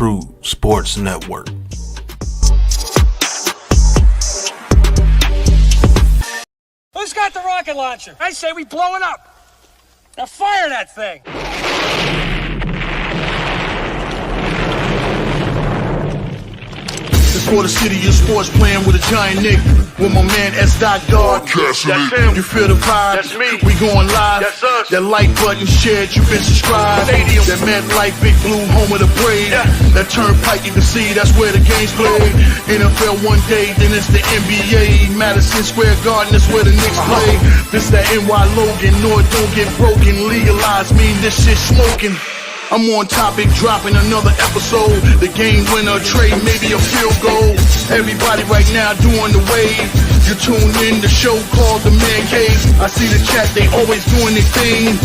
Crew Sports Network. Who's got the rocket launcher? I say we blow it up. Now fire that thing. It's for the city of sports, playing with a giant Nick. With my man S. Dot Guard. That's him. You feel the vibe? That's me. We going live. That's us. That like button shared, you been subscribed. Stadium. That MetLife Big Blue, home of the Braves. Yeah. That turnpike you can see, that's where the game's played. NFL one day, then it's the NBA. Madison Square Garden, that's where the Knicks play. This that NY Logan, North don't get broken. Legalized mean this shit smoking. I'm on topic, dropping another episode. The game winner, trade, maybe a field goal. Everybody right now doing the wave. You tune in, the show called TheMan-Cave. I see the chat, they always doing their thing.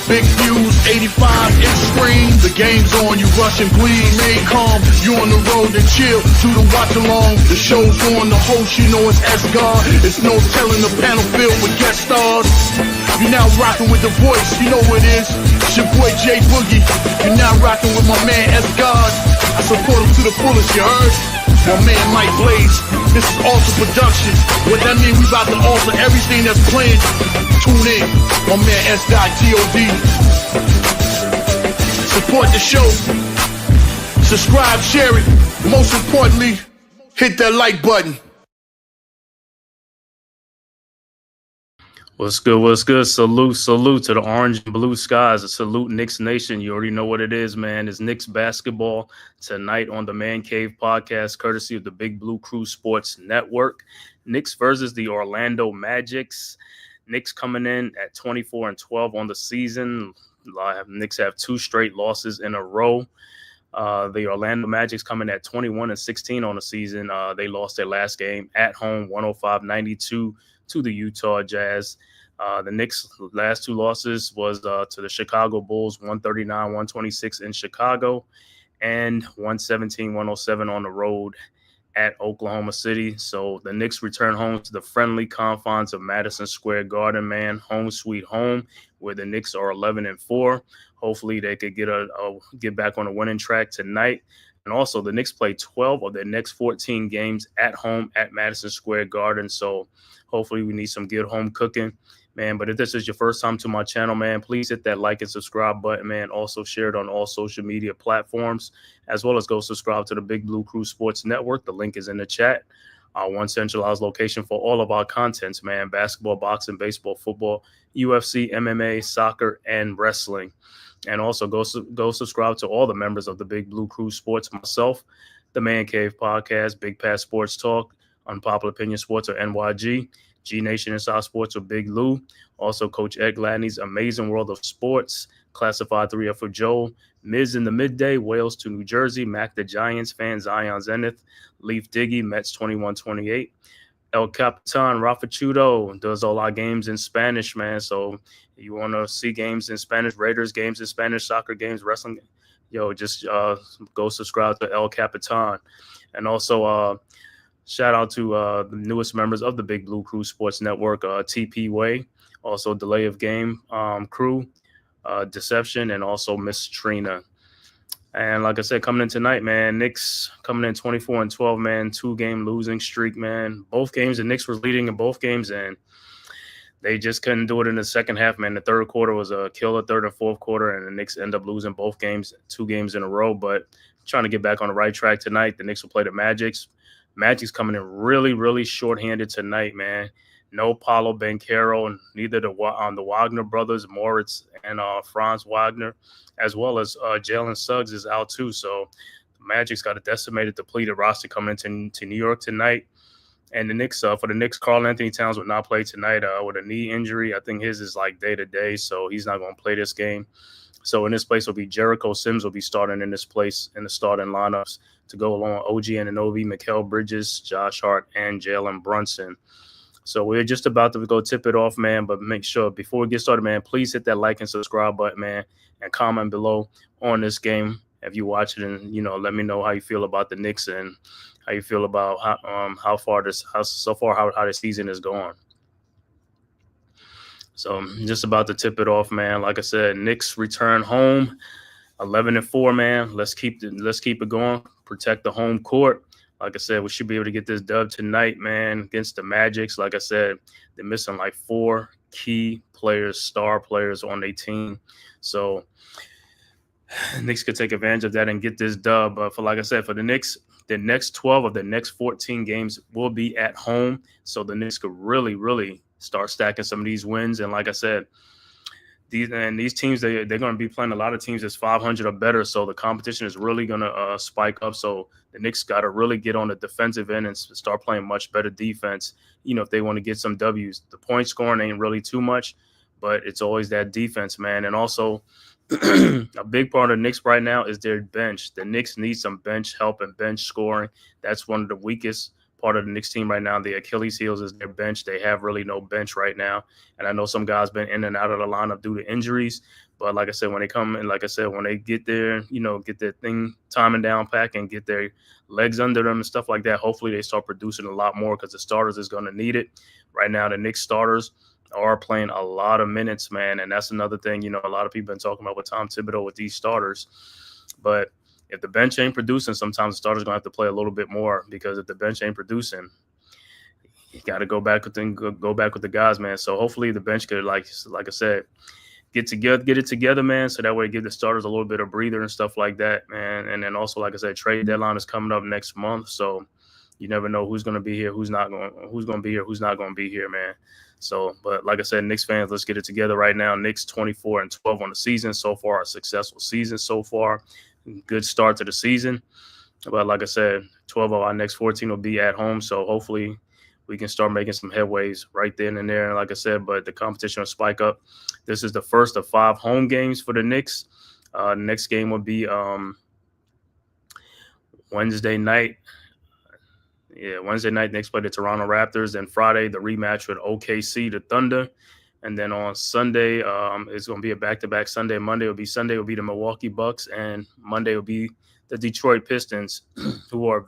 Big views, 85-inch screen. The game's on, you rushing, please. Stay calm, you on the road and chill. Do the watch along. The show's on, the host, you know it's S-God. It's no telling, the panel filled with guest stars. You now rocking with the voice, you know what it is. It's your boy J Boogie. You now rocking with my man S-God. I support him to the fullest, you heard? My man Mike Blaze. This is Alter Production. What that mean, we about to alter everything that's playing. Tune in. My man S.G.O.D. Support the show. Subscribe, share it. Most importantly, hit that like button. What's good? What's good? Salute to the orange and blue skies. A salute, Knicks Nation. You already know what it is, man. It's Knicks basketball tonight on the Man-Cave podcast, courtesy of the Big Blue Crew Sports Network. Knicks versus the Orlando Magics. Knicks coming in at 24-12 on the season. Knicks have 2 straight losses in a row. The Orlando Magics coming at 21-16 on the season. They lost their last game at home, 105-92 to the Utah Jazz. The Knicks' last 2 losses was to the Chicago Bulls, 139-126 in Chicago, and 117-107 on the road at Oklahoma City. So the Knicks return home to the friendly confines of Madison Square Garden, man. Home sweet home, where the Knicks are 11-4. Hopefully they could get back on a winning track tonight. And also the Knicks play 12 of their next 14 games at home at Madison Square Garden. So hopefully we need some good home cooking, man. But if this is your first time to my channel, man, please hit that like and subscribe button, man. Also share it on all social media platforms, as well as go subscribe to the Big Blue Crew Sports Network. The link is in the chat. One centralized location for all of our contents, man. Basketball, boxing, baseball, football, UFC, MMA, soccer, and wrestling. And also go subscribe to all the members of the Big Blue Crew Sports, myself, the Man-Cave Podcast, Big Pass Sports Talk, Unpopular Opinion Sports, or NYG, G Nation Inside Sports, or Big Lou. Also, Coach Ed Gladney's Amazing World of Sports, Classified 3F for Joe, Miz in the Midday, Wales to New Jersey, Mac the Giants, Fan Zion Zenith, Leaf Diggy, Mets 21-28. El Capitan Rafa Chudo does all our games in Spanish, man. So you want to see games in Spanish, Raiders games in Spanish, soccer games, wrestling, just go subscribe to El Capitan. And also shout out to the newest members of the Big Blue Crew Sports Network, TP Way, also Delay of Game Crew, Deception, and also Miss Trina. And like I said, coming in tonight, man, Knicks coming in 24-12, man, 2-game losing streak, man. Both games, the Knicks were leading in both games, and they just couldn't do it in the second half, man. The third quarter was a killer, third and fourth quarter, and the Knicks end up losing both games, 2 games in a row. But trying to get back on the right track tonight. The Knicks will play the Magics. Magic's coming in really, really shorthanded tonight, man. No Paulo Banchero, neither the Wagner brothers, Moritz and Franz Wagner, as well as Jalen Suggs is out too. So the Magic's got a decimated, depleted roster coming into New York tonight. And the Knicks, for the Knicks, Karl Anthony Towns will not play tonight with a knee injury. I think his is like day-to-day, so he's not going to play this game. So in this place will be Jericho Sims will be starting in this place in the starting lineups to go along with OG Anunoby, Mikal Bridges, Josh Hart, and Jalen Brunson. So we're just about to go tip it off, man. But make sure before we get started, man, please hit that like and subscribe button, man, and comment below on this game if you watch it, and let me know how you feel about the Knicks and how you feel about how the season is going. So just about to tip it off, man. Like I said, Knicks return home 11-4, man. Let's keep it going. Protect the home court. Like I said, we should be able to get this dub tonight, man, against the Magics. Like I said, they're missing like 4 key players, star players on their team. So Knicks could take advantage of that and get this dub. But like I said, for the Knicks, the next 12 of the next 14 games will be at home. So the Knicks could really, really start stacking some of these wins. And like I said, these teams, they're going to be playing a lot of teams that's 500 or better. So the competition is really going to spike up. So the Knicks got to really get on the defensive end and start playing much better defense, if they want to get some W's. The point scoring ain't really too much, but it's always that defense, man. And also a big part of the Knicks right now is their bench. The Knicks need some bench help and bench scoring. That's one of the weakest part of the Knicks team right now. The Achilles heels is their bench. They have really no bench right now. And I know some guys been in and out of the lineup due to injuries. But like I said, when they come in, like I said, when they get there, get their thing timing down pack and get their legs under them and stuff like that, hopefully they start producing a lot more because the starters is going to need it. Right now, the Knicks starters are playing a lot of minutes, man. And that's another thing, a lot of people been talking about with Tom Thibodeau with these starters. But if the bench ain't producing, sometimes the starter's going to have to play a little bit more because if the bench ain't producing, you got to go back with the guys, man. So hopefully the bench could, like I said, get it together, man. So that way give the starters a little bit of breather and stuff like that, man. And then also, like I said, trade deadline is coming up next month. So you never know who's going to be here, who's going to be here, who's not going to be here, man. So, but like I said, Knicks fans, let's get it together right now. Knicks 24-12 on the season so far, a successful season so far. Good start to the season. But like I said, 12 of our next 14 will be at home. So hopefully we can start making some headways right then and there. And like I said, but the competition will spike up. This is the first of 5 home games for the Knicks. Next game will be Wednesday night. Wednesday night, Knicks play the Toronto Raptors. And Friday, the rematch with OKC, the Thunder. And then on Sunday, it's going to be a back-to-back Sunday. Sunday will be the Milwaukee Bucks. And Monday will be the Detroit Pistons, who are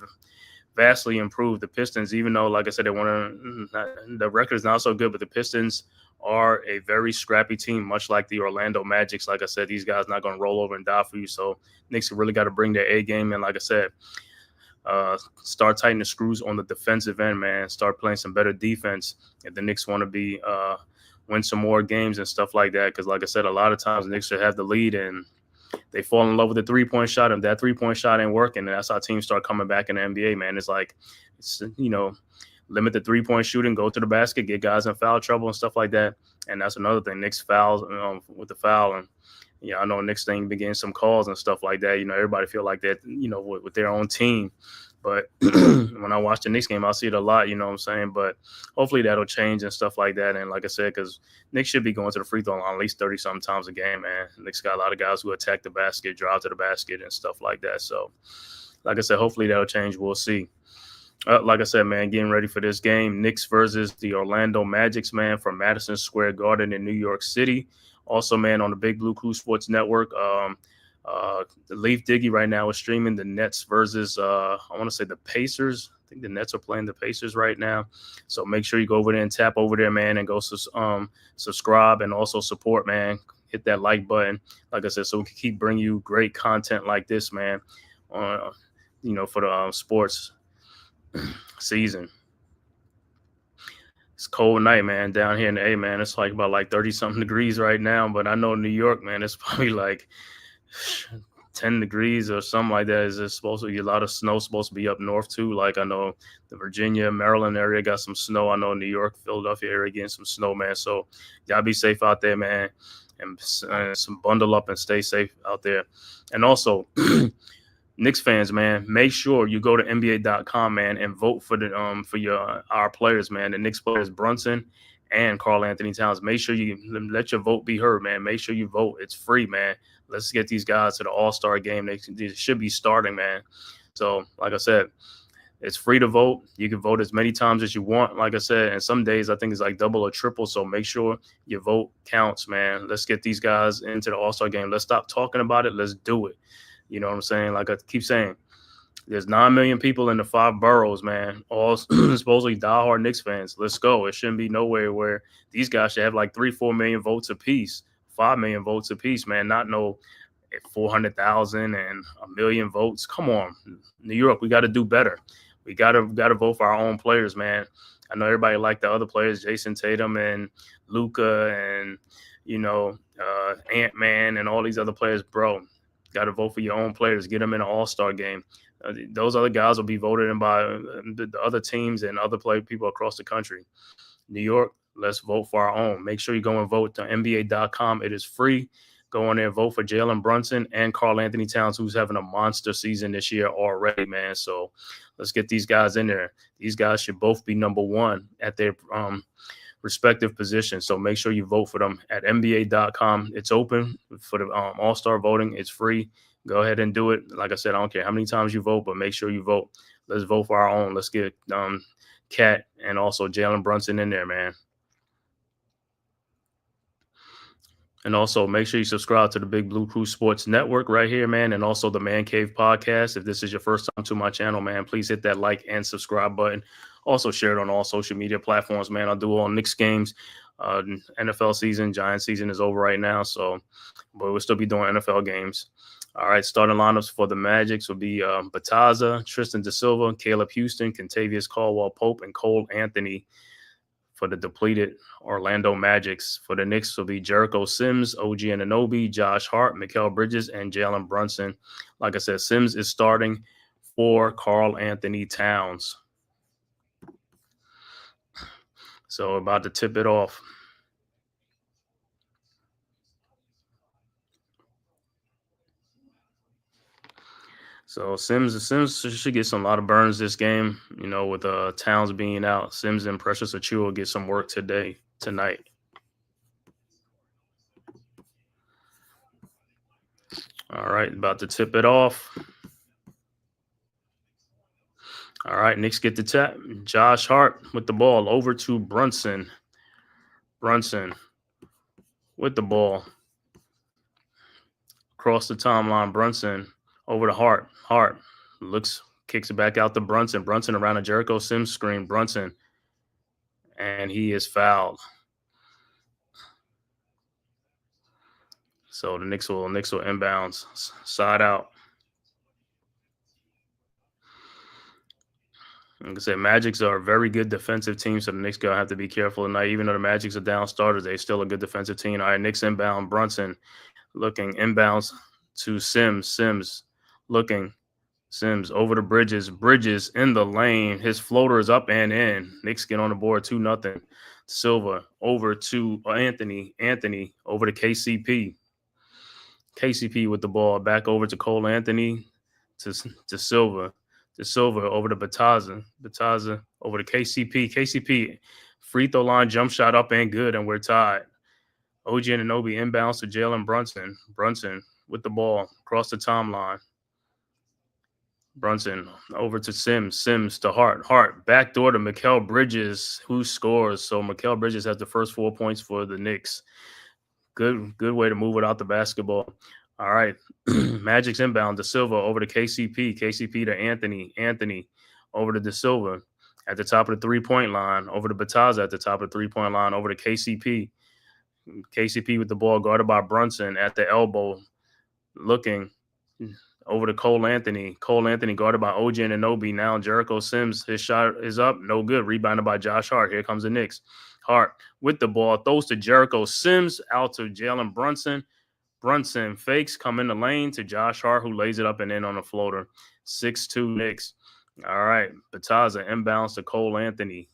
vastly improved. The Pistons, even though, like I said, the record is not so good, but the Pistons are a very scrappy team, much like the Orlando Magic. Like I said, these guys not going to roll over and die for you. So Knicks really got to bring their A game. And like I said, start tightening the screws on the defensive end, man. Start playing some better defense if the Knicks want to be win some more games and stuff like that. Because like I said, a lot of times the Knicks should have the lead and they fall in love with the three-point shot. If that three-point shot ain't working, and that's how teams start coming back in the NBA, man. It's like, limit the three-point shooting, go to the basket, get guys in foul trouble and stuff like that. And that's another thing. Knicks fouls with the foul. And, I know Knicks thing been getting some calls and stuff like that. Everybody feel like that, with their own team. But when I watch the Knicks game, I see it a lot, you know what I'm saying? But hopefully that'll change and stuff like that. And like I said, because Knicks should be going to the free throw line at least 30-something times a game, man. Knicks got a lot of guys who attack the basket, drive to the basket and stuff like that. So, like I said, hopefully that'll change. We'll see. Like I said, man, getting ready for this game, Knicks versus the Orlando Magic, man, from Madison Square Garden in New York City. Also, man, on the Big Blue Crew Sports Network, the Leaf Diggy right now is streaming the Nets versus, I want to say the Pacers. I think the Nets are playing the Pacers right now. So make sure you go over there and tap over there, man, and go subscribe and also support, man. Hit that like button, like I said, so we can keep bringing you great content like this, man, for the sports season. It's a cold night, man, down here in the A, man. It's like about 30-something degrees right now. But I know in New York, man, it's probably like 10 degrees or something like that. Is supposed to be a lot of snow supposed to be up north too. Like I know the Virginia, Maryland area got some snow. I know New York, Philadelphia area getting some snow, man. So y'all be safe out there, man, and some bundle up and stay safe out there. And also, Knicks fans, man, make sure you go to NBA.com, man, and vote for our players, man. The Knicks players, Brunson and Karl Anthony Towns. Make sure you let your vote be heard, man. Make sure you vote. It's free, man. Let's get these guys to the All-Star game. They should be starting, man. So, like I said, it's free to vote. You can vote as many times as you want, like I said. And some days I think it's like double or triple. So make sure your vote counts, man. Let's get these guys into the All-Star game. Let's stop talking about it. Let's do it. You know what I'm saying? Like I keep saying, there's 9 million people in the 5 boroughs, man, all supposedly diehard Knicks fans. Let's go. It shouldn't be nowhere where these guys should have like 3-4 million votes apiece, 5 million votes apiece, man. Not no at 400,000 and a million votes. Come on, New York, we got to do better. We got to vote for our own players, man. I know everybody like the other players, Jason Tatum and Luka and, Ant-Man and all these other players. Bro, got to vote for your own players. Get them in an all-star game. Those other guys will be voted in by the other teams and other people across the country. New York, let's vote for our own. Make sure you go and vote to NBA.com. It is free. Go on there and vote for Jalen Brunson and Karl Anthony Towns, who's having a monster season this year already, man. So let's get these guys in there. These guys should both be number one at their respective positions. So make sure you vote for them at NBA.com. It's open for the all-star voting. It's free. Go ahead and do it. Like I said, I don't care how many times you vote, but make sure you vote. Let's vote for our own. Let's get Cat and also Jalen Brunson in there, man. And also make sure you subscribe to the Big Blue Crew Sports Network right here, man, and also the Man-Cave podcast. If this is your first time to my channel, man, please hit that like and subscribe button. Also share it on all social media platforms, man. I'll do all Knicks games. NFL season, Giants season is over right now, but we'll still be doing NFL games. All right, starting lineups for the Magics will be Bataza, Tristan Da Silva, Caleb Houston, Kentavious Caldwell-Pope, and Cole Anthony. For the depleted Orlando Magics. For the Knicks will be Jericho Sims, OG Anunoby, Josh Hart, Mikal Bridges, and Jalen Brunson. Like I said, Sims is starting for Karl Anthony Towns. So about to tip it off. So Sims should get a lot of burns this game, with Towns being out. Sims and Precious Achiuwa get some work tonight. All right, about to tip it off. All right, Knicks get the tap. Josh Hart with the ball over to Brunson. Brunson with the ball. Across the timeline, Brunson over to Hart. Hart kicks it back out to Brunson. Brunson around a Jericho Sims screen. Brunson. And he is fouled. So the Knicks will inbounds. Side out. Like I said, Magics are a very good defensive team, so the Knicks going to have to be careful tonight. Even though the Magics are down starters, they're still a good defensive team. All right, Knicks inbound. Brunson looking inbounds to Sims. Sims looking. Sims over to Bridges. Bridges in the lane. His floater is up and in. Knicks get on the board 2-0. Silva over to Anthony. Anthony over to KCP. KCP with the ball. Back over to Cole Anthony to Silva. To Silva over to Bataza. Bataza over to KCP. KCP free throw line jump shot up and good, and we're tied. OG Anunoby inbounds to Jalen Brunson. Brunson with the ball across the timeline. Brunson over to Sims. Sims to Hart. Hart backdoor to Mikal Bridges, who scores. So Mikal Bridges has the first 4 points for the Knicks. Good way to move without the basketball. All right. Magic's inbound. Da Silva over to KCP. KCP to Anthony. Anthony over to Da Silva at the top of the three-point line. Over to Bataza at the top of the three-point line. Over to KCP. KCP with the ball guarded by Brunson at the elbow. Looking over to Cole Anthony. Cole Anthony guarded by OG Anunoby. Now Jericho Sims. His shot is up. No good. Rebounded by Josh Hart. Here comes the Knicks. Hart with the ball. Throws to Jericho Sims. Out to Jalen Brunson. Brunson fakes. Come in the lane to Josh Hart, who lays it up and in on a floater. 6-2 Knicks. All right. Bataza inbounds to Cole Anthony.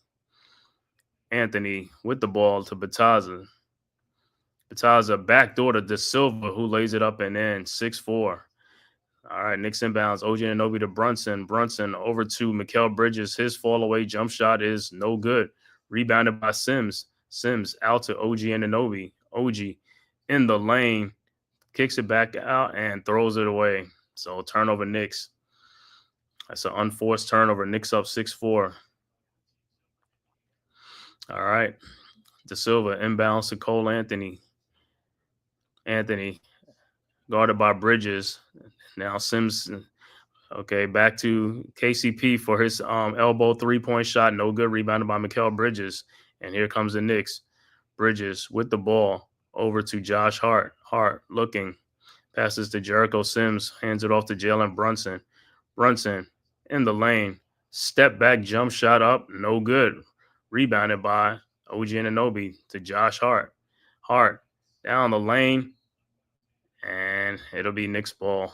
Anthony with the ball to Bataza. Bataza backdoor to Da Silva, who lays it up and in. 6-4. All right, Knicks inbounds. OG Anunoby to Brunson. Brunson over to Mikal Bridges. His fall away jump shot is no good. Rebounded by Sims. Sims out to OG Anunoby. OG in the lane. Kicks it back out and throws it away. So turnover Knicks. That's an unforced turnover. Knicks up 6-4. All right. Da Silva inbounds to Cole Anthony. Anthony guarded by Bridges. Now Sims, okay, back to KCP for his elbow three-point shot. No good. Rebounded by Mikal Bridges. And here comes the Knicks. Bridges with the ball over to Josh Hart. Hart looking. Passes to Jericho Sims. Hands it off to Jalen Brunson. Brunson in the lane. Step back jump shot up. No good. Rebounded by OG Anunoby to Josh Hart. Hart down the lane. And it'll be Knicks ball.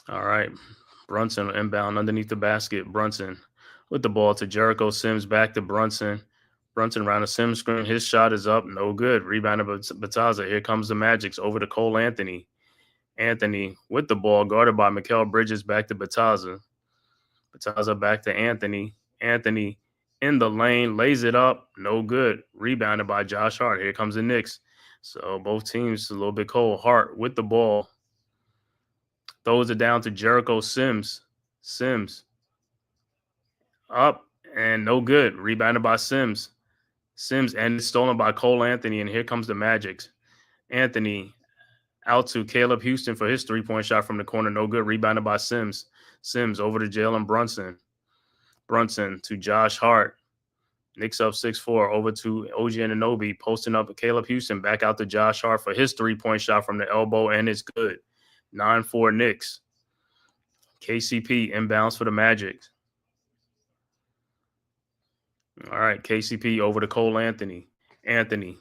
All right. Brunson inbound underneath the basket. Brunson with the ball to Jericho Sims. Back to Brunson. Brunson around the Sims screen. His shot is up. No good. Rebounded by Bataza. Here comes the Magics over to Cole Anthony. Anthony with the ball, guarded by Mikal Bridges. Back to Bataza. Bataza back to Anthony. Anthony in the lane. Lays it up. No good. Rebounded by Josh Hart. Here comes the Knicks. So both teams a little bit cold. Hart with the ball. Throws it down to Jericho Sims. Sims up and no good. Rebounded by Sims. Sims and it's stolen by Cole Anthony. And here comes the Magics. Anthony out to Caleb Houston for his three-point shot from the corner. No good. Rebounded by Sims. Sims over to Jalen Brunson. Brunson to Josh Hart. Knicks up 6-4 over to OG Anunoby. Posting up Caleb Houston. Back out to Josh Hart for his three-point shot from the elbow. And it's good. 9-4 Knicks. KCP inbounds for the Magic. All right, KCP over to Cole Anthony. Anthony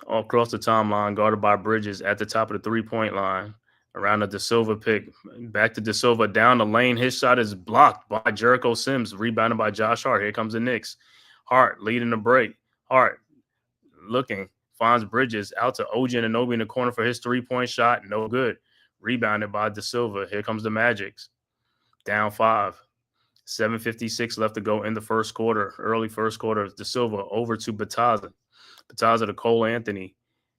across the timeline, guarded by Bridges at the top of the three-point line. Around the De Silva pick. Back to De Silva down the lane. His shot is blocked by Jericho Sims. Rebounded by Josh Hart. Here comes the Knicks. Hart leading the break. Hart looking. Finds Bridges out to OG Anunoby in the corner for his three-point shot. No good. Rebounded by De Silva. Here comes the Magics. Down 5. 7:56 left to go in the first quarter. Early first quarter. De Silva over to Bataza. Bataza to Cole Anthony.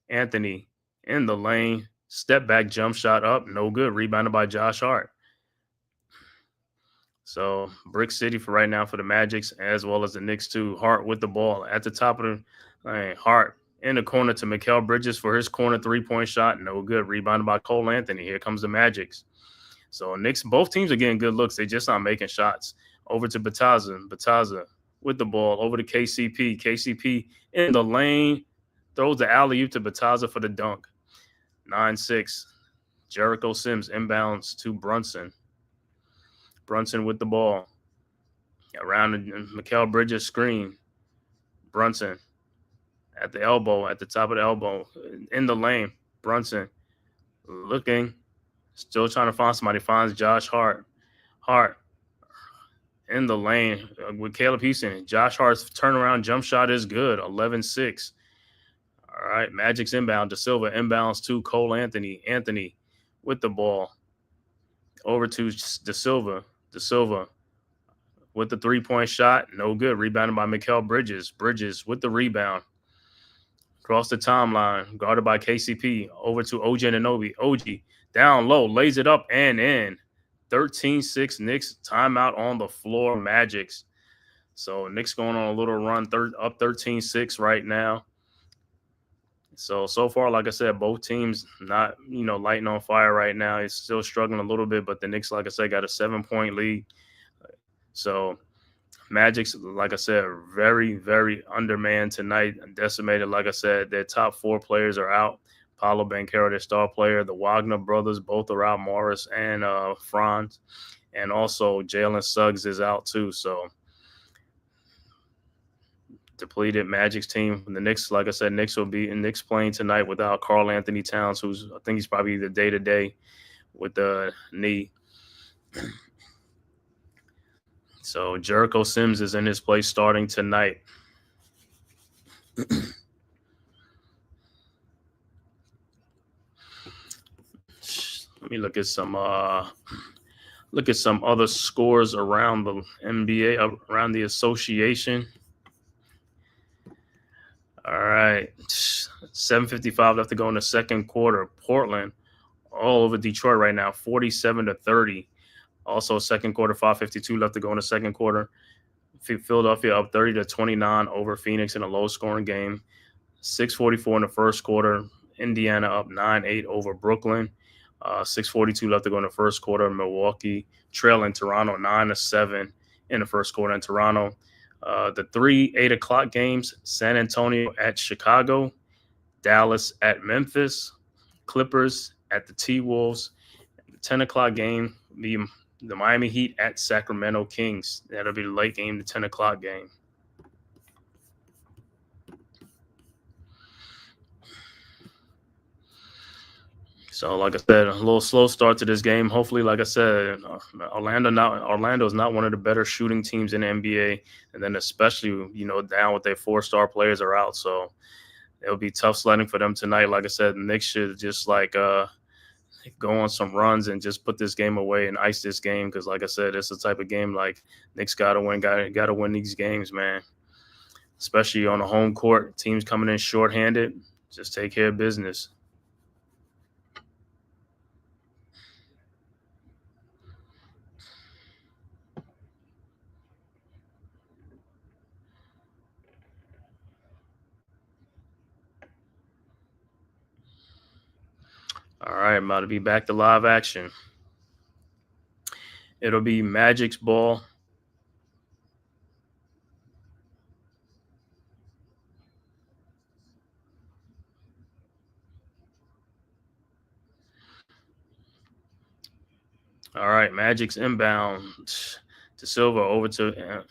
Anthony in the lane. Step back jump shot up. No good. Rebounded by Josh Hart. So Brick City for right now for the Magics as well as the Knicks too. Hart with the ball at the top of the lane. Hart in the corner to Mikal Bridges for his corner three-point shot. No good. Rebounded by Cole Anthony. Here comes the Magics. So Knicks, both teams are getting good looks. They just not making shots. Over to Bataza. Bataza with the ball. Over to KCP. KCP in the lane. Throws the alley-oop to Bataza for the dunk. 9-6. Jericho Sims inbounds to Brunson. Brunson with the ball. Around the Mikal Bridges screen. Brunson at the elbow, at the top of the elbow, in the lane. Brunson looking, still trying to find somebody. Finds Josh Hart. Hart in the lane with Caleb Houston. Josh Hart's turnaround jump shot is good. 11-6. All right, Magic's inbound. De Silva inbounds to Cole Anthony. Anthony with the ball. Over to De Silva. De Silva with the three-point shot. No good. Rebounded by Mikal Bridges. Bridges with the rebound. Across the timeline. Guarded by KCP. Over to OG Anunoby. OG down low. Lays it up and in. 13-6 Knicks. Timeout on the floor. Magics. So Knicks going on a little run. Up 13-6 right now. So far, like I said, both teams not, lighting on fire right now. It's still struggling a little bit, but the Knicks, like I said, got a 7-point lead. So Magic's, like I said, very, very undermanned tonight. Decimated, like I said, their top 4 players are out. Paolo Banchero, their star player. The Wagner brothers, both are out. Morris and Franz. And also Jalen Suggs is out too. So depleted Magic's team. The Knicks, like I said, Knicks playing tonight without Karl Anthony Towns, I think he's probably the day-to-day with the knee. So Jericho Sims is in his place starting tonight. Let me look at some other scores around the NBA, around the association. All right, 7:55 left to go in the second quarter. Portland all over Detroit right now, 47-30. Also, second quarter, 5:52 left to go in the second quarter. Philadelphia up 30-29 over Phoenix in a low-scoring game. 6:44 in the first quarter. Indiana up 9-8 over Brooklyn. 6:42 left to go in the first quarter. Milwaukee trailing Toronto 9-7 in the first quarter in Toronto. The 3 8 o'clock games: San Antonio at Chicago, Dallas at Memphis, Clippers at the T-Wolves. The 10 o'clock game, the Miami Heat at Sacramento Kings. That'll be the late game, the 10 o'clock game. So, like I said, a little slow start to this game. Hopefully, like I said, Orlando is not one of the better shooting teams in the NBA, and then especially down with their 4-star players are out. So it'll be tough sledding for them tonight. Like I said, the Knicks should just go on some runs and just put this game away and ice this game because, like I said, it's the type of game like Knicks gotta win these games, man. Especially on the home court, teams coming in shorthanded. Just take care of business. All right, I'm about to be back to live action. It'll be Magic's ball. All right, Magic's inbound to Silva over to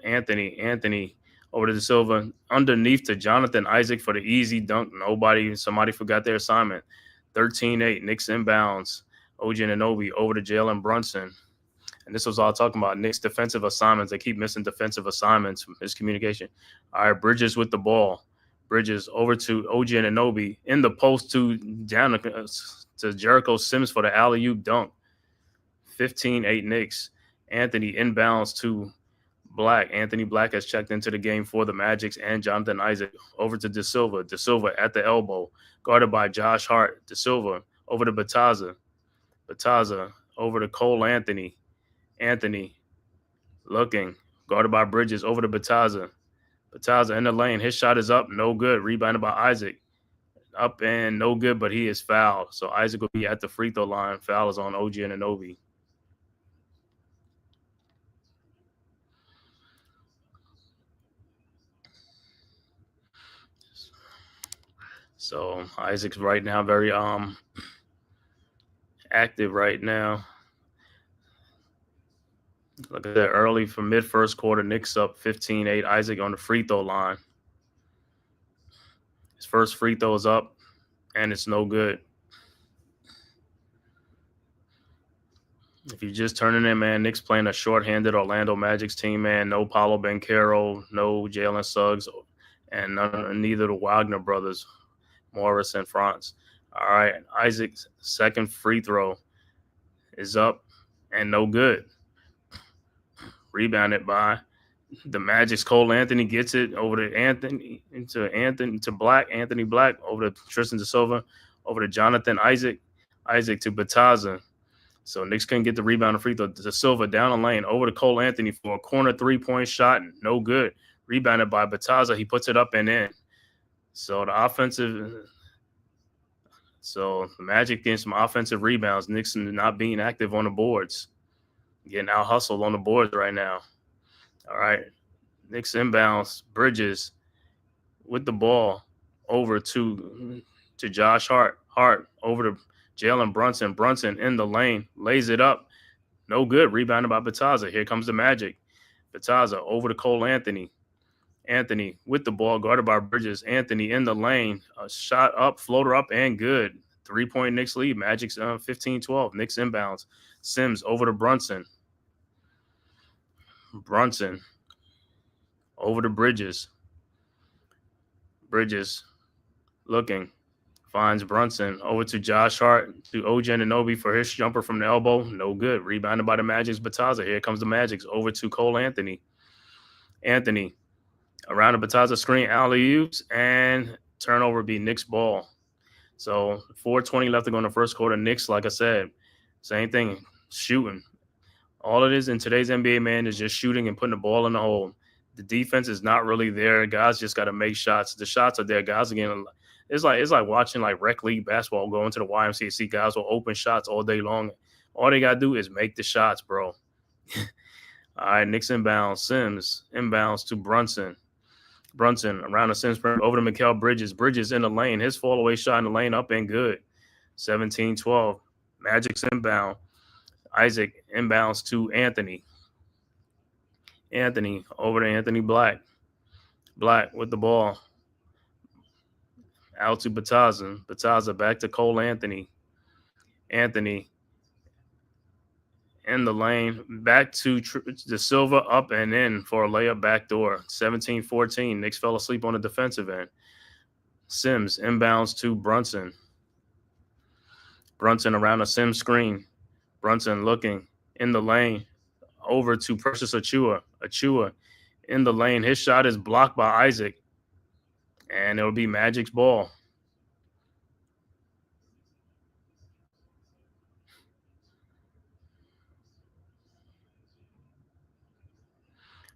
Anthony. Anthony over to Silva underneath to Jonathan Isaac for the easy dunk. Somebody forgot their assignment. 13-8, Knicks inbounds. OG Anunoby over to Jalen Brunson. And this was all talking about Knicks defensive assignments. They keep missing defensive assignments, miscommunication. All right, Bridges with the ball. Bridges over to OG Anunoby in the post to Jericho Sims for the alley-oop dunk. 15-8 Knicks. Anthony inbounds to Black. Anthony Black has checked into the game for the Magics and Jonathan Isaac. Over to De Silva. De Silva at the elbow. Guarded by Josh Hart. De Silva over to Bataza. Bataza over to Cole Anthony. Anthony looking. Guarded by Bridges. Over to Bataza. Bataza in the lane. His shot is up. No good. Rebounded by Isaac. Up and no good, but he is fouled. So Isaac will be at the free throw line. Foul is on OG Anunoby. So Isaac's right now very active right now. Look at that early from mid-first quarter. Knicks up 15-8. Isaac on the free throw line. His first free throw is up, and it's no good. If you're just turning in, man, Knicks playing a shorthanded Orlando Magic's team, man. No Paolo Banchero, no Jalen Suggs, and neither the Wagner brothers. Morris and Franz. All right, Isaac's second free throw is up and no good. Rebounded by the Magic's Cole Anthony gets it over to Black. Anthony Black over to Tristan De Silva, over to Jonathan Isaac. Isaac to Bataza. So Knicks couldn't get the rebound and free throw. De Silva down the lane over to Cole Anthony for a corner 3-point shot. No good. Rebounded by Bataza. He puts it up and in. So the Magic getting some offensive rebounds. Knicks not being active on the boards. Getting out hustled on the boards right now. All right. Knicks inbounds. Bridges with the ball over to Josh Hart. Hart over to Jalen Brunson. Brunson in the lane. Lays it up. No good. Rebounded by Bataza. Here comes the Magic. Bataza over to Cole Anthony. Anthony with the ball, guarded by Bridges. Anthony in the lane, a shot up, floater up, and good. 3-point Knicks lead. Magic's 15-12. Knicks inbounds. Sims over to Brunson. Brunson over to Bridges. Bridges looking. Finds Brunson over to Josh Hart, to OG Anunoby for his jumper from the elbow. No good. Rebounded by the Magic's Bataza. Here comes the Magics over to Cole Anthony. Anthony around the Bataza screen, alley-oops, and turnover be Knicks ball. So 4:20 left to go in the first quarter. Knicks, like I said, same thing, shooting. All it is in today's NBA, man, is just shooting and putting the ball in the hole. The defense is not really there. Guys just got to make shots. The shots are there. Guys are getting – it's like watching like rec league basketball, going to the YMCA. See guys will open shots all day long. All they got to do is make the shots, bro. All right, Knicks inbounds. Sims inbounds to Brunson. Brunson around the Sims perimeter over to Mikal Bridges. Bridges in the lane. His fall away shot in the lane up and good. 17-12. Magic's inbound. Isaac inbounds to Anthony. Anthony over to Anthony Black. Black with the ball. Out to Bataza. Bataza back to Cole Anthony. Anthony in the lane. Back to De Silva up and in for a layup backdoor. 17-14. Knicks fell asleep on the defensive end. Sims inbounds to Brunson. Brunson around a Sims screen. Brunson looking in the lane. Over to Precious Achua. Achua in the lane. His shot is blocked by Isaac. And it'll be Magic's ball.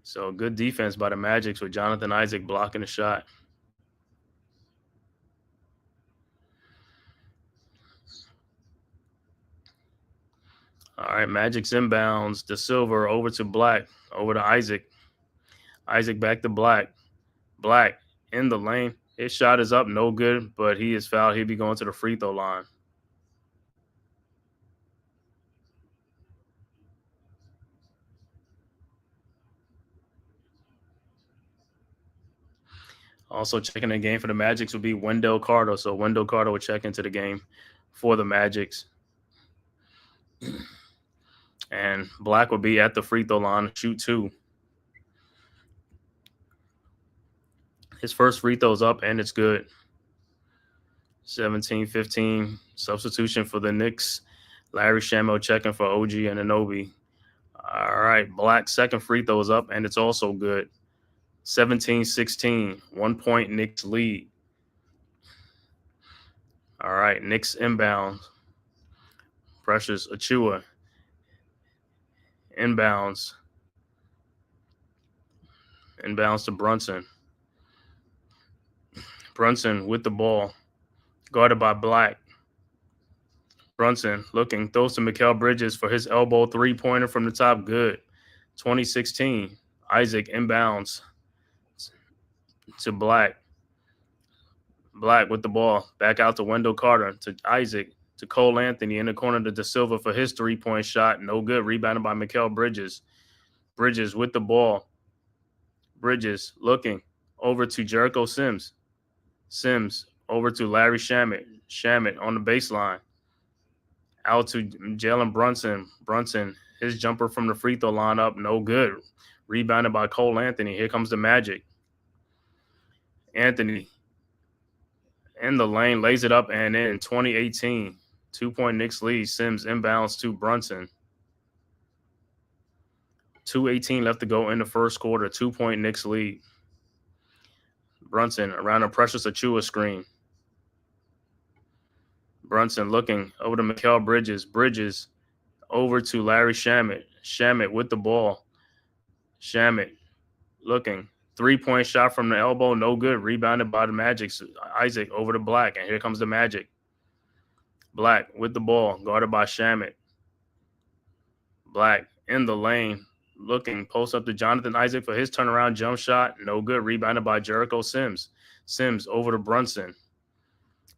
So good defense by the Magics with Jonathan Isaac blocking the shot. All right, Magic's inbounds. De Silva over to Black. Over to Isaac. Isaac back to Black. Black in the lane. His shot is up, no good, but he is fouled. He'll be going to the free throw line. Also checking the game for the Magics would be Wendell Carter. So Wendell Carter will check into the game for the Magics. And Black will be at the free throw line, shoot 2. His first free throw's up, and it's good. 17-15. Substitution for the Knicks. Larry Shamet checking for OG and Anunoby. All right, Black's second free throw is up, and it's also good. 17-16. 1 point Knicks lead. All right, Knicks inbound. Precious Achua. Inbounds. Inbounds to Brunson. Brunson with the ball. Guarded by Black. Brunson looking. Throws to Mikal Bridges for his elbow three-pointer from the top. Good. 20-16. Isaac inbounds to Black. Black with the ball. Back out to Wendell Carter. To Isaac. To Cole Anthony in the corner to De Silva for his three-point shot. No good. Rebounded by Mikal Bridges. Bridges with the ball. Bridges looking over to Jericho Sims. Sims over to Larry Shamet. Shamet on the baseline. Out to Jalen Brunson. Brunson, his jumper from the free throw line up. No good. Rebounded by Cole Anthony. Here comes the Magic. Anthony in the lane. Lays it up and in. 20-18. 2 point Knicks lead. Sims inbounds to Brunson. 2:18 left to go in the first quarter. 2 point Knicks lead. Brunson around a Precious Achua screen. Brunson looking over to Mikal Bridges. Bridges over to Larry Shamet. Shamet with the ball. Shamet looking. 3-point shot from the elbow. No good. Rebounded by the Magic. Isaac over to Black. And here comes the Magic. Black with the ball. Guarded by Shamet. Black in the lane. Looking. Post up to Jonathan Isaac for his turnaround jump shot. No good. Rebounded by Jericho Sims. Sims over to Brunson.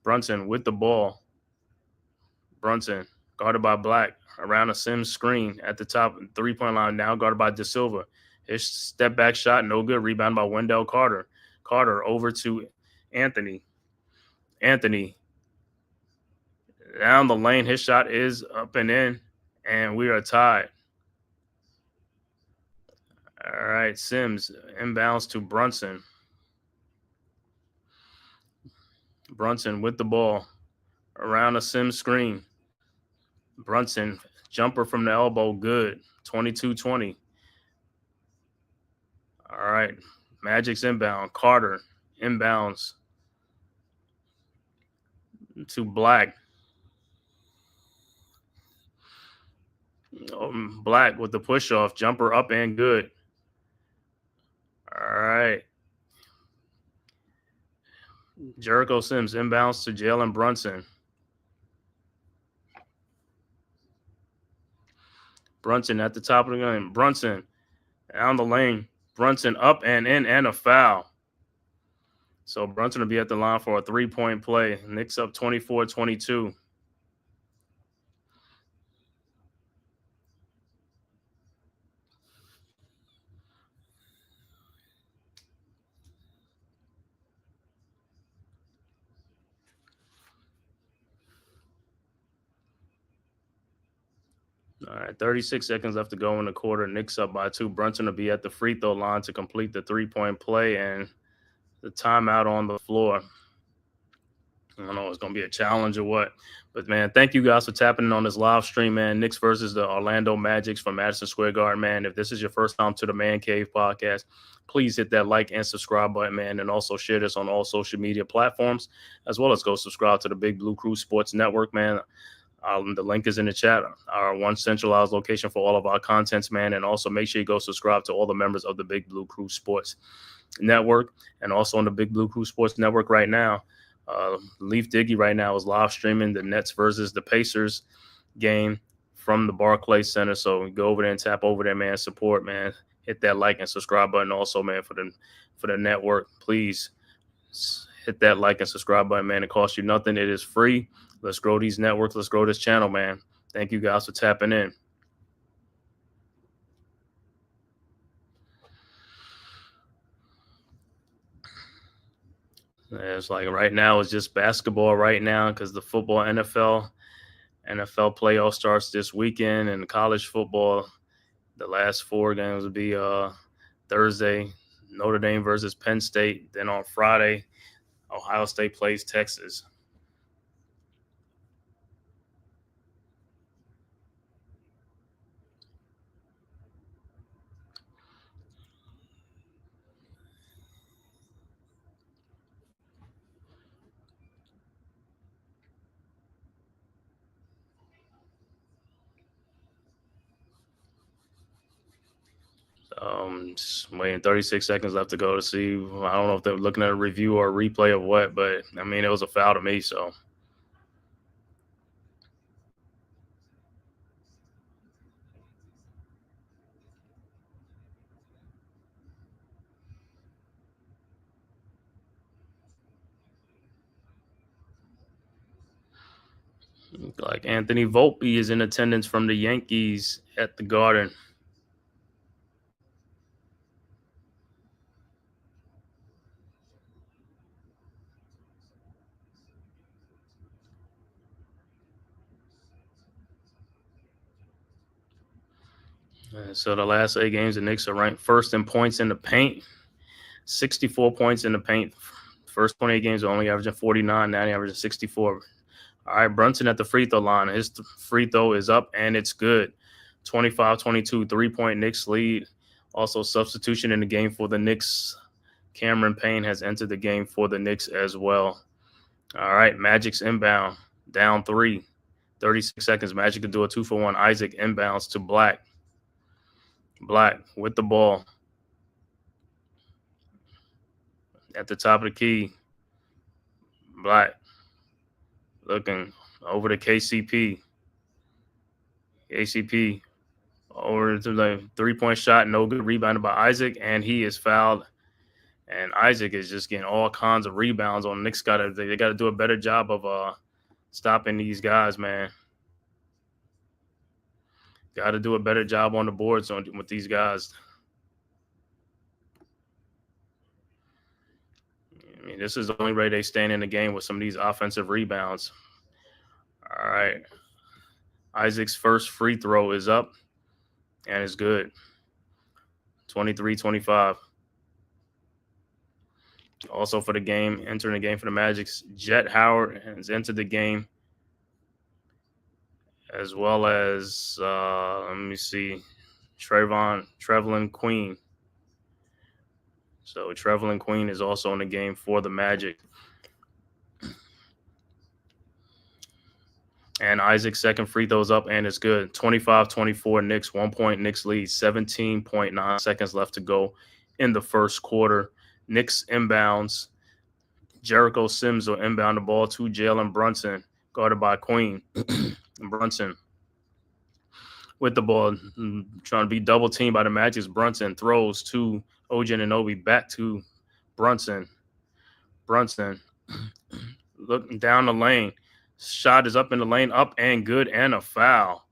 Brunson with the ball. Brunson guarded by Black. Around a Sims screen at the top. 3-point line now guarded by De Silva. His step back shot. No good. Rebound by Wendell Carter. Carter over to Anthony. Anthony down the lane. His shot is up and in. And we are tied. All right, Sims inbounds to Brunson. Brunson with the ball around a Sims screen. Brunson, jumper from the elbow, good. 22-20. All right, Magic's inbound. Carter inbounds to Black. Black with the push-off, jumper up and good. All right. Jericho Sims inbounds to Jalen Brunson. Brunson at the top of the gun. Brunson Down the lane. Brunson up and in and a foul. So Brunson will be at the line for a 3-point play. Knicks up 24-22. All right, 36 seconds left to go in the quarter. Knicks up by 2. Brunson will be at the free throw line to complete the 3-point play, and the timeout on the floor. I don't know if it's going to be a challenge or what. But, man, thank you guys for tapping in on this live stream, man. Knicks versus the Orlando Magics from Madison Square Garden, man. If this is your first time to the Man Cave podcast, please hit that like and subscribe button, man, and also share this on all social media platforms, as well as go subscribe to the Big Blue Crew Sports Network, man. The link is in the chat, our one centralized location for all of our contents, man. And also make sure you go subscribe to all the members of the Big Blue Crew Sports Network, and also on the Big Blue Crew Sports Network right now. Leaf Diggy right now is live streaming the Nets versus the Pacers game from the Barclays Center. So go over there and tap over there, man. Support, man. Hit that like and subscribe button. Also, man, for the network, please hit that like and subscribe button, man. It costs you nothing. It is free. Let's grow these networks. Let's grow this channel, man. Thank you guys for tapping in. It's like right now it's just basketball right now because the football NFL playoff starts this weekend, and college football, the last 4 games will be Thursday, Notre Dame versus Penn State. Then on Friday, Ohio State plays Texas. Just waiting 36 seconds left to go to see. I don't know if they're looking at a review or a replay of what, but I mean, it was a foul to me. So like Anthony Volpe is in attendance from the Yankees at the Garden. So the last 8 games, the Knicks are ranked first in points in the paint, 64 points in the paint. First 28 games are only averaging 49, now they're averaging 64. All right, Brunson at the free throw line. His free throw is up, and it's good. 25-22, 3-point Knicks lead. Also, substitution in the game for the Knicks. Cameron Payne has entered the game for the Knicks as well. All right, Magic's inbound, down 3. 36 seconds. Magic can do a 2-for-1. Isaac inbounds to Black. Black with the ball at the top of the key. Black looking over to KCP. KCP over to the 3-point shot. No good. Rebounded by Isaac, and he is fouled. And Isaac is just getting all kinds of rebounds on. Knicks got to do a better job of stopping these guys, man. Got to do a better job on the boards with these guys. I mean, this is the only way they stand in the game with some of these offensive rebounds. All right. Isaac's first free throw is up, and it's good. 23-25. Also for the game, entering the game for the Magics, Jet Howard has entered the game, as well as, let me see, Trevelin Queen. So Trevelin Queen is also in the game for the Magic. And Isaac's second free throw's up, and it's good. 25-24 Knicks, 1-point Knicks lead, 17.9 seconds left to go in the first quarter. Knicks inbounds. Jericho Sims will inbound the ball to Jalen Brunson, guarded by Queen. Brunson with the ball, trying to be double teamed by the Magic's Brunson. Throws to OG Anunoby, back to Brunson. Brunson looking down the lane. Shot is up in the lane, up and good, and a foul.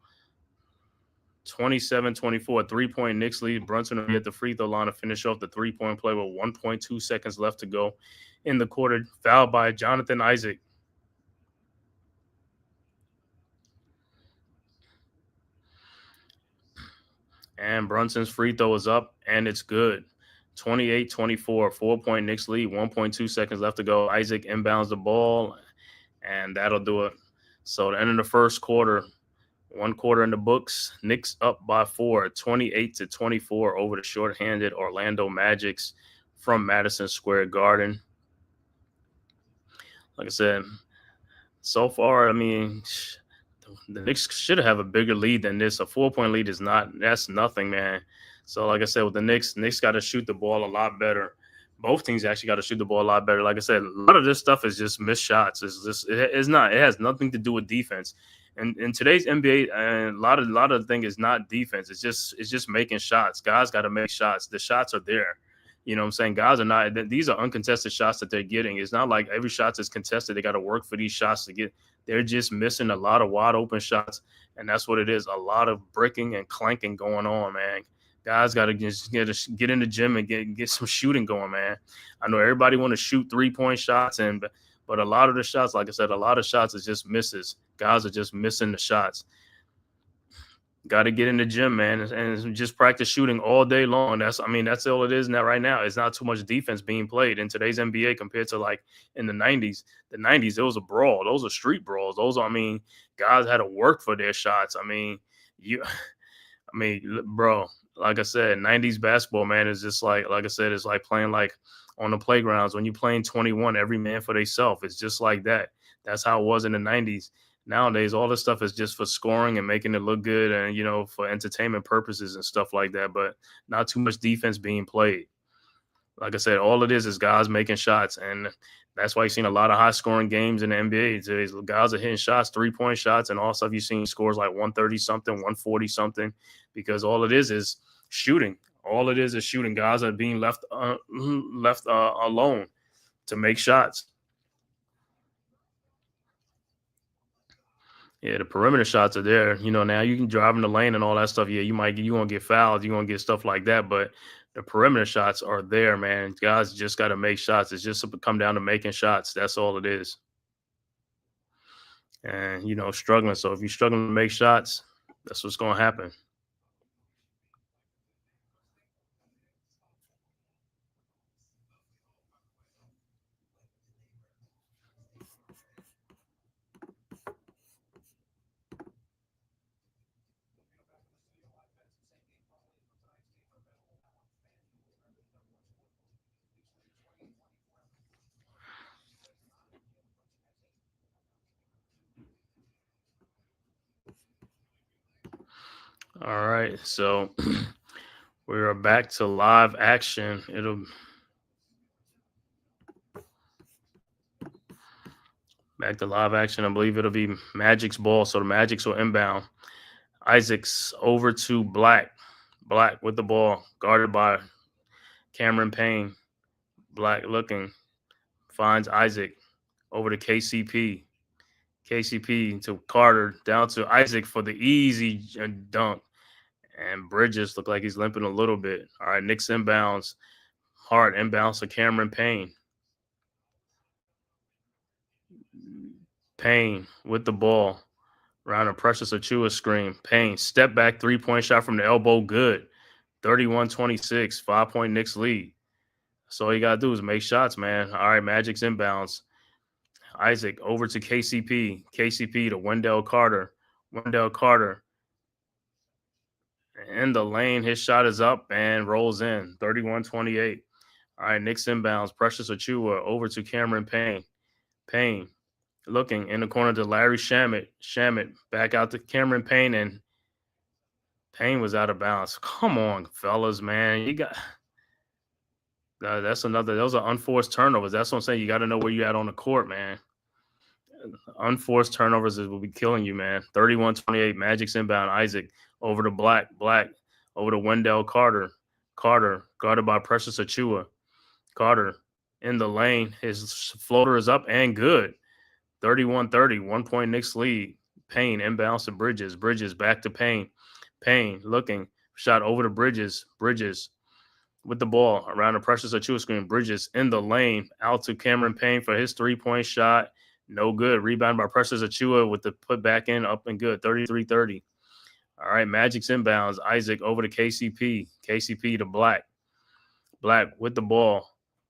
27-24, 3-point Knicks lead. Brunson will be at the free throw line to finish off the 3-point play with 1.2 seconds left to go in the quarter. Fouled by Jonathan Isaac. And Brunson's free throw is up, and it's good. 28-24, 4-point Knicks lead, 1.2 seconds left to go. Isaac inbounds the ball, and that'll do it. So the end of the first quarter, 1 quarter in the books. Knicks up by 4, 28-24 over the shorthanded Orlando Magics from Madison Square Garden. Like I said, so far, I mean, the Knicks should have a bigger lead than this. A 4-point lead that's nothing, man. So, like I said, with the Knicks got to shoot the ball a lot better. Both teams actually got to shoot the ball a lot better. Like I said, a lot of this stuff is just missed shots. It has nothing to do with defense. And in today's NBA, a lot of the thing is not defense. It's just making shots. Guys got to make shots. The shots are there. You know what I'm saying? Guys are not – these are uncontested shots that they're getting. It's not like every shot is contested. They got to work for these shots to get – they're just missing a lot of wide open shots, and that's what it is, a lot of bricking and clanking going on, man. Guys got to just get in the gym and get some shooting going, man. I know everybody want to shoot 3-point shots, but a lot of the shots, like I said, a lot of shots is just misses. Guys are just missing the shots. Got to get in the gym, man, and just practice shooting all day long. That's all it is now. Right now, it's not too much defense being played in today's NBA compared to like in the 90s. The 90s, it was a brawl. Those are street brawls. Guys had to work for their shots. Bro, like I said, 90s basketball, man, is just like I said, it's like playing like on the playgrounds when you're playing 21, every man for themselves. It's just like that. That's how it was in the 90s. Nowadays, all this stuff is just for scoring and making it look good and, you know, for entertainment purposes and stuff like that, but not too much defense being played. Like I said, all it is guys making shots, and that's why you've seen a lot of high-scoring games in the NBA. Today's guys are hitting shots, 3-point shots, and all stuff. You've seen scores like 130-something, 140-something, because all it is shooting. All it is shooting. Guys are being left alone to make shots. Yeah, the perimeter shots are there. You know, now you can drive in the lane and all that stuff. Yeah, you won't get fouled. You won't get stuff like that. But the perimeter shots are there, man. Guys just got to make shots. It's just come down to making shots. That's all it is. And, you know, struggling. So if you're struggling to make shots, that's what's going to happen. All right, so we are back to live action. Back to live action. I believe it'll be Magic's ball, so the Magics will inbound. Isaacs over to Black. Black with the ball, guarded by Cameron Payne. Black looking, finds Isaac over to KCP. KCP to Carter, down to Isaac for the easy dunk. And Bridges look like he's limping a little bit. All right, Knicks inbounds. Hart inbounds to Cameron Payne. Payne with the ball. Around a Precious Achua screen. Payne, step back, 3-point shot from the elbow, good. 31-26, 5-point Knicks lead. So all you got to do is make shots, man. All right, Magic's inbounds. Isaac over to KCP. KCP to Wendell Carter. Wendell Carter in the lane. His shot is up and rolls in. 31-28. All right, Knicks inbounds. Precious Achua over to Cameron Payne. Payne looking in the corner to Larry Shamet. Shamet back out to Cameron Payne, and Payne was out of bounds. Come on, fellas, man. You got those are unforced turnovers. That's what I'm saying. You got to know where you're at on the court, man. unforced turnovers will be killing you, man. 31-28, Magic's inbound. Isaac over to Black over to Wendell Carter. Carter guarded by Precious Achua. Carter in the lane. His floater is up and good. 31-30, 1 point Knicks lead. Payne inbounds to Bridges. Bridges back to Payne. Payne looking. Shot over to Bridges. Bridges with the ball around the Precious Achua screen. Bridges in the lane. Out to Cameron Payne for his 3-point shot. No good. Rebound by Precious Achua with the put back in. Up and good. 33-30. All right, Magic's inbounds. Isaac over to KCP. KCP to Black. Black with the ball.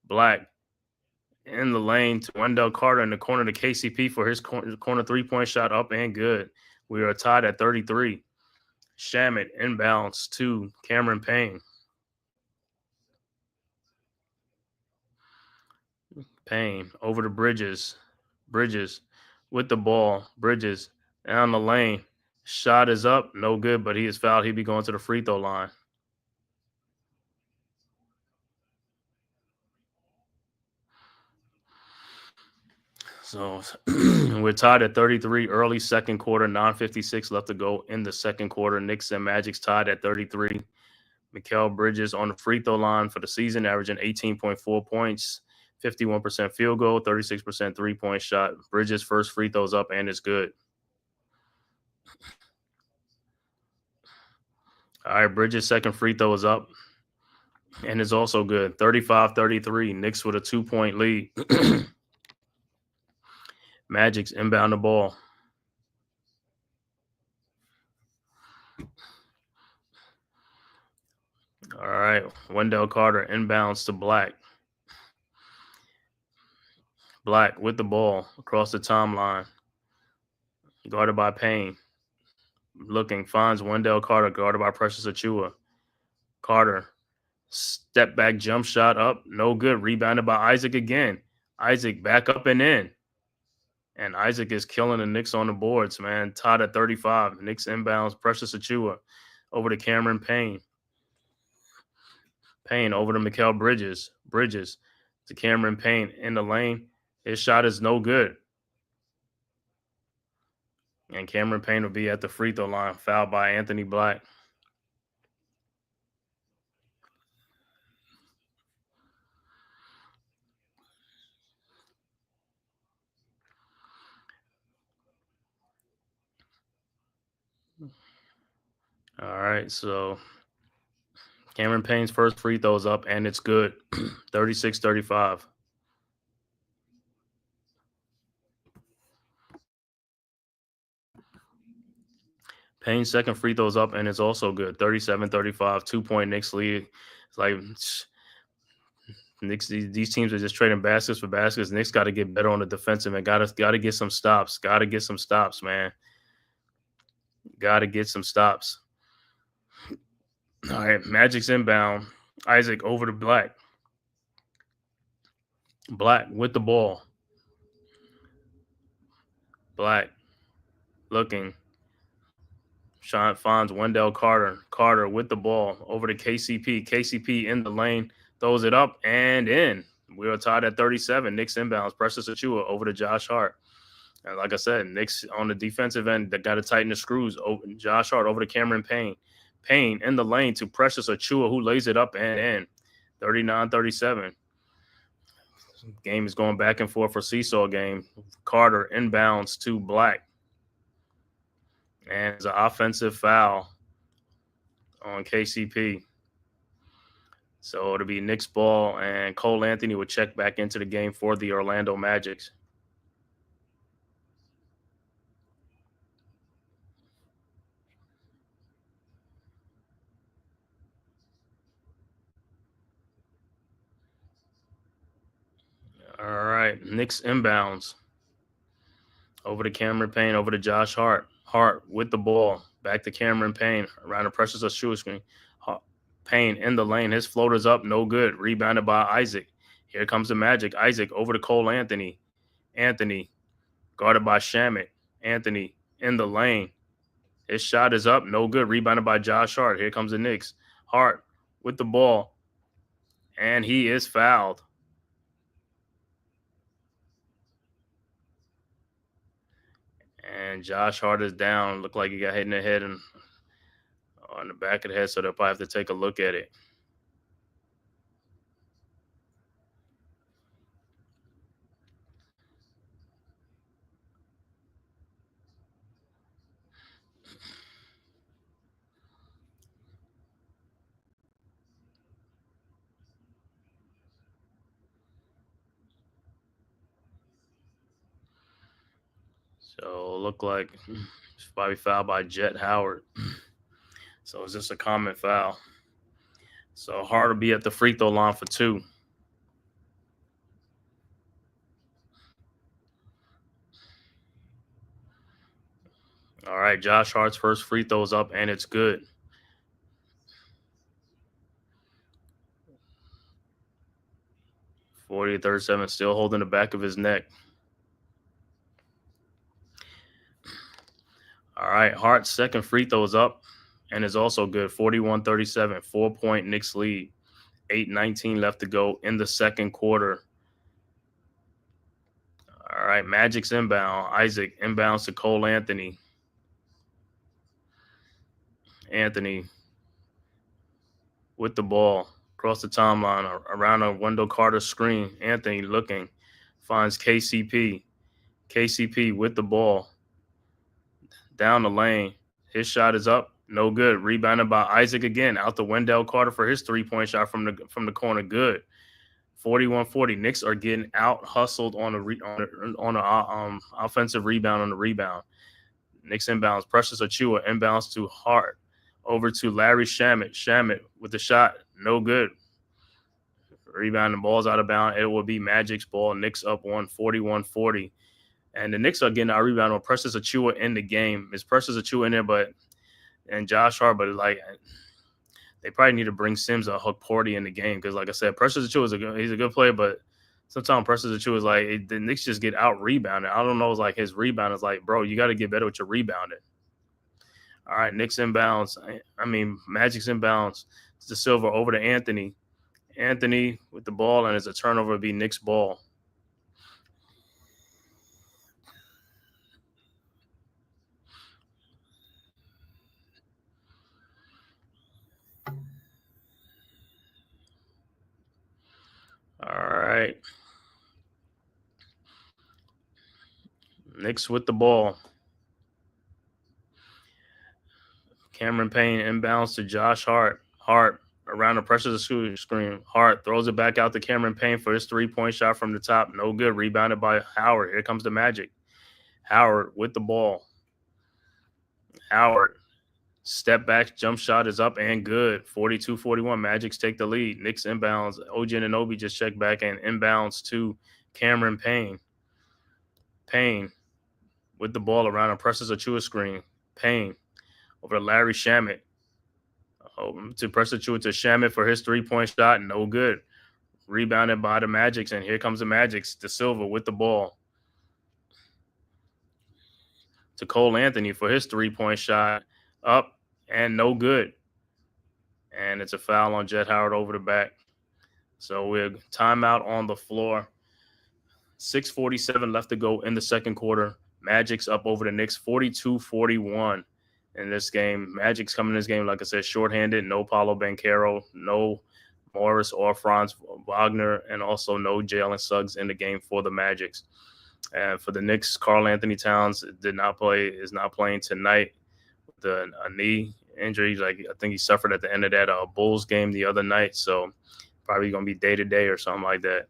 Black in the lane to Wendell Carter in the corner to KCP for his corner 3-point shot. Up and good. We are tied at 33. Shamet inbounds to Cameron Payne. Payne over to Bridges. Bridges with the ball. Bridges down the lane. Shot is up. No good, but he is fouled. He'd be going to the free throw line. So we're tied at 33, early second quarter, 9:56 left to go in the second quarter. Knicks and Magic's tied at 33. Mikal Bridges on the free throw line for the season, averaging 18.4 points, 51% field goal, 36% 3-point shot. Bridges' first free throw's up and it's good. All right, Bridges' second free throw is up and it's also good. 35-33, Knicks with a 2-point lead. Magic's inbound the ball. All right, Wendell Carter inbounds to Black. Black with the ball across the timeline. Guarded by Payne. Looking, finds Wendell Carter, guarded by Precious Achua. Carter, step back jump shot up, no good. Rebounded by Isaac again. Isaac back up and in. And Isaac is killing the Knicks on the boards, man. Tied at 35. Knicks inbounds, Precious Achua over to Cameron Payne. Payne over to Mikal Bridges. Bridges to Cameron Payne in the lane. His shot is no good. And Cameron Payne will be at the free throw line, fouled by Anthony Black. All right, so Cameron Payne's first free throw is up, and it's good. 36-35. Payne's second free throw is up, and it's also good. 37-35, 2-point Knicks lead. It's like Knicks. These teams are just trading baskets for baskets. Knicks got to get better on the defensive and got to get some stops. Got to get some stops, man. Got to get some stops. All right, Magic's inbound. Isaac over to Black. Black with the ball. Black looking. Sean finds Wendell Carter. Carter with the ball over to KCP. KCP in the lane. Throws it up and in. We are tied at 37. Knicks inbounds. Precious Achua over to Josh Hart. And like I said, Knicks on the defensive end, they got to tighten the screws. Josh Hart over to Cameron Payne. Payne in the lane to Precious Achua, who lays it up and in. 39-37. Game is going back and forth for seesaw game. Carter inbounds to Black. And it's an offensive foul on KCP. So it'll be Knicks ball, and Cole Anthony will check back into the game for the Orlando Magic. All right, Knicks inbounds. Over to Cameron Payne, over to Josh Hart. Hart with the ball. Back to Cameron Payne. Around the Precious Achua screen. Payne in the lane. His floater's up. No good. Rebounded by Isaac. Here comes the Magic. Isaac over to Cole Anthony. Anthony guarded by Shamet. Anthony in the lane. His shot is up. No good. Rebounded by Josh Hart. Here comes the Knicks. Hart with the ball. And he is fouled. And Josh Hart is down. Looked like he got hit in the head and on the back of the head, so they'll probably have to take a look at it. So look like it's probably fouled by Jet Howard. So it's just a common foul. So Hart will be at the free throw line for 2. All right, Josh Hart's first free throw is up, and it's good. 40-37, still holding the back of his neck. All right, Hart's second free throw is up, and is also good. 41-37, 4-point Knicks lead. 8:19 left to go in the second quarter. All right, Magic's inbound. Isaac inbounds to Cole Anthony. Anthony with the ball across the timeline around a Wendell Carter screen. Anthony looking, finds KCP. KCP with the ball down the lane. His shot is up, no good. Rebounded by Isaac again, out to Wendell Carter for his 3-point shot from the corner. Good. 41-40. Knicks are getting out hustled on an offensive rebound on the rebound. Knicks inbounds. Precious Achiuwa inbounds to Hart. Over to Larry Shamet. Shamet with the shot. No good. Rebound, the ball's out of bounds. It will be Magic's ball. Knicks up 41-40. And the Knicks are getting our rebound on Precious Achiuwa in the game. It's Precious Achiuwa in there, and Josh Hart, but like they probably need to bring Sims or Hook Porty in the game because, like I said, Precious Achiuwa he's a good player, but sometimes Precious Achiuwa is like the Knicks just get out rebounded. I don't know. It's like his rebound is like, bro, you got to get better with your rebounding. All right, Knicks inbounds. Magic's inbounds. It's the Silver over to Anthony. Anthony with the ball, and it's a turnover. It'll be Knicks ball. All right. Knicks with the ball. Cameron Payne inbounds to Josh Hart. Hart around the pressure of the screen. Hart throws it back out to Cameron Payne for his 3-point shot from the top. No good. Rebounded by Howard. Here comes the Magic. Howard with the ball. Howard. Step back, jump shot is up and good. 42-41. Magics take the lead. Knicks inbounds. OG Anunoby just checked back and inbounds to Cameron Payne. Payne with the ball around a Precious Achiuwa screen. Payne over to Larry Shamet. To Precious Achiuwa to Shamet for his 3-point shot. No good. Rebounded by the Magics, and here comes the Magics. De Silva with the ball. To Cole Anthony for his 3-point shot. Up and no good. And it's a foul on Jet Howard over the back. So we're timeout on the floor. 6:47 left to go in the second quarter. Magic's up over the Knicks 42-41 in this game. Magic's coming in this game, like I said, shorthanded. No Paulo Banchero, no Morris or Franz Wagner, and also no Jalen Suggs in the game for the Magics. And for the Knicks, Karl Anthony Towns is not playing tonight with a knee injury. Like I think he suffered at the end of that Bulls game the other night. So probably going to be day-to-day or something like that.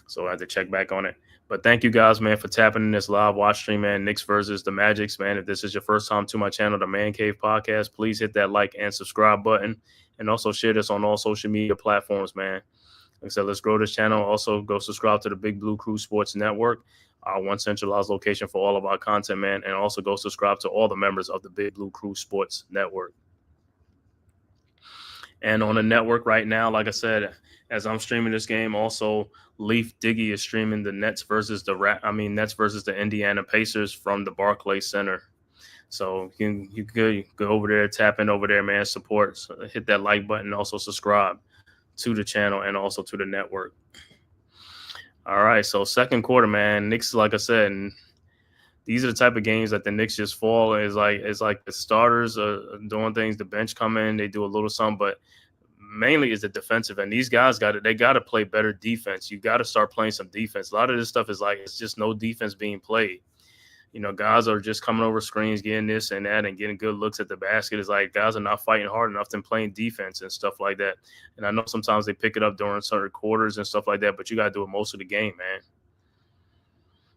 So I have to check back on it. But thank you guys, man, for tapping in this live watch stream, man. Knicks versus the Magics, man. If this is your first time to my channel, the Man Cave Podcast, please hit that like and subscribe button. And also share this on all social media platforms, man. Like I said, let's grow this channel. Also, go subscribe to the Big Blue Crew Sports Network, our one centralized location for all of our content, man. And also go subscribe to all the members of the Big Blue Crew Sports Network. And on the network right now, like I said, as I'm streaming this game, also Leaf Diggy is streaming the Nets versus the Indiana Pacers from the Barclays Center. So you could go over there, tap in over there, man. Support, hit that like button, also subscribe to the channel and also to the network. All right, so second quarter, man. Knicks, like I said, these are the type of games that the Knicks just fall. It's like the starters are doing things, the bench come in, they do a little something, but mainly is the defensive. And these guys got to play better defense. You got to start playing some defense. A lot of this stuff is like it's just no defense being played. Guys are just coming over screens, getting this and that, and getting good looks at the basket. It's like guys are not fighting hard enough than playing defense and stuff like that. And I know sometimes they pick it up during certain quarters and stuff like that, but you got to do it most of the game, man.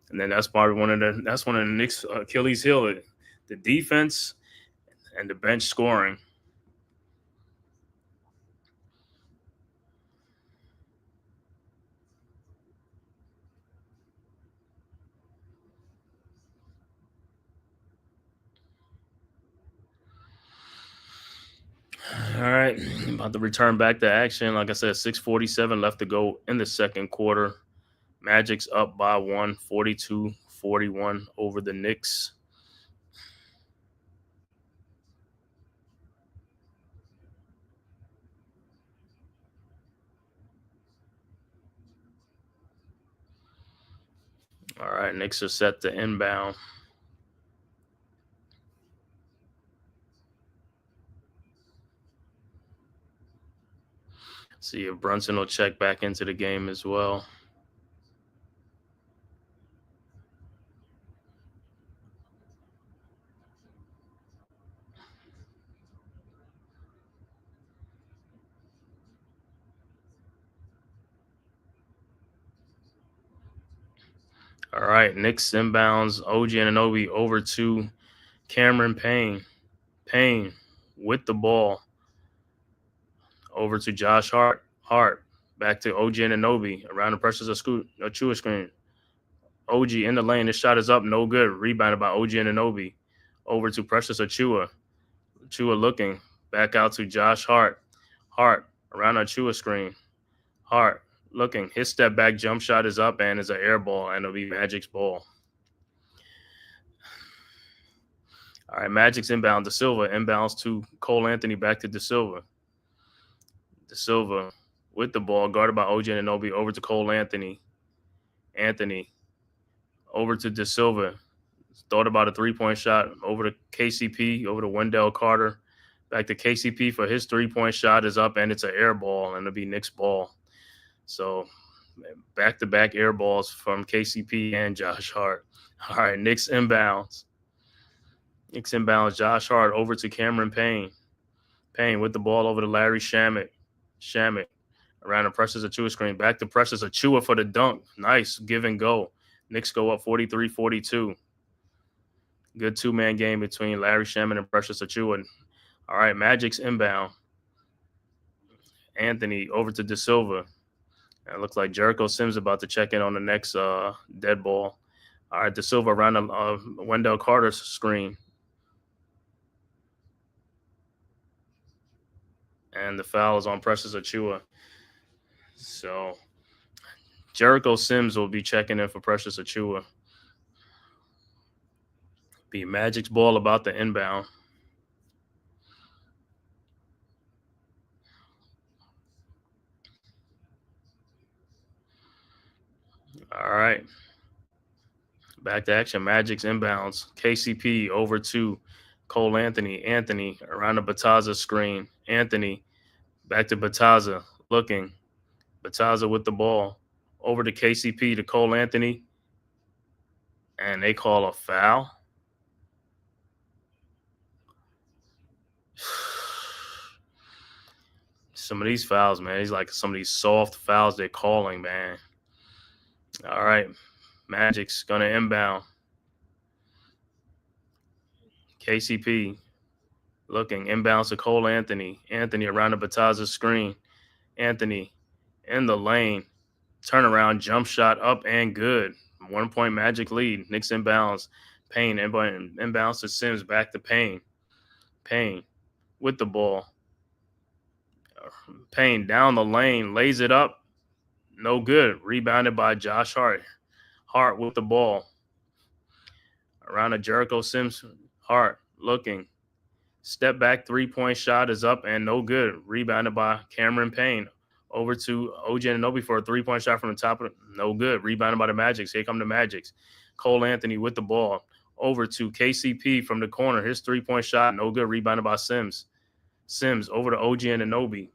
And then that's probably one of the Knicks' Achilles heel, the defense and the bench scoring. All right, about to return back to action. Like I said, 6:47 left to go in the second quarter. Magic's up by 1, 42-41 over the Knicks. All right, Knicks are set to inbound. See if Brunson will check back into the game as well. All right, Knicks inbounds. OG Anunoby over to Cameron Payne. Payne with the ball. Over to Josh Hart. Hart back to OG Anunoby. Around the pressures of Chua screen. OG in the lane. This shot is up. No good. Rebounded by OG Anunoby. Over to Precious Achua. Achua looking. Back out to Josh Hart. Hart around Achua screen. Hart looking. His step back jump shot is up and is an air ball, and it'll be Magic's ball. All right, Magic's inbound. De Silva inbounds to Cole Anthony. Back to De Silva. De Silva with the ball, guarded by OG Anunoby. Over to Cole Anthony. Anthony over to De Silva. Thought about a three-point shot. Over to KCP. Over to Wendell Carter. Back to KCP for his three-point shot is up, and it's an air ball, and it'll be Knicks' ball. So back-to-back air balls from KCP and Josh Hart. All right, Knicks inbounds. Knicks inbounds. Josh Hart over to Cameron Payne. Payne with the ball over to Larry Shamet. Shamet around the Precious Achua screen. Back to Precious Achua for the dunk. Nice give and go. Knicks go up 43-42. Good two-man game between Larry Shamet and Precious Achua. All right, Magic's inbound. Anthony over to De Silva. It looks like Jericho Sims about to check in on the next dead ball. All right, De Silva around the Wendell Carter's screen. And the foul is on Precious Achua. So Jericho Sims will be checking in for Precious Achua. Be Magic's ball about the inbound. All right. Back to action. Magic's inbounds. KCP over to Cole Anthony. Anthony around the Bataza screen. Anthony back to Bataza. Looking. Bataza with the ball. Over to KCP to Cole Anthony. And they call a foul. Some of these fouls, man. These like some of these soft fouls they're calling, man. All right. Magic's going to inbound. KCP looking. Inbounds to Cole Anthony. Anthony around the Bataza screen. Anthony in the lane. Turnaround, jump shot up and good. 1 point Magic lead. Knicks inbounds. Payne inbounds to Sims. Back to Payne. Payne with the ball. Payne down the lane. Lays it up. No good. Rebounded by Josh Hart. Hart with the ball. Around a Jericho Sims. Hart looking. Step back 3-point shot is up and no good. Rebounded by Cameron Payne. Over to OG Anunoby for a 3-point shot from the top of it. No good. Rebounded by the Magics. Here come the Magics. Cole Anthony with the ball. over to KCP from the corner. His three-point shot, no good. Rebounded by Sims. Sims over to OG Anunoby.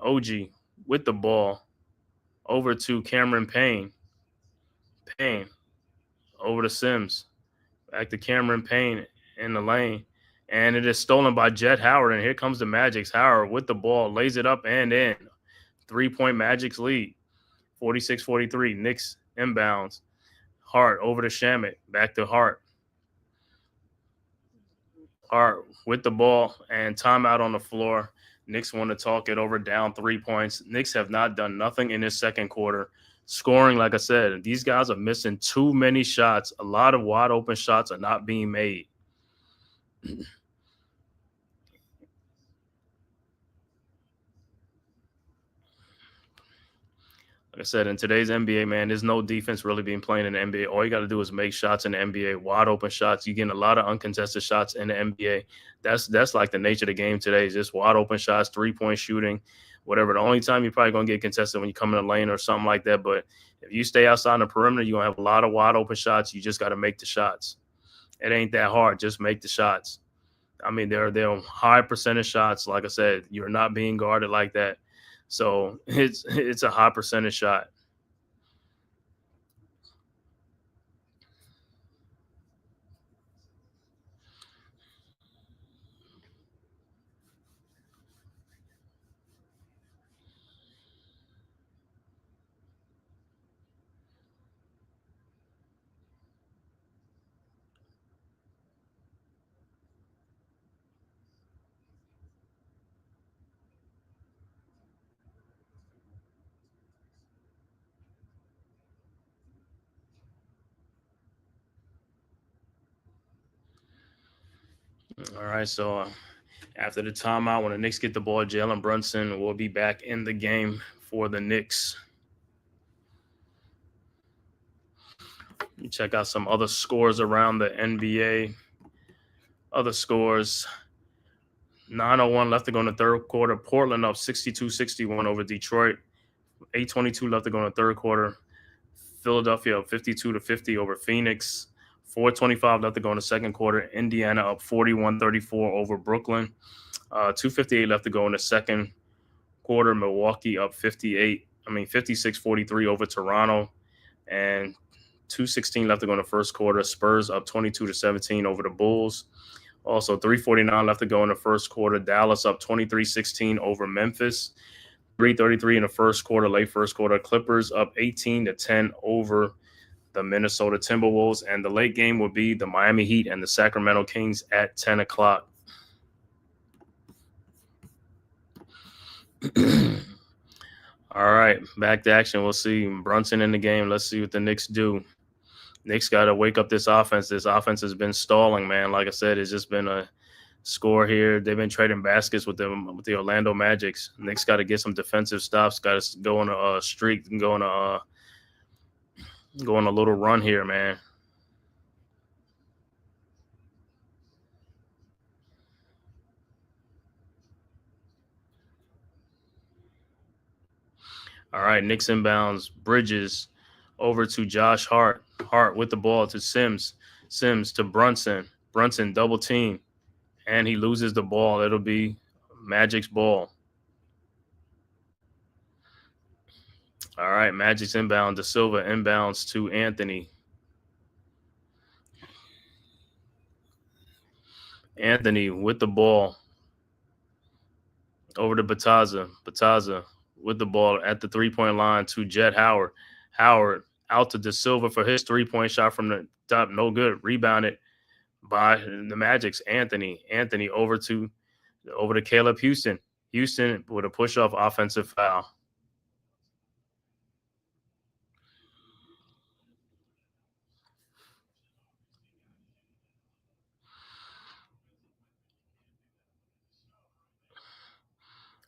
OG with the ball over to Cameron Payne. Payne over to Sims. Back to Cameron Payne in the lane. And it is stolen by Jet Howard. And here comes the Magic's. Howard with the ball, lays it up and in. 3-point Magic's lead. 46-43. Knicks inbounds. Hart over to Shamet. Back to Hart. Hart with the ball and timeout on the floor. Knicks want to talk it over, down 3 points. Knicks have not done nothing in this second quarter. Scoring, like I said, these guys are missing too many shots. A lot of wide open shots are not being made. Like I said, in today's NBA, man, there's no defense really being played in the NBA. All you got to do is make shots in the NBA, wide open shots. You're getting a lot of uncontested shots in the NBA. That's like the nature of the game today, is just wide open shots, 3-point shooting, whatever. The only time you're probably going to get contested when you come in the lane or something like that. But if you stay outside the perimeter, you're going to have a lot of wide open shots. You just got to make the shots. It ain't that hard. Just make the shots. I mean, they're high percentage shots. Like I said, you're not being guarded like that. So it's a high percentage shot. All right, so after the timeout, when the Knicks get the ball, Jalen Brunson will be back in the game for the Knicks. Check out some other scores around the NBA. Other scores. 9:01 left to go in the third quarter. Portland up 62-61 over Detroit. 8:22 left to go in the third quarter. Philadelphia up 52-50 over Phoenix. 4:25 left to go in the second quarter. Indiana up 41-34 over Brooklyn. 2:58 left to go in the second quarter. Milwaukee up 56-43 over Toronto. And 2:16 left to go in the first quarter. Spurs up 22-17 over the Bulls. Also, 3:49 left to go in the first quarter. Dallas up 23-16 over Memphis. 3:33 in the first quarter, late first quarter. Clippers up 18-10 over the Minnesota Timberwolves. And the late game will be the Miami Heat and the Sacramento Kings at 10 o'clock. All right, back to action. We'll see Brunson in the game. Let's see what the Knicks do. Knicks got to wake up this offense. This offense has been stalling, man. Like I said, it's just been a score here. They've been trading baskets with the Orlando Magics. Knicks got to get some defensive stops. Got to go on a streak and go on a little run here, man. All right, Knicks inbounds. Bridges over to Josh Hart. Hart with the ball to Sims. Sims to Brunson. Brunson double team. And he loses the ball. It'll be Magic's ball. All right, Magic's inbound. De Silva inbounds to Anthony. Anthony with the ball. Over to Bataza. Bataza with the ball at the three-point line to Jet Howard. Howard out to De Silva for his three-point shot from the top. No good. Rebounded by the Magic's Anthony. Anthony over to Caleb Houston. Houston with a push-off offensive foul.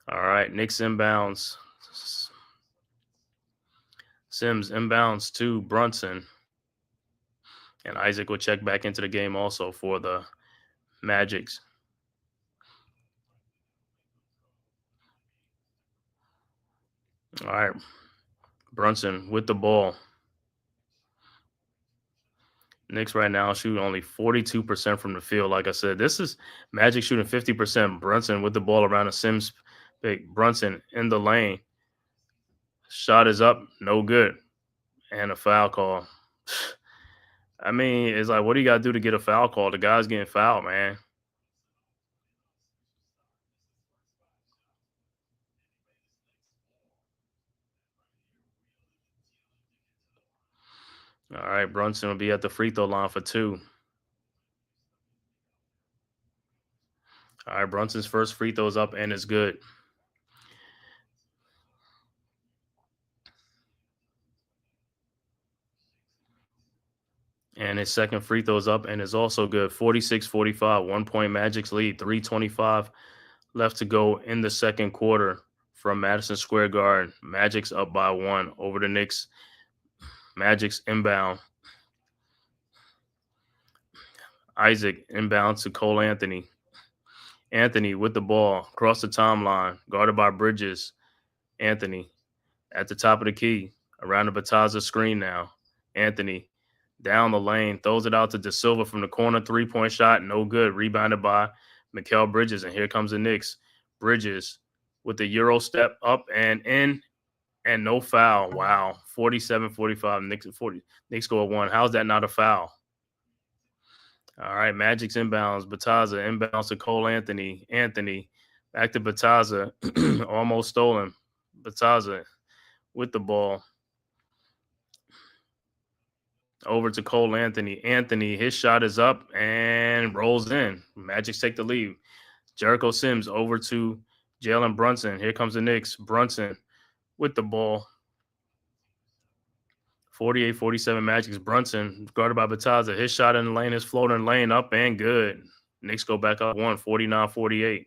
All right, Knicks inbounds. Sims inbounds to Brunson. And Isaac will check back into the game also for the Magics. All right, Brunson with the ball. Knicks right now shoot only 42% from the field. Like I said, this is Magic shooting 50%. Brunson with the ball around the Sims pick. Brunson in the lane. Shot is up, no good. And a foul call. I mean, it's like, what do you got to do to get a foul call? The guy's getting fouled, man. All right, Brunson will be at the free throw line for 2. All right, Brunson's first free throw is up and it's good. And his second free throw is up and is also good. 46-45, 1-point Magic's lead. 3:25 left to go in the second quarter from Madison Square Garden. Magic's up by 1 over the Knicks. Magic's inbound. Isaac inbound to Cole Anthony. Anthony with the ball across the timeline, guarded by Bridges. Anthony at the top of the key, around the Bataza screen now. Anthony down the lane, throws it out to Da Silva from the corner, 3-point shot, no good. Rebounded by Mikal Bridges, and here comes the Knicks. Bridges with the Euro step up and in, and no foul. Wow, 47-45, Knicks score 1. How's that not a foul? All right, Magic's inbounds. Bataza inbounds to Cole Anthony. Anthony back to Bataza. Almost stolen. Bataza with the ball. Over to Cole Anthony. Anthony, his shot is up and rolls in. Magic take the lead. Jericho Sims over to Jalen Brunson. Here comes the Knicks. Brunson with the ball. 48-47 Magic's Brunson, guarded by Bataza. His shot in the lane, his floating lane up and good. Knicks go back up 1, 49-48.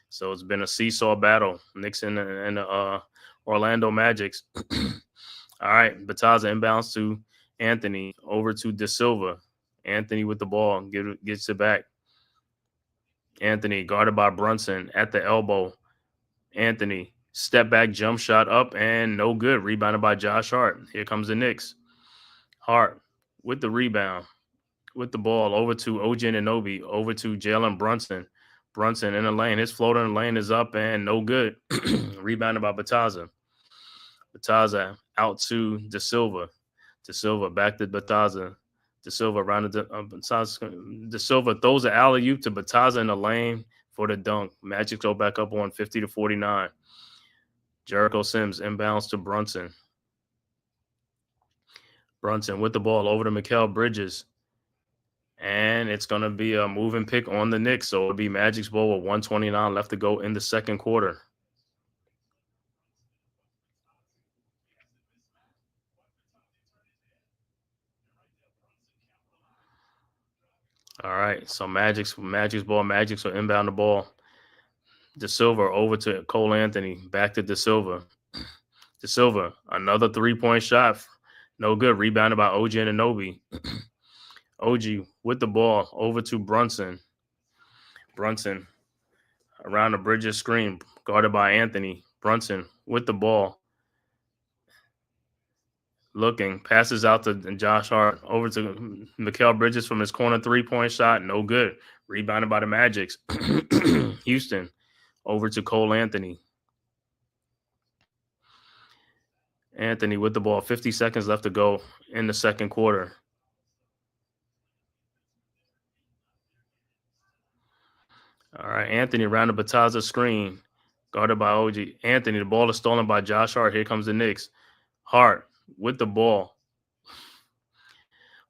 So it's been a seesaw battle. Knicks and the Orlando Magics. All right, Bataza inbounds to Anthony, over to Da Silva. Anthony with the ball, gets it back. Anthony guarded by Brunson at the elbow. Anthony, step back jump shot up and no good. Rebounded by Josh Hart. Here comes the Knicks. Hart with the rebound, with the ball over to OG Anunoby, over to Jalen Brunson. Brunson in the lane. His floater in the lane is up and no good. Rebounded by Bataza. Bataza out to Da Silva. Da Silva back to Bataza. Da Silva around Bataza. Da Silva throws an alley-oop to Bataza in the lane for the dunk. Magic go back up on 50-49. Jericho Sims inbounds to Brunson. Brunson with the ball over to Mikal Bridges. And it's going to be a moving pick on the Knicks. So it'll be Magic's ball with 1:29 left to go in the second quarter. All right, so Magic's ball. Magic's will inbound the ball. Da Silva over to Cole Anthony. Back to Da Silva. Da Silva, another 3-point shot. No good. Rebounded by OG Anunoby. OG with the ball over to Brunson. Brunson around the Bridges screen, guarded by Anthony. Brunson with the ball. Looking, passes out to Josh Hart, over to Mikal Bridges from his corner 3-point shot. No good. Rebounded by the Magics. Houston over to Cole Anthony. Anthony with the ball. 50 seconds left to go in the second quarter. All right, Anthony around the Bataza screen, guarded by OG. Anthony, the ball is stolen by Josh Hart. Here comes the Knicks. Hart with the ball.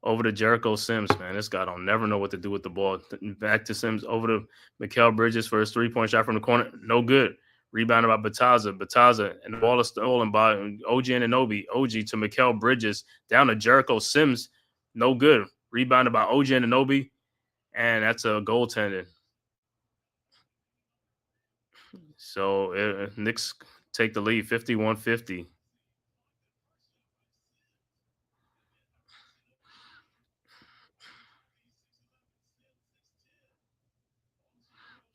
Over to Jericho Sims, man. This guy don't never know what to do with the ball. Back to Sims, over to Mikal Bridges for his 3-point shot from the corner. No good. Rebounded by Bataza. Bataza, and the ball is stolen by OG Anunoby. OG to Mikal Bridges. Down to Jericho Sims. No good. Rebounded by OG Anunoby. And that's a goaltending. So Knicks take the lead, 51-50.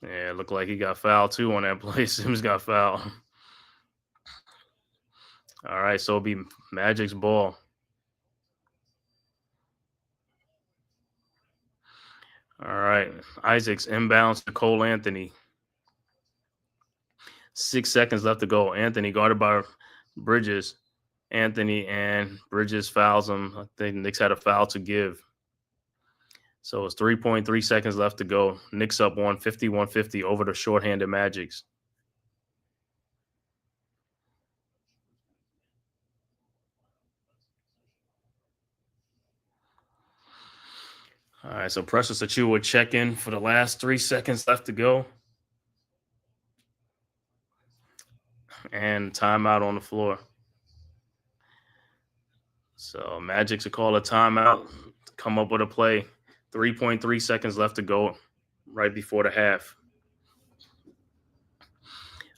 Yeah, it looked like he got fouled too on that play. Sims got fouled. All right, so it'll be Magic's ball. All right. Isaacs inbounds to Cole Anthony. 6 seconds left to go. Anthony guarded by Bridges. Anthony and Bridges fouls him. I think Knicks had a foul to give. So it's 3.3 seconds left to go. Knicks up 150 over the shorthanded Magics. All right, so Precious Achua check in for the last 3 seconds left to go. And timeout on the floor. So Magic's will call a timeout, come up with a play. 3.3 seconds left to go right before the half.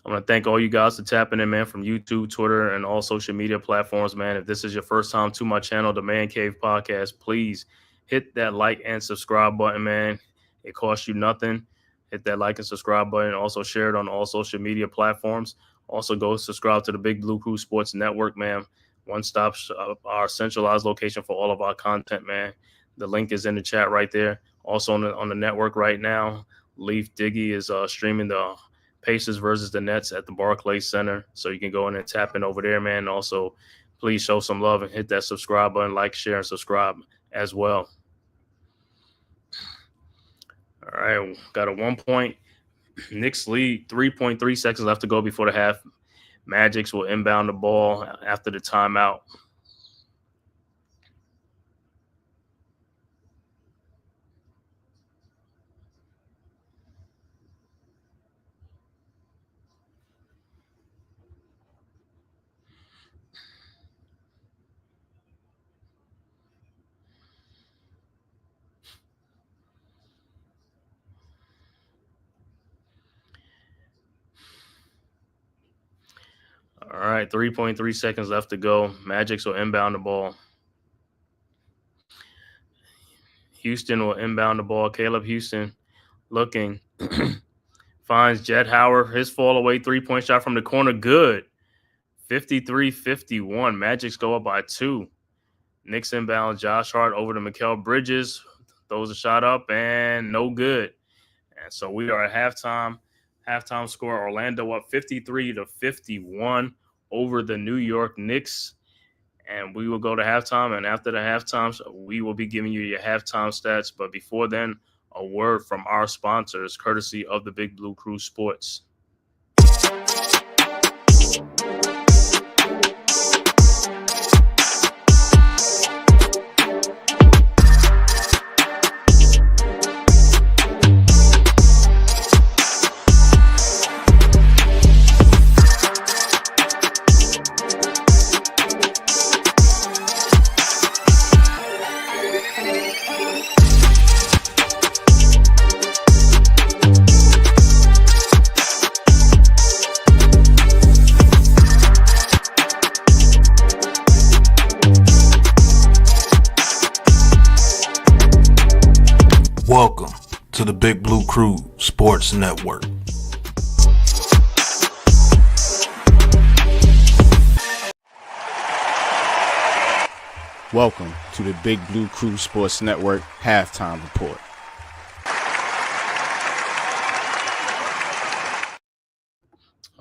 I want to thank all you guys for tapping in, man, from YouTube, Twitter, and all social media platforms, man. If this is your first time to my channel, The Man Cave Podcast, please hit that like and subscribe button, man. It costs you nothing. Hit that like and subscribe button. Also share it on all social media platforms. Also go subscribe to the Big Blue Crew Sports Network, man. One-stop shop, our centralized location for all of our content, man. The link is in the chat right there. Also on the network right now, Leaf Diggy is streaming the Pacers versus the Nets at the Barclays Center. So you can go in and tap in over there, man. Also, please show some love and hit that subscribe button, like, share, and subscribe as well. All right, got a 1 point Knicks lead, 3.3 seconds left to go before the half. Magics will inbound the ball after the timeout. All right, 3.3 seconds left to go. Magics will inbound the ball. Houston will inbound the ball. Caleb Houston looking. Finds Jet Howard. His fall away 3-point shot from the corner. Good. 53-51. Magics go up by 2. Knicks inbound. Josh Hart over to Mikal Bridges. Throws a shot up and no good. And so we are at halftime. Halftime score, Orlando up 53-51 over the New York Knicks. And we will go to halftime. And after the halftime, we will be giving you your halftime stats. But before then, a word from our sponsors, courtesy of the Big Blue Crew Sports. Welcome to the Big Blue Crew Sports Network. Welcome to the Big Blue Crew Sports Network Halftime Report.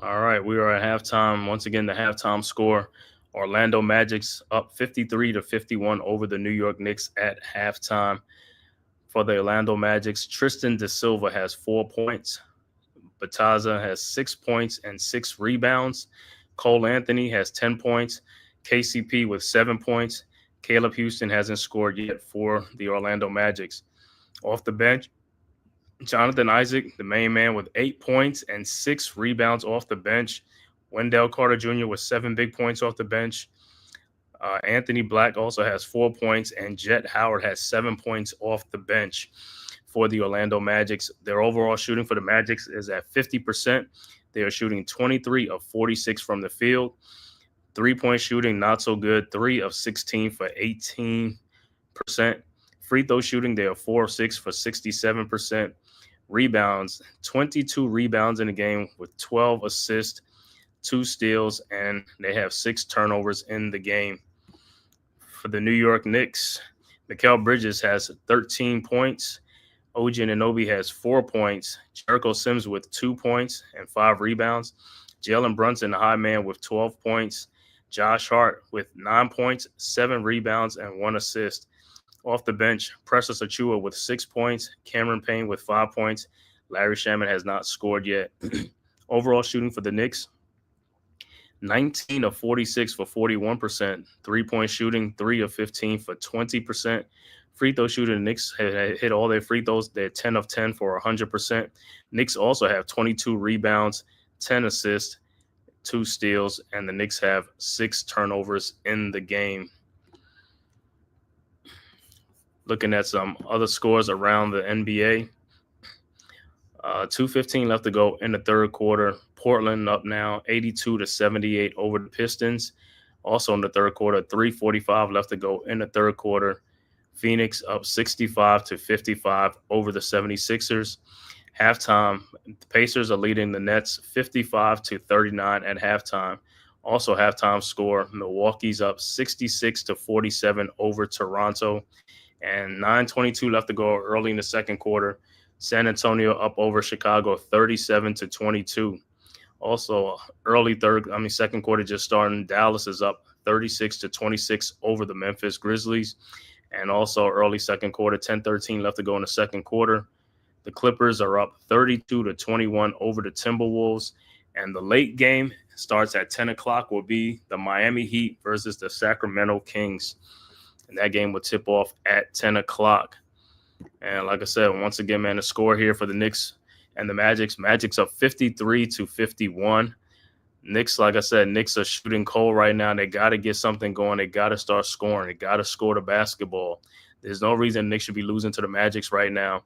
All right, we are at halftime. Once again, the halftime score, Orlando Magic's up 53-51 over the New York Knicks at halftime. For the Orlando Magics, Tristan Da Silva has 4 points. Bataza has 6 points and 6 rebounds. Cole Anthony has 10 points. KCP with 7 points. Caleb Houston hasn't scored yet for the Orlando Magics. Off the bench, Jonathan Isaac, the main man, with 8 points and 6 rebounds off the bench. Wendell Carter Jr. with 7 big points off the bench. Anthony Black also has 4 points, and Jet Howard has 7 points off the bench for the Orlando Magics. Their overall shooting for the Magics is at 50%. They are shooting 23 of 46 from the field. 3-point shooting, not so good. 3 of 16 for 18%. Free throw shooting, they are 4 of 6 for 67%. Rebounds, 22 rebounds in the game with 12 assists, 2 steals, and they have 6 turnovers in the game. For the New York Knicks, Mikal Bridges has 13 points. OG Anunoby has 4 points. Jericho Sims with 2 points and 5 rebounds. Jalen Brunson, the high man, with 12 points. Josh Hart with 9 points, 7 rebounds, and 1 assist. Off the bench, Precious Achua with 6 points. Cameron Payne with 5 points. Larry Shaman has not scored yet. Overall shooting for the Knicks, 19 of 46 for 41%. 3-point shooting, 3 of 15 for 20%. Free throw shooting, the Knicks had hit all their free throws. They're 10 of 10 for 100%. Knicks also have 22 rebounds, 10 assists, 2 steals, and the Knicks have 6 turnovers in the game. Looking at some other scores around the NBA, 2:15 left to go in the third quarter. Portland up now 82-78 over the Pistons. Also in the third quarter, 3:45 left to go in the third quarter. Phoenix up 65-55 over the 76ers. Halftime, the Pacers are leading the Nets 55-39 at halftime. Also halftime score, Milwaukee's up 66-47 over Toronto. And 9:22 left to go early in the second quarter. San Antonio up over Chicago 37-22. Also second quarter just starting. Dallas is up 36-26 over the Memphis Grizzlies. And also early second quarter, 10:13 left to go in the second quarter. The Clippers are up 32-21 over the Timberwolves. And the late game starts at 10 o'clock, will be the Miami Heat versus the Sacramento Kings. And that game will tip off at 10 o'clock. And like I said, once again, man, the score here for the Knicks and the Magic's up 53-51. Knicks, like I said, Knicks are shooting cold right now. They got to get something going. They got to start scoring. They got to score the basketball. There's no reason Knicks should be losing to the Magic's right now.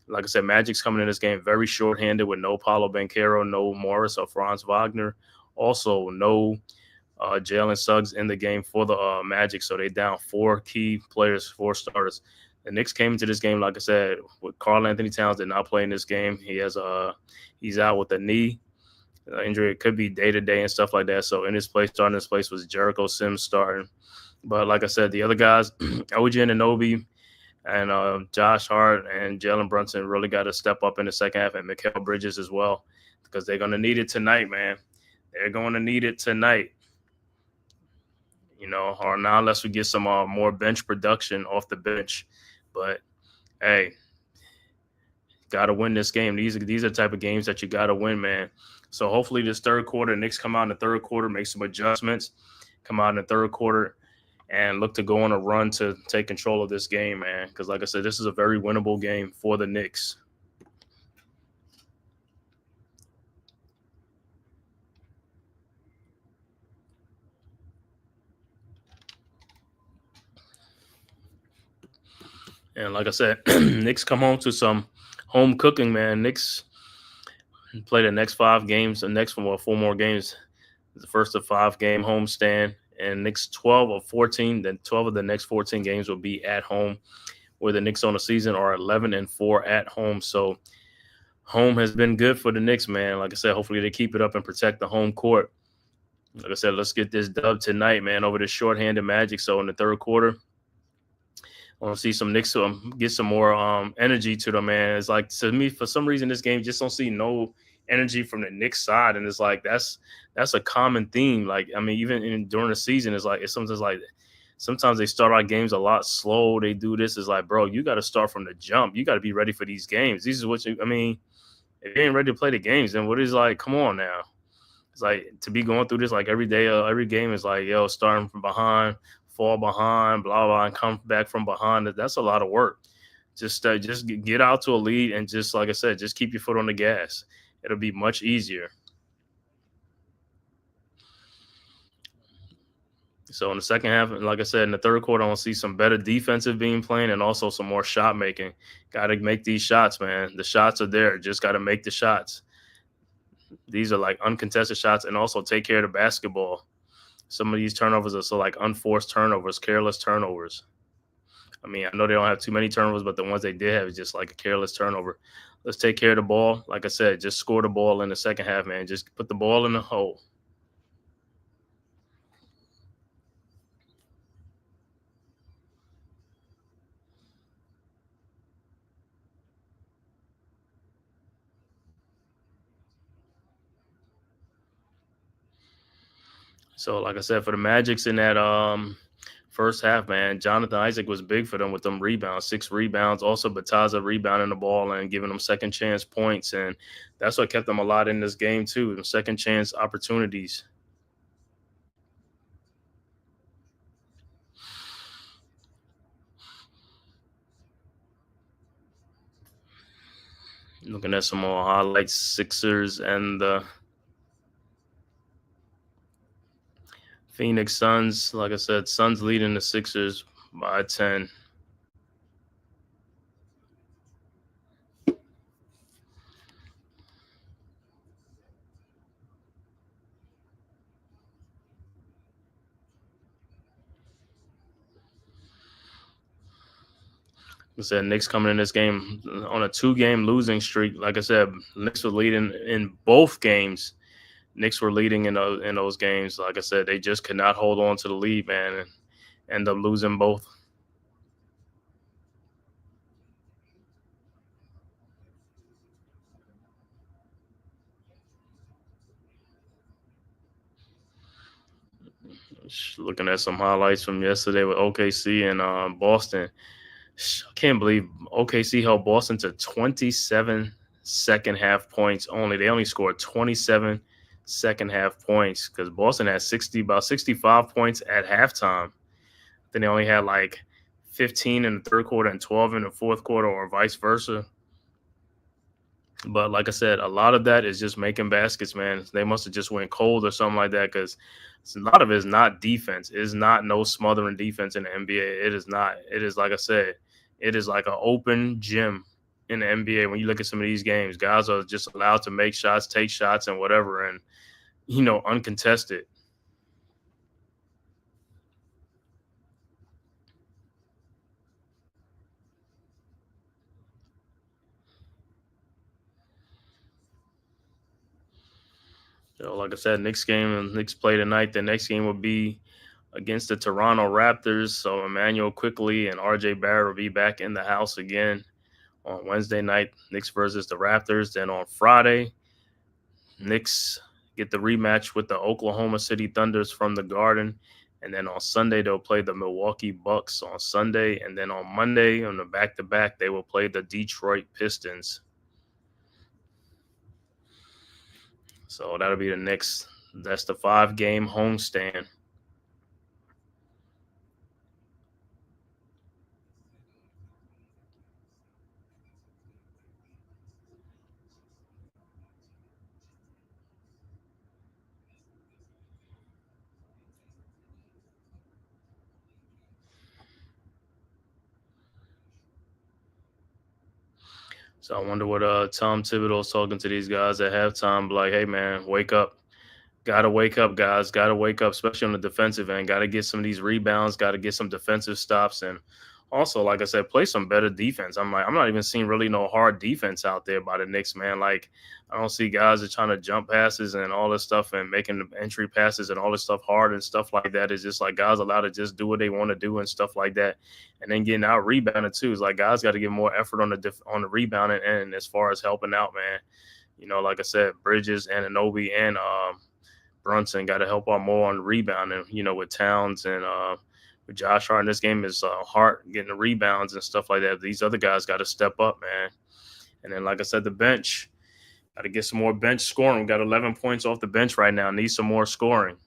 Like I said, Magic's coming in this game very short-handed with no Paulo Banchero, no Morris or Franz Wagner. Also, no Jalen Suggs in the game for the Magic. So they down 4 key players, 4 starters. The Knicks came into this game, like I said, with Karl Anthony Towns did not play in this game. He's out with a knee injury. It could be day-to-day and stuff like that. So in his place, starting this place was Jericho Sims starting. But like I said, the other guys, OG Anunoby and Josh Hart and Jalen Brunson really got to step up in the second half, and Mikal Bridges as well, because they're going to need it tonight, man. They're going to need it tonight. Or now unless we get some more bench production off the bench. But, hey, got to win this game. These are the type of games that you got to win, man. So hopefully this third quarter, Knicks come out in the third quarter, make some adjustments, come out in the third quarter, and look to go on a run to take control of this game, man. Because, like I said, this is a very winnable game for the Knicks. And like I said, Knicks come home to some home cooking, man. Knicks play the next 5 games, the next 4 more games, the first of 5-game homestand. And Knicks 12 of 14, then 12 of the next 14 games will be at home, where the Knicks on the season are 11-4 at home. So home has been good for the Knicks, man. Like I said, hopefully they keep it up and protect the home court. Like I said, let's get this dub tonight, man, over the shorthanded Magic. So in the third quarter, I want to see some Knicks get some more energy to them, man. It's like, to me, for some reason, this game just don't see no energy from the Knicks side, and it's like that's a common theme. Like, I mean, even during the season, it's sometimes they start our games a lot slow. They do this. It's like, bro, you got to start from the jump. You got to be ready for these games. This is what if you ain't ready to play the games, then what is, like, come on now. It's like, to be going through this like every day, every game is like, starting from behind, fall behind, blah, blah, and come back from behind. That's a lot of work. Just get out to a lead and just, like I said, just keep your foot on the gas. It'll be much easier. So in the second half, like I said, in the third quarter, I want to see some better defensive being playing and also some more shot making. Got to make these shots, man. The shots are there. Just got to make the shots. These are like uncontested shots, and also take care of the basketball. Some of these turnovers are like unforced turnovers, careless turnovers. I mean, I know they don't have too many turnovers, but the ones they did have is just like a careless turnover. Let's take care of the ball. Like I said, just score the ball in the second half, man. Just put the ball in the hole. So, like I said, for the Magics in that first half, man, Jonathan Isaac was big for them with them rebounds, 6 rebounds. Also, Bataza rebounding the ball and giving them second chance points, and that's what kept them a lot in this game too. Them second chance opportunities. Looking at some more highlights, Sixers and the Phoenix Suns. Like I said, Suns leading the Sixers by 10. I said, Knicks coming in this game on a 2-game losing streak. Like I said, Knicks were leading in both games. Knicks were leading in those games. Like I said, they just could not hold on to the lead, man, and end up losing both. Looking at some highlights from yesterday with OKC and Boston. I can't believe OKC held Boston to 27 second half points only. They only scored 27 second half points because Boston had about 65 points at halftime. Then they only had like 15 in the third quarter and 12 in the fourth quarter, or vice versa. But like I said, a lot of that is just making baskets, man. They must have just went cold or something like that, because a lot of it is not defense. It is not no smothering defense in the NBA. It is not. It is, like I said, it is like an open gym in the NBA. When you look at some of these games, guys are just allowed to make shots, take shots, and whatever, and uncontested. Like I said, Knicks play tonight. The next game will be against the Toronto Raptors. So Emmanuel Quickly and RJ Barrett will be back in the house again on Wednesday night. Knicks versus the Raptors. Then on Friday, Knicks get the rematch with the Oklahoma City Thunders from the Garden. And then on Sunday, they'll play the Milwaukee Bucks on Sunday. And then on Monday, on the back-to-back, they will play the Detroit Pistons. So that'll be the next. That's the 5-game homestand. So I wonder what Tom Thibodeau's talking to these guys at halftime. Like, hey, man, wake up. Got to wake up, guys. Got to wake up, especially on the defensive end. Got to get some of these rebounds. Got to get some defensive stops. And also, like I said, play some better defense. I'm not even seeing really no hard defense out there by the Knicks, man. Like, I don't see guys that trying to jump passes and all this stuff and making the entry passes and all this stuff hard and stuff like that. It's just like guys allowed to just do what they want to do and stuff like that. And then getting out rebounded too. It's like guys got to get more effort on the rebounding end as far as helping out, man. Like I said, Bridges, Anunoby, and Brunson got to help out more on rebounding, with Towns and with Josh Hart in this game is Hart getting the rebounds and stuff like that. These other guys got to step up, man. And then, like I said, the bench, got to get some more bench scoring. We got 11 points off the bench right now. Need some more scoring.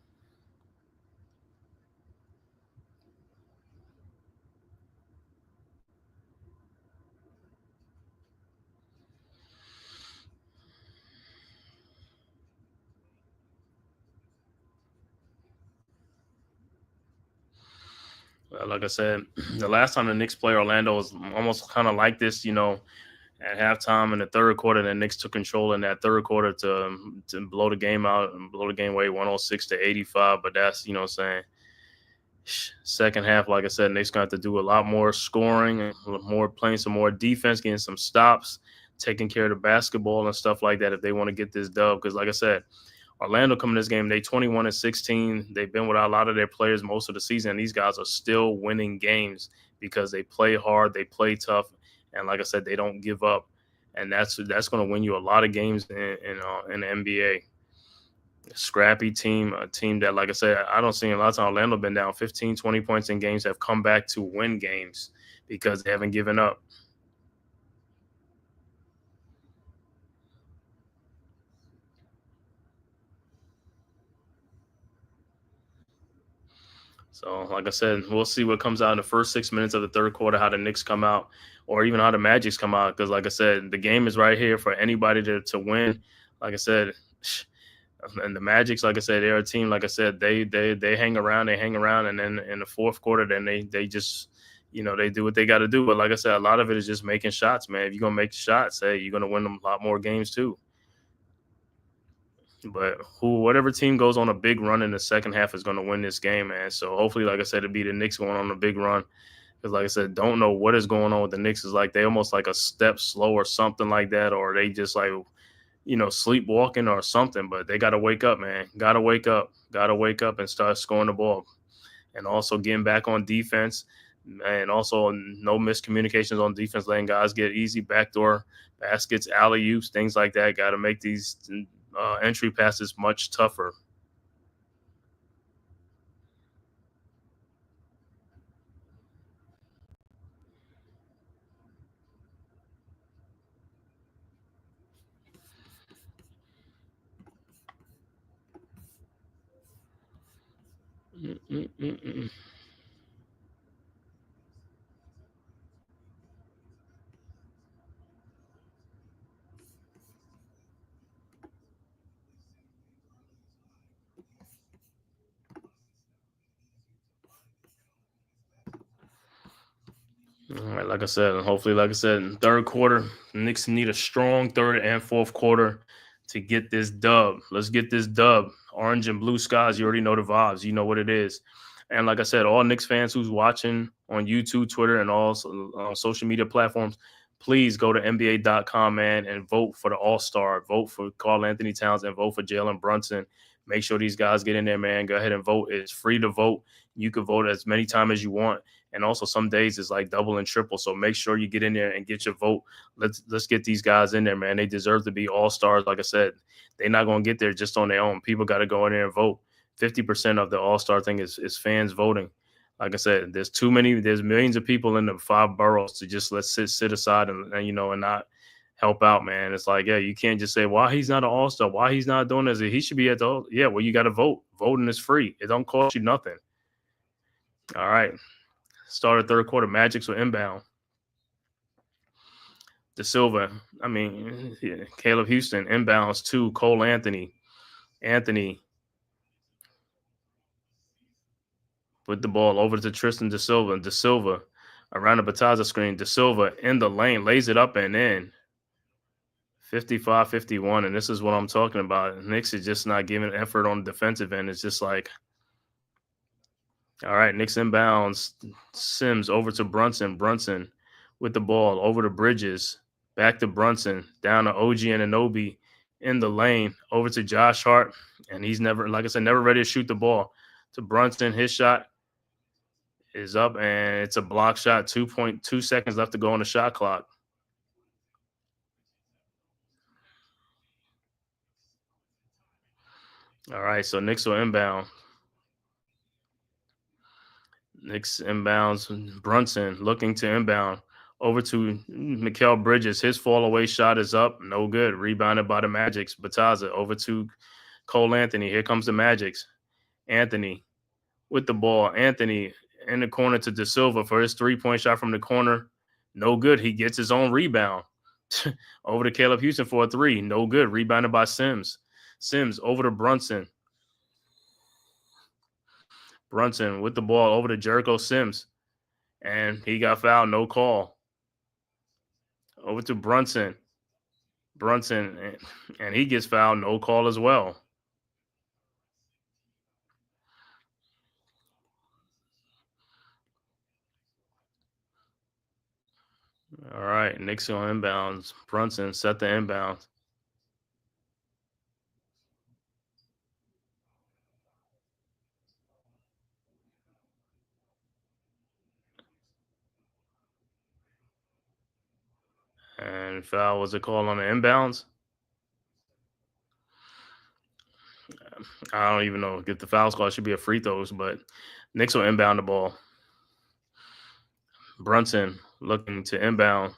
Like I said, the last time the Knicks played Orlando was almost kind of like this, at halftime in the third quarter. The Knicks took control in that third quarter to blow the game out and blow the game away 106-85. But that's, what I'm saying, second half, like I said, Knicks going to have to do a lot more scoring, and more playing some more defense, getting some stops, taking care of the basketball and stuff like that if they want to get this dub. Because, like I said, Orlando coming this game, they 21-16. They've been without a lot of their players most of the season. These guys are still winning games because they play hard, they play tough, and like I said, they don't give up. And that's going to win you a lot of games in the NBA. scrappy team, a team that, like I said, I don't see a lot of time. Orlando been down 15, 20 points in games, have come back to win games because they haven't given up. So, like I said, we'll see what comes out in the first 6 minutes of the third quarter, how the Knicks come out, or even how the Magics come out. Because, like I said, the game is right here for anybody to win. Like I said, and the Magics, like I said, they're a team. Like I said, they hang around, and then in the fourth quarter, then they just, they do what they got to do. But like I said, a lot of it is just making shots, man. If you're gonna make shots, hey, you're gonna win a lot more games too. But whatever team goes on a big run in the second half is going to win this game, man. So hopefully, like I said, it'll be the Knicks going on a big run. Because, like I said, don't know what is going on with the Knicks. Is like they almost like a step slow or something like that, or they just like sleepwalking or something. But they got to wake up, man. Got to wake up. Got to wake up and start scoring the ball, and also getting back on defense, and also no miscommunications on defense, letting guys get easy backdoor baskets, alley oops, things like that. Got to make these entry passes much tougher. Mm-mm-mm-mm. All right, like I said, and hopefully, like I said, in third quarter, Knicks need a strong third and fourth quarter to get this dub. Let's get this dub. Orange and blue skies, you already know the vibes. You know what it is. And like I said, all Knicks fans who's watching on YouTube, Twitter, and all social media platforms, please go to NBA.com, man, and vote for the All-Star. Vote for Karl Anthony Towns and vote for Jalen Brunson. Make sure these guys get in there, man. Go ahead and vote. It's free to vote. You can vote as many times as you want. And also some days it's like double and triple. So make sure you get in there and get your vote. Let's get these guys in there, man. They deserve to be all-stars. Like I said, they're not going to get there just on their own. People got to go in there and vote. 50% of the all-star thing is fans voting. Like I said, there's millions of people in the 5 boroughs to just sit aside and not help out, man. It's like, yeah, you can't just say, why he's not an all-star, why he's not doing this. He should be at the, yeah, well, you got to vote. Voting is free. It don't cost you nothing. All right. Started third quarter. Magics were inbound. De Silva, Caleb Houston inbounds to Cole Anthony. Anthony with the ball over to Tristan De Silva. De Silva around the Bataza screen. De Silva in the lane, lays it up and in. 55-51, and this is what I'm talking about. Knicks is just not giving effort on the defensive end. It's just like, all right, Knicks inbounds. Sims over to Brunson. Brunson with the ball over to Bridges. Back to Brunson. Down to OG and Anunoby in the lane. Over to Josh Hart. And he's never, like I said, never ready to shoot the ball. To Brunson. His shot is up, and it's a block shot. 2.2 seconds left to go on the shot clock. All right, so Knicks will inbound. Knicks inbounds. Brunson looking to inbound. Over to Mikal Bridges. His fall away shot is up. No good. Rebounded by the Magics. Bataza over to Cole Anthony. Here comes the Magics. Anthony with the ball. Anthony in the corner to De Silva for his 3-point shot from the corner. No good. He gets his own rebound. Over to Caleb Houston for a 3. No good. Rebounded by Sims. Sims over to Brunson. Brunson with the ball over to Jericho Sims. And he got fouled. No call. Over to Brunson. Brunson, and he gets fouled. No call as well. All right, Knicks on inbounds. Brunson set the inbounds. And foul was a call on the inbounds. I don't even know. Get the foul score. It should be a free throws, but Knicks will inbound the ball. Brunson looking to inbound.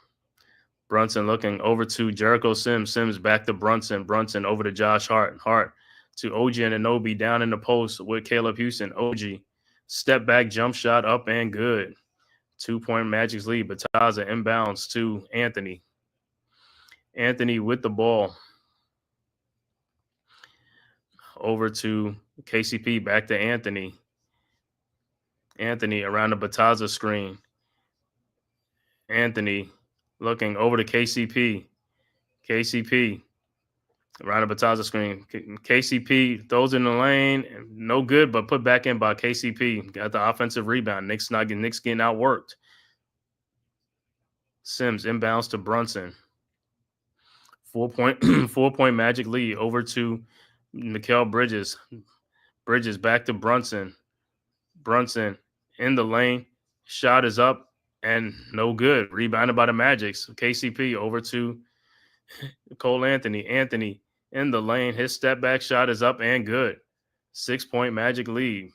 Brunson looking over to Jericho Sims. Sims back to Brunson. Brunson over to Josh Hart. Hart to OG Anunoby down in the post with Caleb Houston. OG step back jump shot up and good. 2-point Magic's lead. Bataza inbounds to Anthony. Anthony with the ball. Over to KCP. Back to Anthony. Anthony around the Bataza screen. Anthony looking over to KCP. KCP around the Bataza screen. KCP throws in the lane. No good, but put back in by KCP. Got the offensive rebound. Knicks getting outworked. Sims inbounds to Brunson. 4-point Magic lead over to Mikal Bridges. Bridges back to Brunson. Brunson in the lane. Shot is up and no good. Rebounded by the Magics. KCP over to Cole Anthony. Anthony in the lane. His step back shot is up and good. 6-point Magic lead.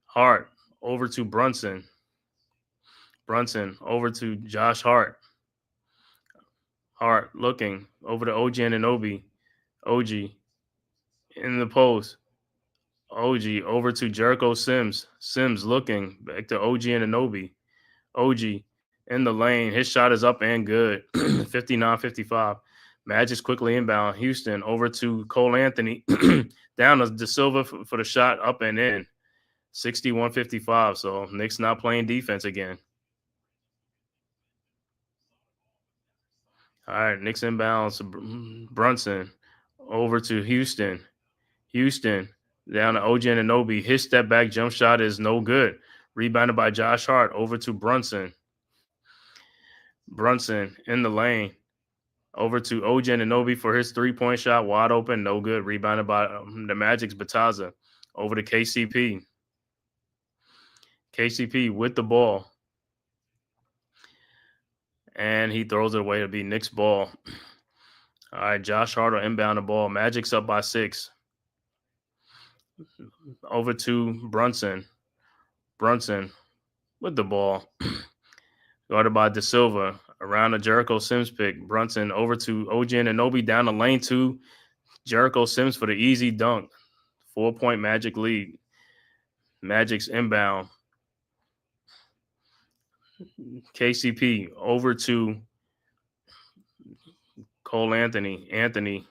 Hart over to Brunson. Brunson over to Josh Hart. Hart looking over to OG Anunoby. OG in the post. OG over to Jericho Sims. Sims looking back to OG Anunoby. OG in the lane. His shot is up and good. 59-55. Magic's quickly inbound. Houston over to Cole Anthony. Down to De Silva for the shot up and in. 61-55. So Knicks not playing defense again. All right, Knicks inbounds. Brunson over to Houston. Houston down to OG Anunoby. His step back jump shot is no good. Rebounded by Josh Hart over to Brunson. Brunson in the lane. Over to OG Anunoby for his 3-point shot. Wide open, no good. Rebounded by the Magic's Bataza. Over to KCP. KCP with the ball. And he throws it away to be Knicks ball. All right, Josh Hart will inbound the ball. Magic's up by 6. Over to Brunson. Brunson with the ball. Guarded by De Silva. Around the Jericho Sims pick. Brunson over to OG Anunoby down the lane to Jericho Sims for the easy dunk. 4-point Magic lead. Magic's inbound. KCP over to Cole Anthony. Anthony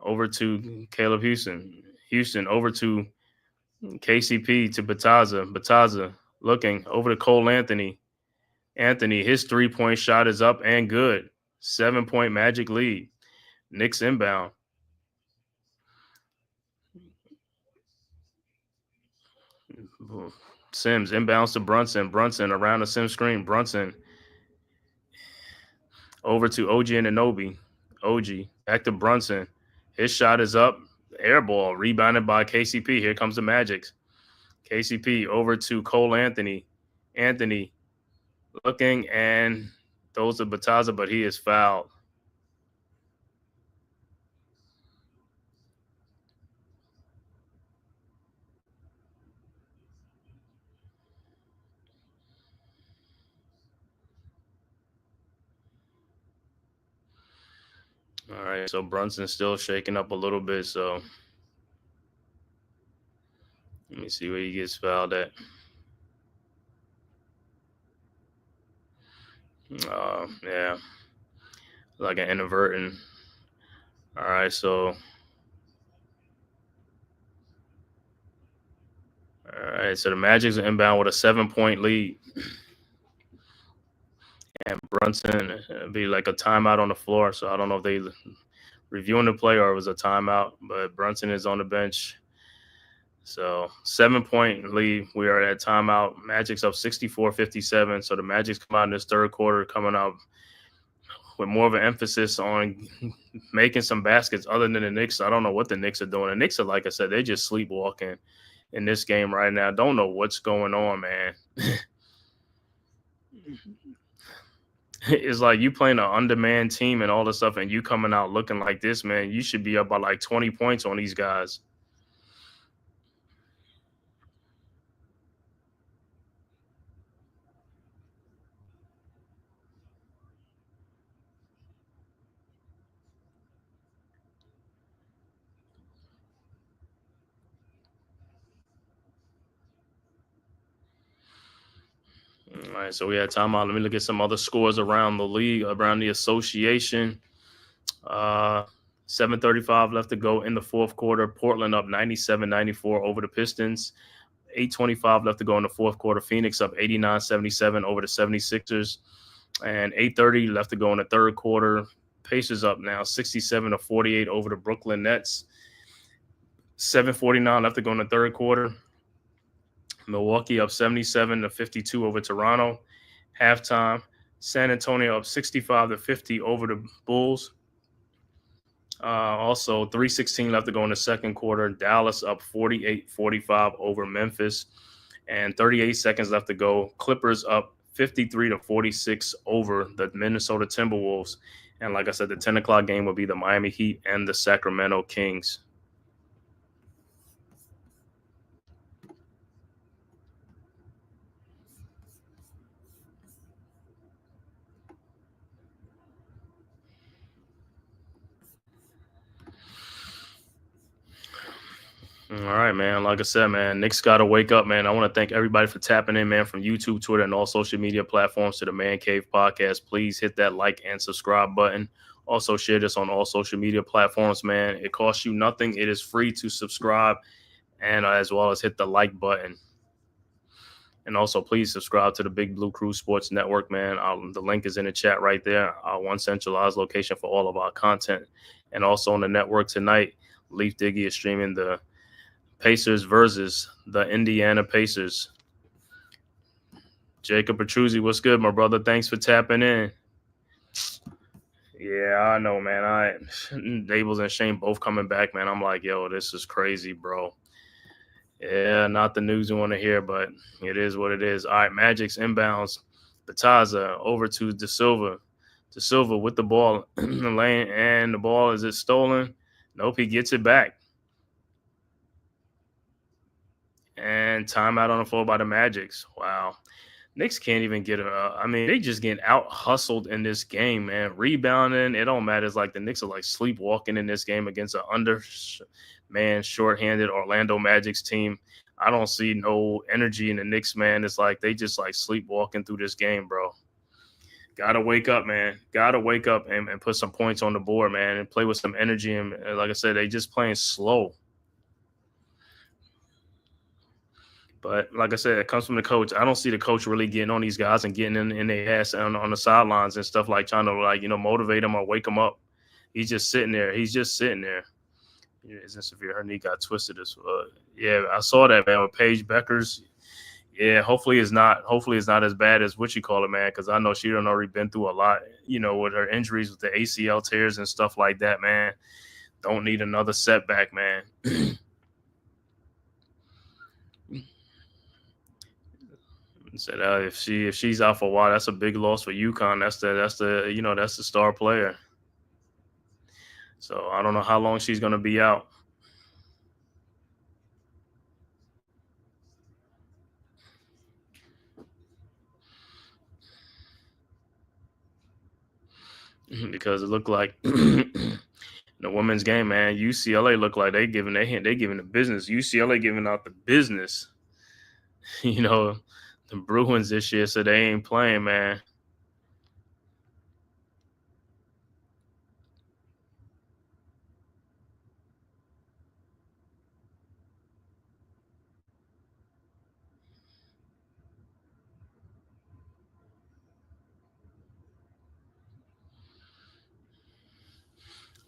over to Caleb Houston. Houston over to KCP to Bataza. Bataza looking over to Cole Anthony. Anthony, his 3-point shot is up and good. 7-point Magic lead. Knicks inbound. Sims inbounds to Brunson. Brunson around the Sims screen. Brunson over to OG Anunoby. OG back to Brunson. His shot is up. Air ball rebounded by KCP. Here comes the Magics. KCP over to Cole Anthony. Anthony looking and throws to Bataza, but he is fouled. All right, so Brunson's still shaking up a little bit, so let me see where he gets fouled at. Yeah, like an inadvertent. All right, so the Magic's inbound with a 7-point lead. And Brunson be like a timeout on the floor. So I don't know if they reviewing the play or it was a timeout, but Brunson is on the bench. So 7-point lead. We are at timeout. Magic's up 64-57. So the Magic's come out in this third quarter coming up with more of an emphasis on making some baskets other than the Knicks. I don't know what the Knicks are doing. The Knicks are, like I said, they're just sleepwalking in this game right now. Don't know what's going on, man. It's like you playing an undermanned team and all this stuff, and you coming out looking like this, man. You should be up by like 20 points on these guys. All right, so we had timeout. Let me look at some other scores around the league, around the association. 7:35 left to go in the fourth quarter. Portland up 97-94 over the Pistons. 8:25 left to go in the fourth quarter. Phoenix up 89-77 over the 76ers. And 8:30 left to go in the third quarter. Pacers up now 67-48 over the Brooklyn Nets. 7:49 left to go in the third quarter. Milwaukee up 77-52 over Toronto. Halftime, San Antonio up 65-50 over the Bulls. Also, 3:16 left to go in the second quarter. Dallas up 48-45 over Memphis. And 38 seconds left to go. Clippers up 53-46 over the Minnesota Timberwolves. And like I said, the 10 o'clock game will be the Miami Heat and the Sacramento Kings. All right, man. Like I said, man, Knicks got to wake up, man. I want to thank everybody for tapping in, man, from YouTube, Twitter, and all social media platforms to the Man Cave podcast. Please hit that like and subscribe button. Also, share this on all social media platforms, man. It costs you nothing. It is free to subscribe, and as well as hit the like button. And also, please subscribe to the Big Blue Crew Sports Network, man. The link is in the chat right there. Our one centralized location for all of our content. And also on the network tonight, Leaf Diggy is streaming the Pacers versus the Indiana Pacers. Jacob Petruzzi, what's good, my brother? Thanks for tapping in. Yeah, I know, man. Dables and Shane both coming back, man. I'm like, yo, this is crazy, bro. Yeah, not the news we want to hear, but it is what it is. All right, Magic's inbounds. Bataza over to De Silva. De Silva with the ball in the lane, and the ball, is it stolen? Nope, he gets it back. And timeout on the floor by the Magics. Wow. Knicks can't even get they just getting out hustled in this game, man. Rebounding, it don't matter. It's like the Knicks are like sleepwalking in this game against an underman, shorthanded Orlando Magic's team. I don't see no energy in the Knicks, man. It's like they just like sleepwalking through this game, bro. Gotta wake up, man. Gotta wake up and put some points on the board, man, and play with some energy. And like I said, they just playing slow. But like I said, it comes from the coach. I don't see the coach really getting on these guys and getting in their ass on the sidelines and stuff, like trying to motivate them or wake them up. He's just sitting there. Yeah, isn't severe. Her knee got twisted as well. Yeah, I saw that, man, with Paige Beckers. Yeah, hopefully it's not as bad as what you call it, man, because I know she done already been through a lot, with her injuries with the ACL tears and stuff like that, man. Don't need another setback, man. Said if she's out for a while, that's a big loss for UConn. That's the star player. So I don't know how long she's gonna be out. Because it looked like the women's game, man, UCLA looked like they giving the business. UCLA giving out the business. The Bruins this year, so they ain't playing, man.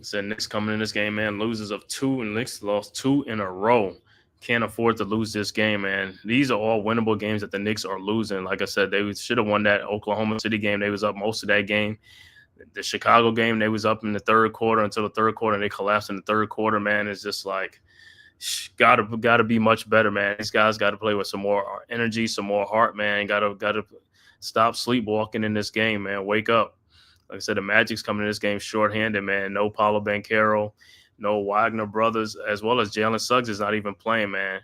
Said Knicks coming in this game, man. Losers of 2, and Knicks lost 2 in a row. Can't afford to lose this game, man. These are all winnable games that the Knicks are losing. Like I said, they should have won that Oklahoma City game. They was up most of that game. The Chicago game, they was up in the third quarter until the third quarter, and they collapsed in the third quarter, man. It's just like gotta be much better, man. These guys got to play with some more energy, some more heart, man. Got to Stop sleepwalking in this game, man. Wake up. Like I said, the Magic's coming in this game shorthanded, man. No Paulo Banchero, no Wagner brothers, as well as Jalen Suggs is not even playing, man.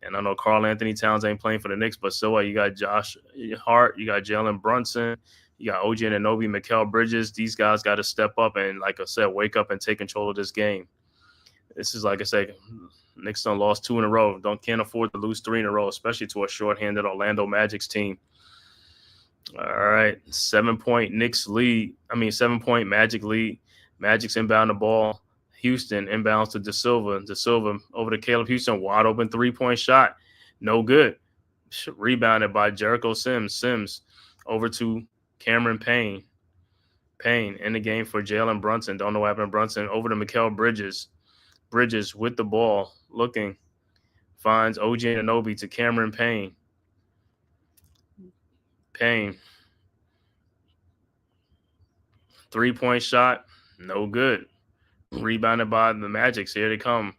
And I know Karl Anthony Towns ain't playing for the Knicks, but so what? You got Josh Hart, you got Jalen Brunson, you got OG Anunoby, Mikal Bridges. These guys got to step up and, like I said, wake up and take control of this game. This is, like I said, Knicks done lost 2 in a row. Can't afford to lose 3 in a row, especially to a shorthanded Orlando Magic's team. All right, 7-point Knicks lead. 7-point Magic lead. Magic's inbound the ball. Houston inbounds to De Silva. De Silva over to Caleb Houston. Wide open 3-point shot. No good. Rebounded by Jericho Sims. Sims over to Cameron Payne. Payne in the game for Jalen Brunson. Don't know what happened to Brunson. Over to Mikal Bridges. Bridges with the ball. Looking. Finds OG Anunoby to Cameron Payne. Payne. 3-point shot. No good. Rebounded by the Magics. Here they come.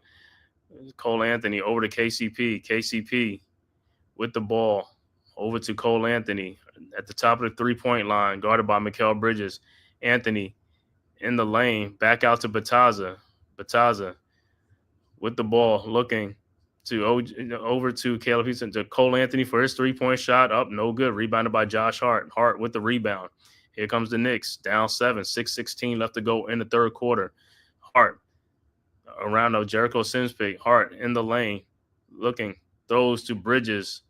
Cole Anthony over to KCP. KCP with the ball over to Cole Anthony at the top of the 3-point line, guarded by Mikal Bridges. Anthony in the lane, back out to Bataza. Bataza with the ball, looking to over to Caleb Houston, to Cole Anthony for his 3-point shot. Up, no good. Rebounded by Josh Hart. Hart with the rebound. Here comes the Knicks, down 7, 6:16 left to go in the third quarter. Hart around the Jericho Sims pick. Hart in the lane, looking, throws to Bridges.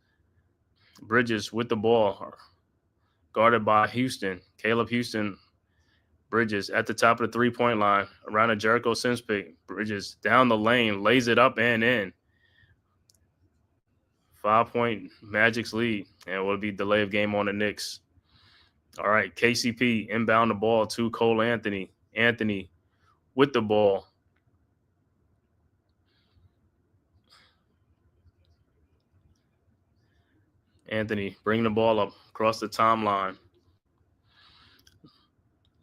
Bridges with the ball, guarded by Houston. Caleb Houston. Bridges at the top of the 3-point line, around the Jericho Sims pick. Bridges down the lane, lays it up and in. 5-point Magic's lead, and will be delay of game on the Knicks. All right, KCP inbound the ball to Cole Anthony. Anthony with the ball. Anthony bringing the ball up across the timeline.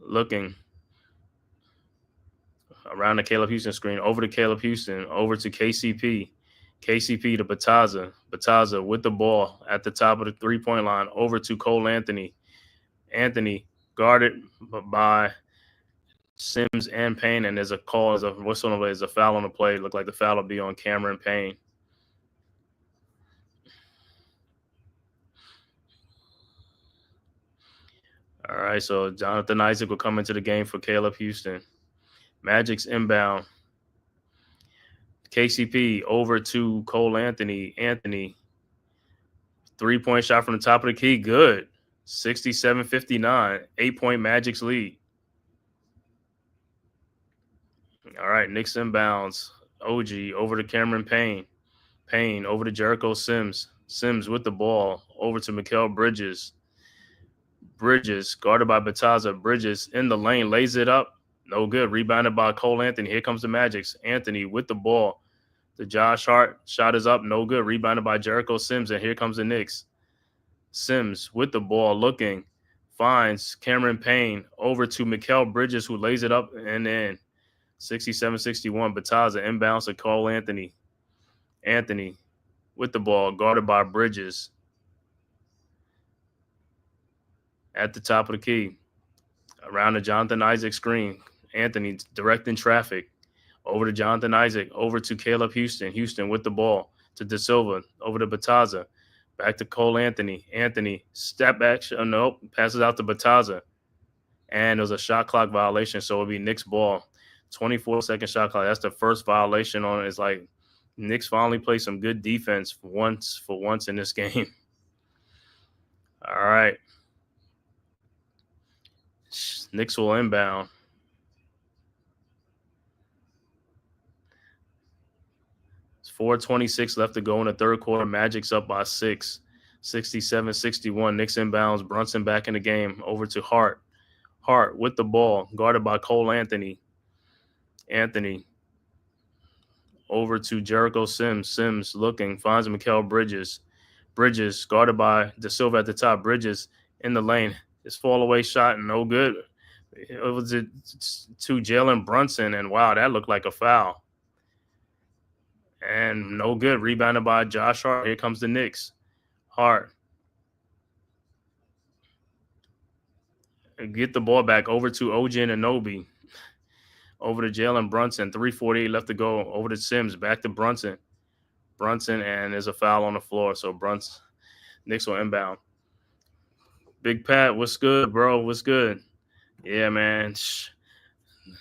Looking around the Caleb Houston screen, over to Caleb Houston, over to KCP. KCP to Bataza. Bataza with the ball at the top of the 3-point line, over to Cole Anthony. Anthony guarded by Sims and Payne, and there's a call, there's a whistle on the play, there's a foul on the play. Looked like the foul will be on Cameron Payne. All right, so Jonathan Isaac will come into the game for Caleb Houston. Magic's inbound. KCP over to Cole Anthony. Anthony, 3-point shot from the top of the key. Good. 67-59. 8-point Magic's lead. All right, Knicks inbounds. OG over to Cameron Payne. Payne over to Jericho Sims. Sims with the ball over to Mikal Bridges. Bridges guarded by Bataza. Bridges in the lane, lays it up. No good. Rebounded by Cole Anthony. Here comes the Magics. Anthony with the ball. The Josh Hart shot is up. No good. Rebounded by Jericho Sims. And here comes the Knicks. Sims with the ball, looking. Finds Cameron Payne over to Mikal Bridges, who lays it up and in. 67-61. Bataza inbounds to Cole Anthony. Anthony with the ball, guarded by Bridges. At the top of the key, around the Jonathan Isaac screen. Anthony directing traffic. Over to Jonathan Isaac, over to Caleb Houston. Houston with the ball to De Silva, over to Bataza. Back to Cole Anthony. Anthony, step back. Nope, passes out to Bataza. And there's a shot clock violation, so it'll be Knicks ball. 24-second shot clock. That's the first violation on it. It's like Knicks finally play some good defense for once in this game. All right. Knicks will inbound. It's 4:26 left to go in the third quarter. Magic's up by 6. 67-61. Knicks inbounds. Brunson back in the game. Over to Hart. Hart with the ball, guarded by Cole Anthony. Anthony over to Jericho Sims. Sims looking, finds Mikal Bridges. Bridges guarded by De Silva at the top. Bridges in the lane. His fall away shot, no good. It was to Jalen Brunson, and wow, that looked like a foul. And no good. Rebounded by Josh Hart. Here comes the Knicks. Hart Get the ball back over to OG Anunoby. Over to Jalen Brunson. 3:48 left to go. Over to Sims. Back to Brunson. And there's a foul on the floor. So Brunson, Knicks will inbound. Big Pat, what's good, bro? What's good? Yeah, man.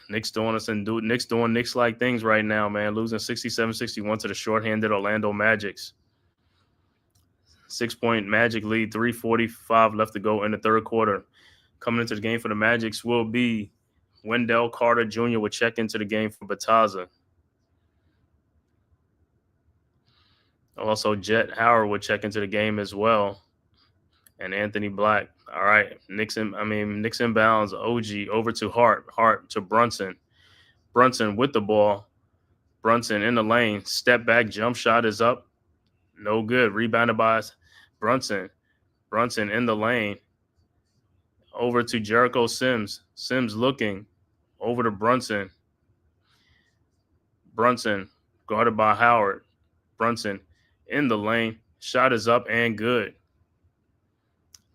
Knicks doing Knicks-like things right now, man. Losing 67-61 to the shorthanded Orlando Magics. 6-point Magic lead, 3:45 left to go in the third quarter. Coming into the game for the Magics will be Wendell Carter Jr. will check into the game for Bataza. Also, Jet Howard will check into the game as well. And Anthony Black. All right. Knicks inbounds. OG over to Hart. Hart to Brunson. Brunson with the ball. Brunson in the lane. Step back. Jump shot is up. No good. Rebounded by Brunson. Brunson in the lane. Over to Jericho Sims. Sims looking. Over to Brunson. Brunson guarded by Howard. Brunson in the lane. Shot is up and good.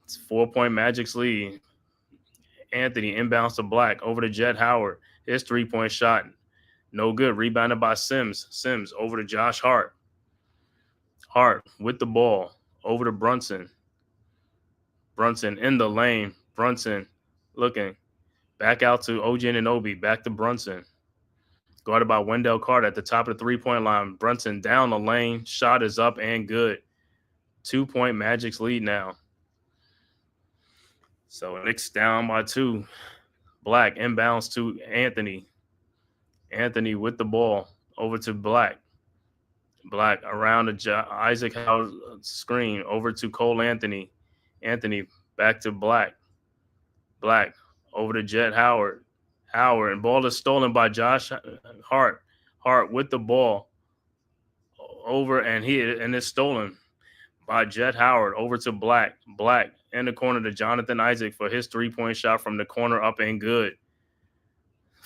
It's 4-point Magic's lead. Anthony inbounds to Black. Over to Jet Howard. His 3-point shot. No good. Rebounded by Sims. Sims over to Josh Hart. Hart with the ball. Over to Brunson. Brunson in the lane. Brunson looking. Back out to OG Anunoby. Back to Brunson. Guarded by Wendell Carter at the top of the 3-point line. Brunson down the lane. Shot is up and good. 2-point Magic's lead now. So Knicks down by 2. Black inbounds to Anthony. Anthony with the ball. Over to Black. Black around the Isaac Howard screen. Over to Cole Anthony. Anthony back to Black. Black over to Jet Howard. Howard, and ball is stolen by Josh Hart. Hart with the ball. Over, and it's stolen by Jet Howard. Over to Black. Black in the corner to Jonathan Isaac for his 3-point shot from the corner, up and good.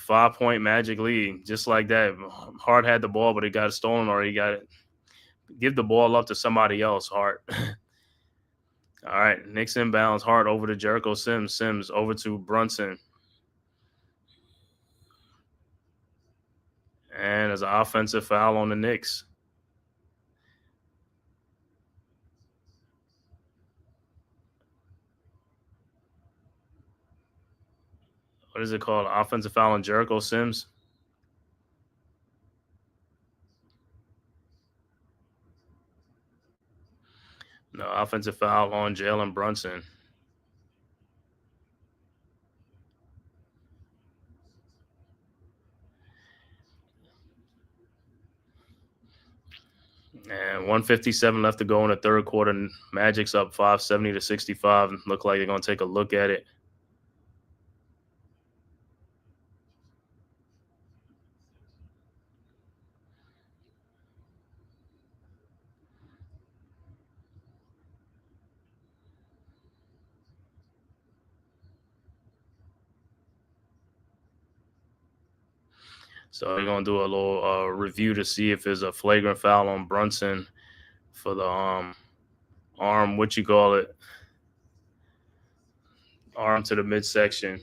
5-point Magic lead. Just like that. Hart had the ball, but he got it stolen, or he got it. Give the ball up to somebody else, Hart. All right. Knicks inbounds. Hart over to Jericho Sims. Sims over to Brunson. And there's an offensive foul on the Knicks. What is it called? Offensive foul on Jericho Sims? No, offensive foul on Jalen Brunson. And 1:57 left to go in the third quarter. Magic's up 5-70-65. Look like they're going to take a look at it. So they're going to do a little review to see if there's a flagrant foul on Brunson for the arm, arm to the midsection.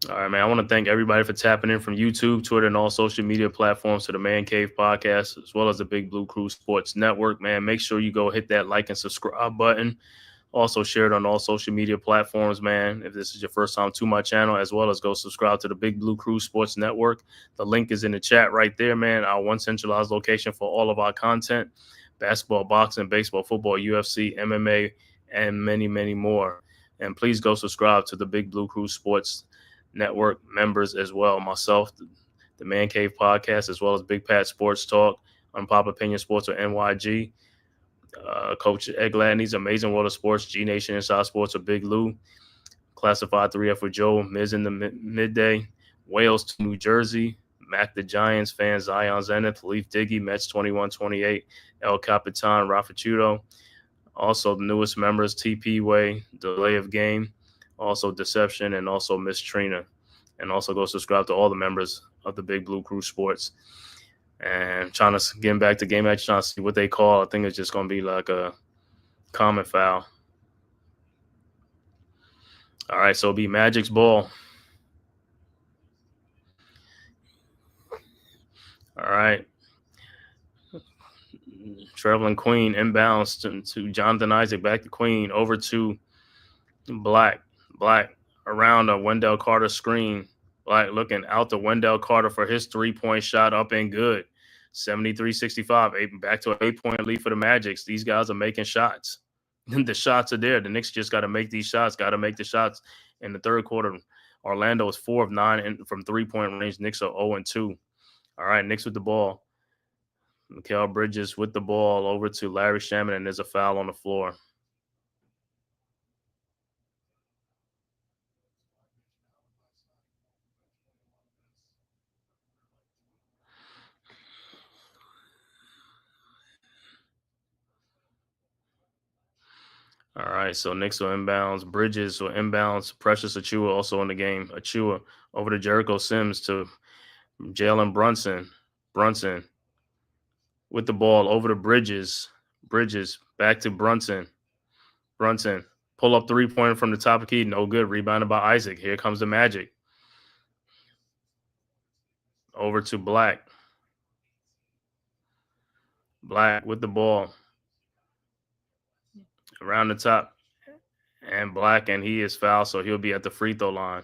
All right, man. I want to thank everybody for tapping in from YouTube, Twitter, and all social media platforms to the Man Cave podcast, as well as the Big Blue Crew Sports Network, man. Make sure you go hit that like and subscribe button. Also share it on all social media platforms, man. If this is your first time to my channel, as well as go subscribe to the Big Blue Crew Sports Network. The link is in the chat right there, man. Our one centralized location for all of our content: basketball, boxing, baseball, football, UFC, MMA, and many, many more. And please go subscribe to the Big Blue Crew Sports Network members as well. Myself, the Man Cave podcast, as well as Big Pat Sports Talk, Unpopular Opinion Sports, or NYG. Coach Ed Gladney's Amazing World of Sports, G Nation Inside Sports, or Big Lou. Classified 3F with Joe, Miz in the midday. Wales to New Jersey. Mac the Giants, fans Zion Zenith, Leaf Diggy, Mets 21-28, El Capitan, Rafachudo. Also the newest members, TP Way, Delay of Game. Also Deception, and also Miss Trina. And also go subscribe to all the members of the Big Blue Crew Sports. And trying to get back to game action, trying to see what they call. I think it's just going to be like a common foul. All right, so it'll be Magic's ball. All right. Traveling Queen inbounds to Jonathan Isaac, back to Queen, over to Black. Black around a Wendell Carter screen. Black looking out to Wendell Carter for his three-point shot, up and good. 73-65, back to an 8-point lead for the Magics. These guys are making shots. The shots are there. The Knicks just got to make these shots, got to make the shots in the third quarter. Orlando is 4 of 9 from three-point range. Knicks are 0-2. All right, Knicks with the ball. Mikal Bridges with the ball over to Larry Shaman, and there's a foul on the floor. All right, so Knicks will inbounds. Bridges will inbounds. Precious Achiuwa also in the game. Achiuwa over to Jericho Sims to Jalen Brunson. Brunson with the ball over to Bridges. Bridges back to Brunson. Brunson pull up three-pointer from the top of key. No good. Rebounded by Isaac. Here comes the Magic. Over to Black. Black with the ball. Around the top. And Black, and he is fouled, so he'll be at the free throw line.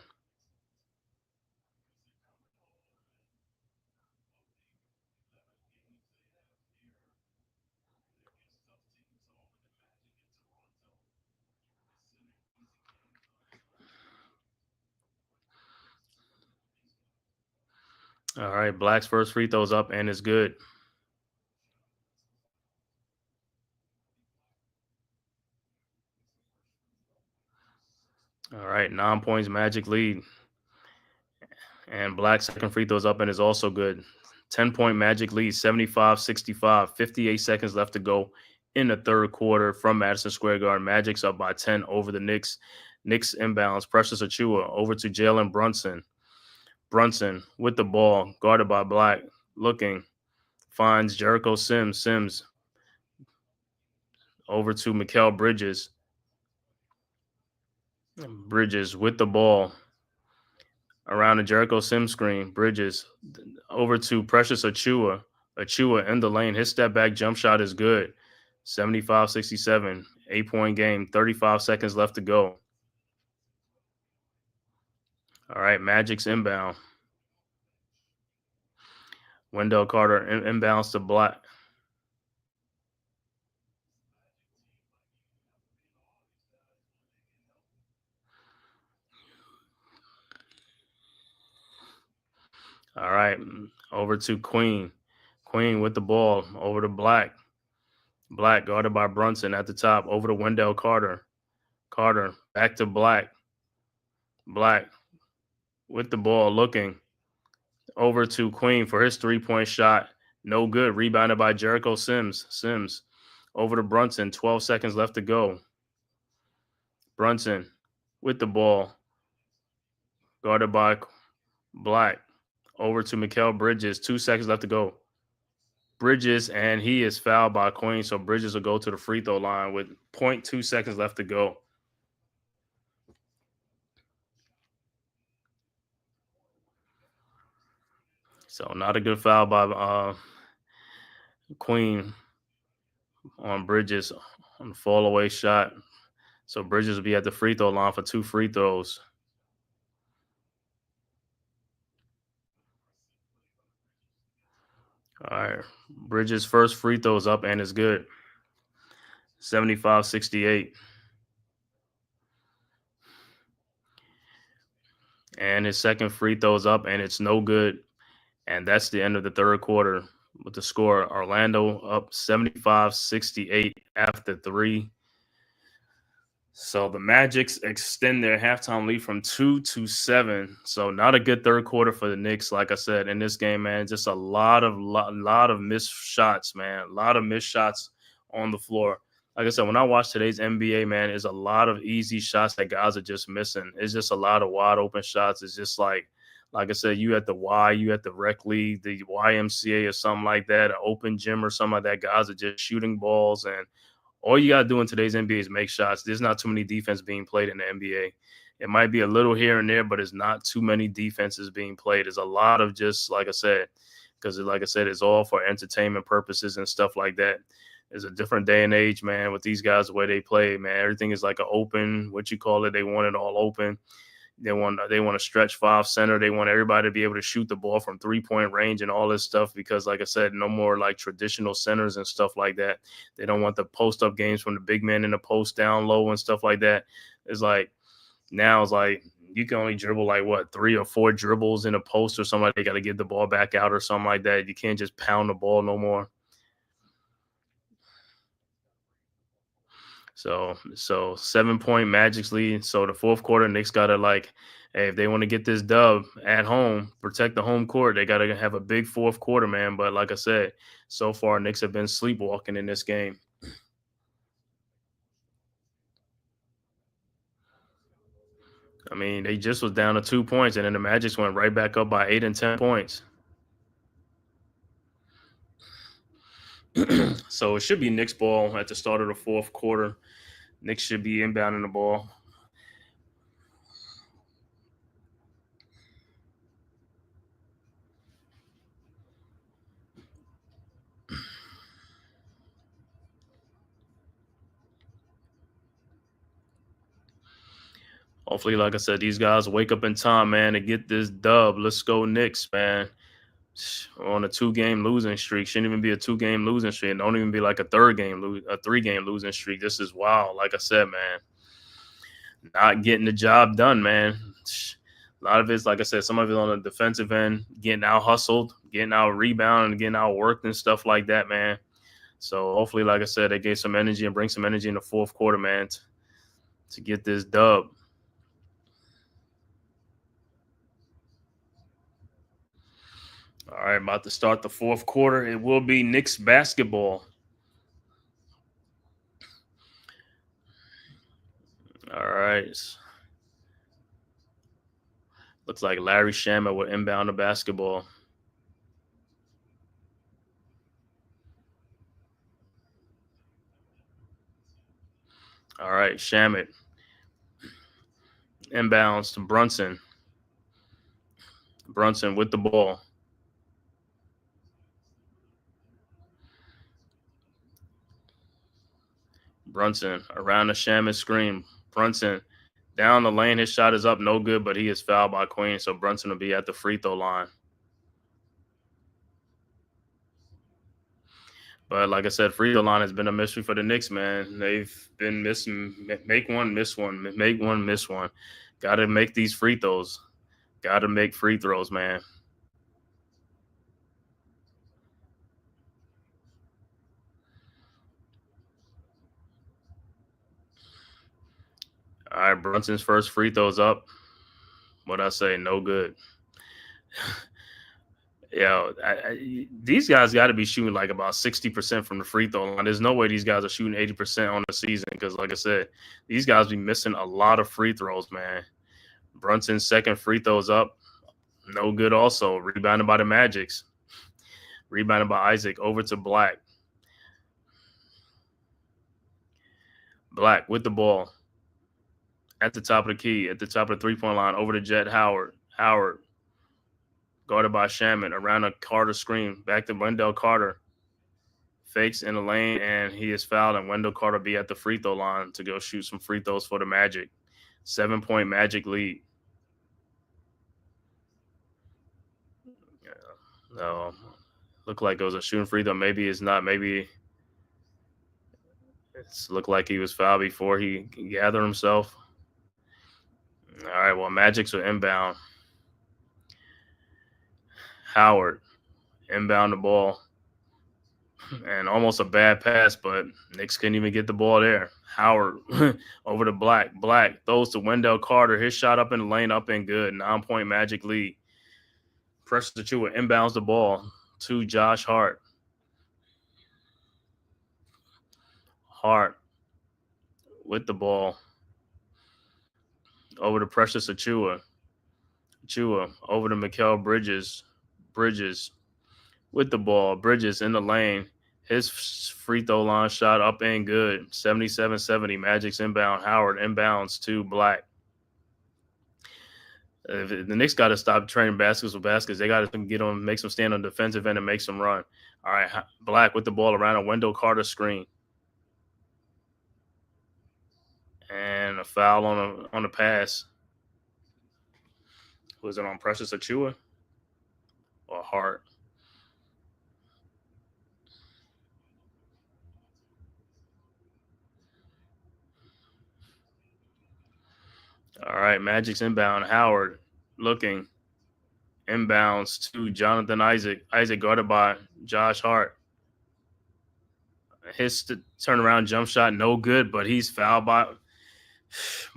All right, Black's first free throw's up and is good. All right, 9 points, Magic lead. And Black's second free throw's up and is also good. 10-point Magic lead, 75-65, 58 seconds left to go in the third quarter from Madison Square Garden. Magic's up by 10 over the Knicks. Knicks inbounds. Precious Achiuwa over to Jalen Brunson. Brunson with the ball, guarded by Black, looking, finds Jericho Sims. Sims over to Mikal Bridges. Bridges with the ball around the Jericho Sims screen. Bridges over to Precious Achiuwa. Achiuwa in the lane. His step back jump shot is good. 75-67, 8-point game, 35 seconds left to go. All right, Magic's inbound. Wendell Carter inbounds to Black. All right, over to Queen. Queen with the ball, over to Black. Black guarded by Brunson at the top, over to Wendell Carter. Carter back to Black. Black with the ball, looking over to Queen for his three-point shot. No good. Rebounded by Jericho Sims. Sims over to Brunson. 12 seconds left to go. Brunson with the ball, guarded by Black. Over to Mikal Bridges. 2 seconds left to go. Bridges, and he is fouled by Queen, so Bridges will go to the free throw line with 0.2 seconds left to go. So not a good foul by Queen on Bridges on the fall away shot. So Bridges will be at the free throw line for 2 free throws. All right, Bridges' first free throw is up and is good. 75-68. And his second free throw is up and it's no good. And that's the end of the third quarter with the score. Orlando up 75-68 after 3. So the Magics extend their halftime lead from 2 to 7. So not a good third quarter for the Knicks. Like I said, in this game, man, just a lot of missed shots, man. A lot of missed shots on the floor. Like I said, when I watch today's NBA, man, there's a lot of easy shots that guys are just missing. It's just a lot of wide open shots. It's just like like I said, you at the Y, you at the rec league, the YMCA or something like that, an open gym or something like that. Guys are just shooting balls, and all you got to do in today's NBA is make shots. There's not too many defense being played in the NBA. It might be a little here and there, but it's not too many defenses being played. There's a lot of just, like I said, because like I said, it's all for entertainment purposes and stuff like that. It's a different day and age, man, with these guys, the way they play, man. Everything is like an open, what you call it. They want it all open. They want to stretch 5 center. They want everybody to be able to shoot the ball from 3-point range and all this stuff because, like I said, no more like traditional centers and stuff like that. They don't want the post up games from the big man in the post down low and stuff like that. It's like now it's like you can only dribble like 3 or 4 dribbles in a post or something. They got to get the ball back out or something like that. You can't just pound the ball no more. So 7-point Magic's lead. So the fourth quarter, Knicks gotta hey, if they want to get this dub at home, protect the home court, they gotta have a big fourth quarter, man. But like I said, so far Knicks have been sleepwalking in this game. I mean, they just was down to 2 points, and then the Magic went right back up by 8 and 10 points. So it should be Knicks ball at the start of the fourth quarter. Knicks should be inbounding the ball. Hopefully, like I said, these guys wake up in time, man, to get this dub. Let's go Knicks, man. We're on a 2-game losing streak. Shouldn't even be a 2-game losing streak. Don't even be like a 3-game losing streak. This is wild. Like I said, man, not getting the job done, man. A lot of it's, like I said, some of it on the defensive end, getting out hustled, getting out rebounded, and getting out worked and stuff like that, man. So hopefully, like I said, they gave some energy and bring some energy in the fourth quarter, man, to get this dub. All right, about to start the fourth quarter. It will be Knicks basketball. All right. Looks like Larry Shamet will inbound the basketball. All right, Shamet. Inbounds to Brunson. Brunson with the ball. Brunson around the Shamet screen. Brunson down the lane. His shot is up, no good, but he is fouled by Queen, so Brunson will be at the free throw line. But like I said, free throw line has been a mystery for the Knicks, man. They've been missing, make one, miss one, make one, miss one. Got to make these free throws. Got to make free throws, man. All right, Brunson's first free throw's up. What'd I say? No good. These guys got to be shooting like about 60% from the free throw line. There's no way these guys are shooting 80% on the season because, like I said, these guys be missing a lot of free throws, man. Brunson's second free throw's up. No good also. Rebounded by the Magics. Rebounded by Isaac. Over to Black. Black with the ball. At the top of the key. At the top of the three-point line. Over to Jet Howard. Howard. Guarded by Shaman. Around a Carter screen. Back to Wendell Carter. Fakes in the lane, and he is fouled. And Wendell Carter be at the free throw line to go shoot some free throws for the Magic. 7-point Magic lead. No, looked like it was a shooting free throw. Maybe it's not. Maybe it's looked like he was fouled before he gathered himself. All right, well, Magic's are inbound. Howard inbound the ball. And almost a bad pass, but Knicks couldn't even get the ball there. Howard over to Black. Black throws to Wendell Carter. His shot up in the lane, up and good. 9-point Magic lead. Pressure to Chua inbounds the ball to Josh Hart. Hart with the ball. Over to Precious Achua. Achua over to Mikal Bridges. Bridges with the ball. Bridges in the lane. His free throw line shot up and good. 77-70. Magic's inbound. Howard inbounds to Black. If the Knicks got to stop training baskets with baskets. They got to get on, make some stand on defensive end and make some run. All right, Black with the ball around a Wendell Carter screen. And a foul on the pass. Was it on Precious Achua or Hart? All right, Magic's inbound. Howard looking. Inbounds to Jonathan Isaac. Isaac guarded by Josh Hart. His turnaround jump shot, no good, but he's fouled by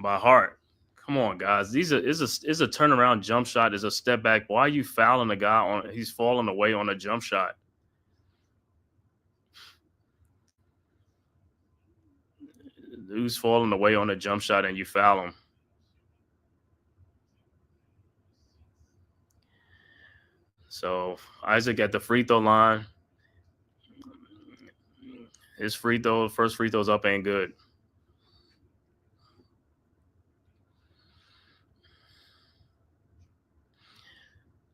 Hart. Come on, guys. Is a turnaround jump shot, is a step back. Why are you fouling the guy on? He's falling away on a jump shot. Who's falling away on a jump shot and you foul him? So Isaac at the free throw line. His first free throw's up ain't good.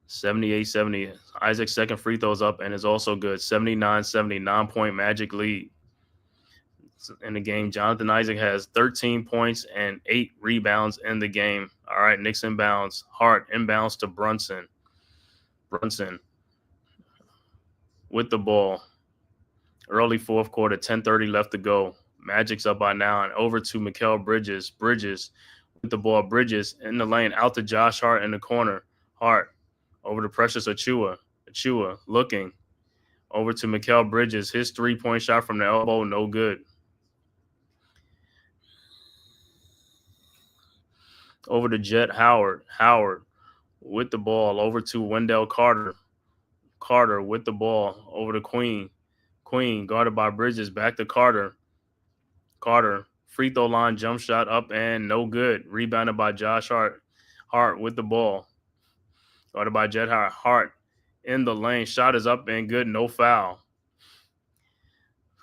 $78-70. Isaac's second free throw's up and is also good. 79-70, 9-point Magic lead. In the game, Jonathan Isaac has 13 points and 8 rebounds in the game. All right, Knicks inbounds. Hart inbounds to Brunson. Brunson with the ball. Early fourth quarter, 10:30 left to go. Magic's up by 9. Over to Mikal Bridges. Bridges with the ball. Bridges in the lane. Out to Josh Hart in the corner. Hart over to Precious Achua. Achua looking. Over to Mikal Bridges. His three-point shot from the elbow, no good. Over to Jet Howard. Howard with the ball. Over to Wendell Carter. Carter with the ball. Over to Queen. Queen guarded by Bridges. Back to Carter. Carter. Free throw line jump shot up and no good. Rebounded by Josh Hart. Hart with the ball. Guarded by Jet Howard. Hart in the lane. Shot is up and good. No foul.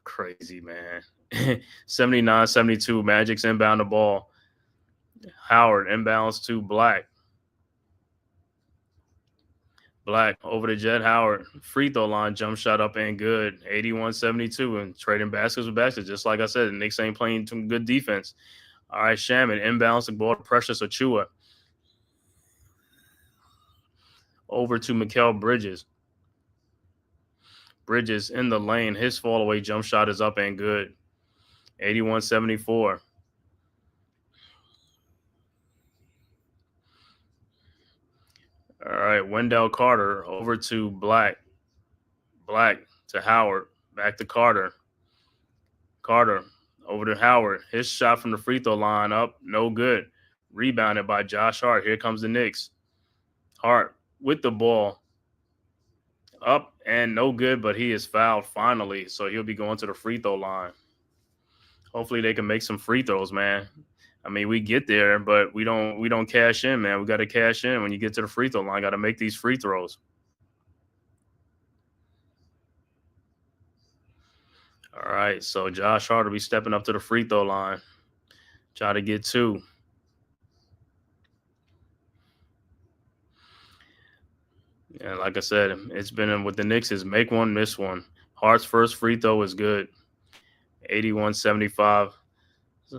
Crazy, man. 79-72. Magic's inbound the ball. Howard inbounds to Black. Black over to Jet Howard. Free throw line jump shot up and good. 81-72 and trading baskets with baskets. Just like I said, the Knicks ain't playing some good defense. All right, Shaman inbounds the ball to Precious Achua. Over to Mikal Bridges. Bridges in the lane. His fall away jump shot is up and good. 81-74. All right, Wendell Carter over to Black. Black to Howard. Back to Carter. Carter over to Howard. His shot from the free throw line up, no good. Rebounded by Josh Hart. Here comes the Knicks. Hart with the ball. Up and no good, but he is fouled finally, so he'll be going to the free throw line. Hopefully they can make some free throws, man. I mean, we get there, but we don't cash in, man. We got to cash in when you get to the free throw line. Got to make these free throws. All right, so Josh Hart will be stepping up to the free throw line. Try to get 2. And like I said, it's been with the Knicks is make one, miss one. Hart's first free throw is good. 81-75.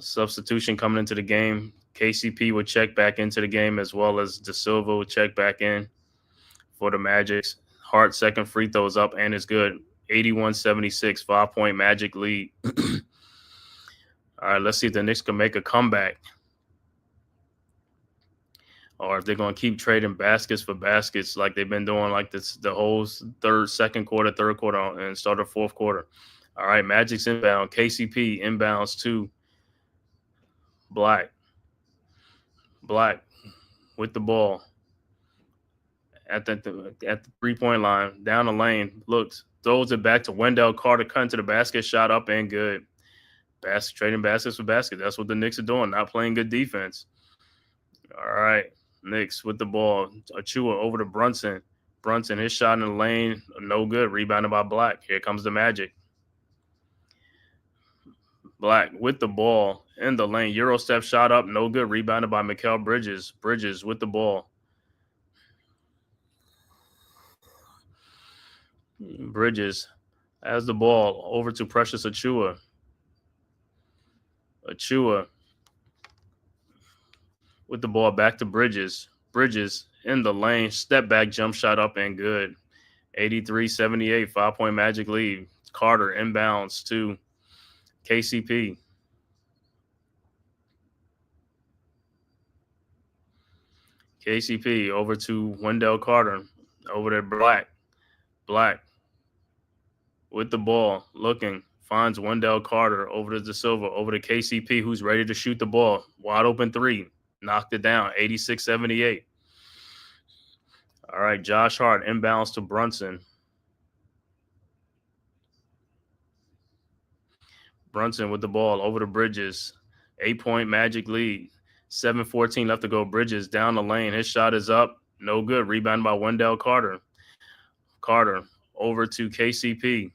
Substitution coming into the game. KCP would check back into the game as well as De Silva would check back in for the Magics. Hart second free throw is up and it's good. 81-76, 5-point Magic lead. All right, let's see if the Knicks can make a comeback or if they're going to keep trading baskets for baskets like they've been doing like this the whole second quarter, third quarter, and start of fourth quarter. All right, Magic's inbound. KCP inbounds to Black. Black with the ball at the 3-point line, down the lane, looks, throws it back to Wendell Carter, cutting to the basket, shot up and good. Trading baskets for baskets. That's what the Knicks are doing, not playing good defense. All right, Knicks with the ball. Achua over to Brunson. Brunson, his shot in the lane, no good. Rebounded by Black. Here comes the Magic. Black with the ball in the lane. Euro step shot up, no good. Rebounded by Mikal Bridges. Bridges with the ball. Bridges has the ball over to Precious Achua. Achua with the ball back to Bridges. Bridges in the lane. Step back, jump shot up and good. 83-78, 5-point Magic lead. Carter inbounds to KCP. KCP over to Wendell Carter. Over to Black. Black with the ball, looking, finds Wendell Carter over to De Silva, over to KCP, who's ready to shoot the ball. Wide open three. Knocked it down, 86-78. All right, Josh Hart inbounds to Brunson. Brunson with the ball over to Bridges. 8-point Magic lead. 7:14 left to go. Bridges down the lane. His shot is up. No good. Rebound by Wendell Carter. Carter over to KCP.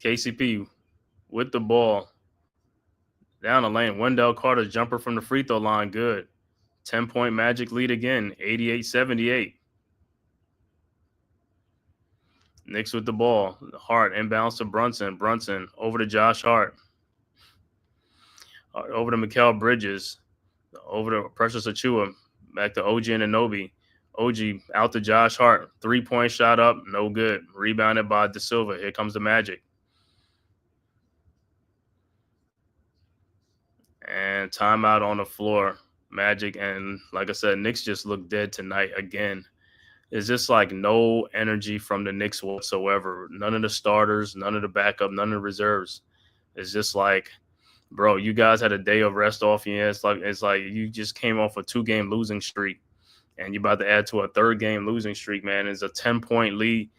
KCP with the ball. Down the lane. Wendell Carter's jumper from the free throw line. Good. 10-point Magic lead again. 88-78. Knicks with the ball. Hart inbounds to Brunson. Brunson over to Josh Hart. Over to Mikal Bridges. Over to Precious Achua. Back to OG Anunoby. OG out to Josh Hart. 3-point shot up. No good. Rebounded by De Silva. Here comes the Magic. And timeout on the floor. Magic and, like I said, Knicks just look dead tonight again. It's just like no energy from the Knicks whatsoever. None of the starters, none of the backup, none of the reserves. It's just like, bro, you guys had a day of rest off. Yeah, it's like you just came off a 2-game losing streak, and you're about to add to a 3rd-game losing streak, man. It's a 10-point lead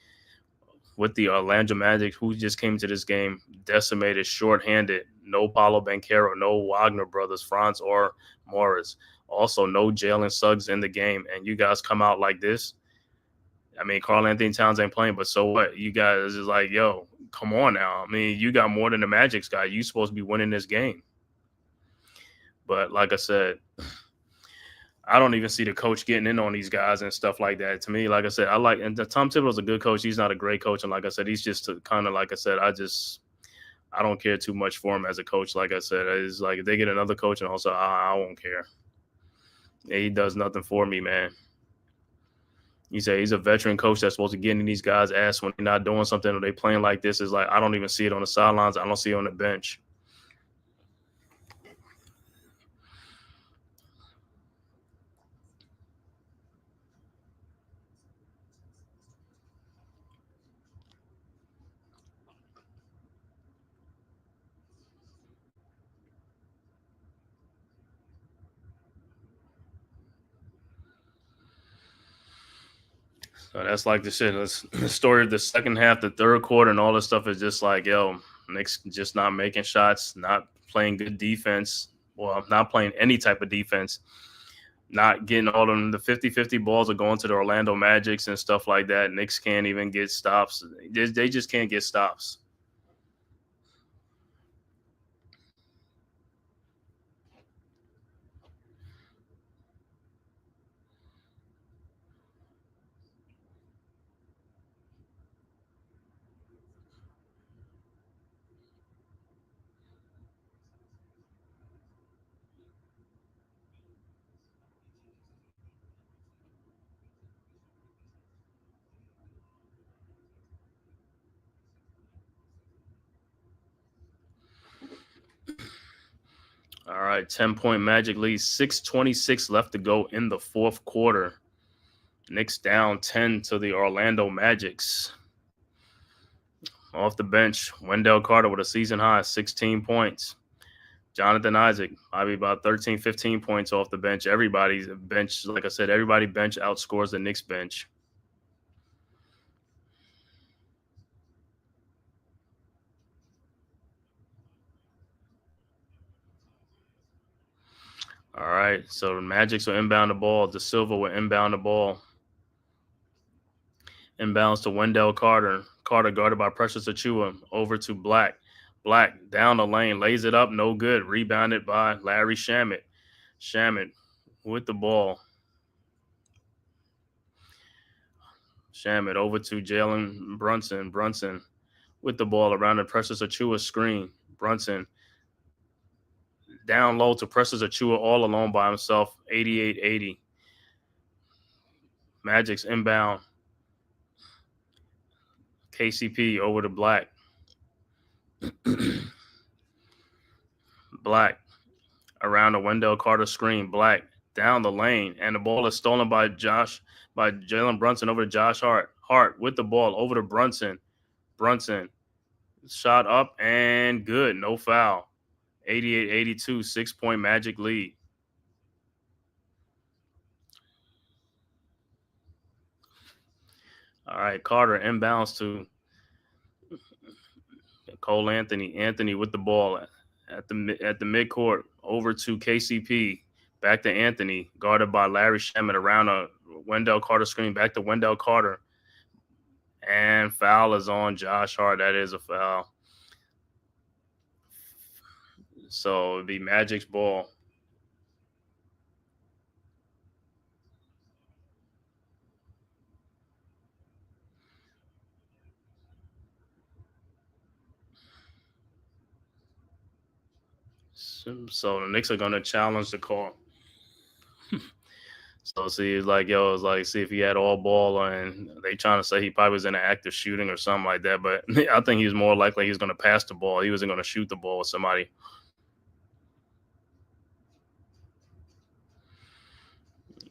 with the Orlando Magic, who just came to this game decimated, shorthanded. No Paulo Banchero, no Wagner brothers, Franz or Morris. Also, no Jalen Suggs in the game, and you guys come out like this. I mean, Karl Anthony Towns ain't playing, but so what? You guys is like, yo, come on now. I mean, you got more than the Magic's got. You supposed to be winning this game. But like I said, I don't even see the coach getting in on these guys and stuff like that. To me, like I said, and Tom Thibodeau's a good coach. He's not a great coach. And like I said, he's just kind of, like I said, I don't care too much for him as a coach. Like I said, it's like if they get another coach, and also I won't care. He does nothing for me, man. He's a veteran coach that's supposed to get in these guys' ass when they're not doing something or they playing like this. Is like, I don't even see it on the sidelines. I don't see it on the bench. So that's like the shit. The story of the second half, the 3rd quarter, and all this stuff is just like, yo, Knicks just not making shots, not playing good defense. Well, not playing any type of defense, not getting all of them. The 50-50 balls are going to the Orlando Magics and stuff like that. Knicks can't even get stops. They just can't get stops. All right, 10-point Magic lead, 6:26 left to go in the 4th quarter. Knicks down 10 to the Orlando Magics. Off the bench, Wendell Carter with a season high, 16 points. Jonathan Isaac, probably about 13, 15 points off the bench. Everybody's bench, like I said, everybody bench outscores the Knicks bench. All right. So the Magics will inbound the ball. De Silva will inbound the ball. Inbounds to Wendell Carter. Carter guarded by Precious Achua. Over to Black. Black down the lane. Lays it up. No good. Rebounded by Larry Shamet. Shamet with the ball. Shamet over to Jalen Brunson. Brunson with the ball around the Precious Achua screen. Brunson down low to Precious Achua all alone by himself. 88-80. Magic's inbound. KCP over to Black. Black around the Wendell Carter screen. Black down the lane, and the ball is stolen by Jalen Brunson over to Josh Hart. Hart with the ball over to Brunson. Brunson shot up and good. No foul. 88-82, 6-point Magic lead. All right, Carter inbounds to Cole Anthony. Anthony with the ball at the midcourt over to KCP. Back to Anthony, guarded by Larry Shamet around a Wendell Carter screen. Back to Wendell Carter. And foul is on Josh Hart. That is a foul. So it'd be Magic's ball. So the Knicks are going to challenge the call. So see, it's like, see if he had all ball, and they trying to say he probably was in an active shooting or something like that. But I think he's more likely he's going to pass the ball. He wasn't going to shoot the ball with somebody.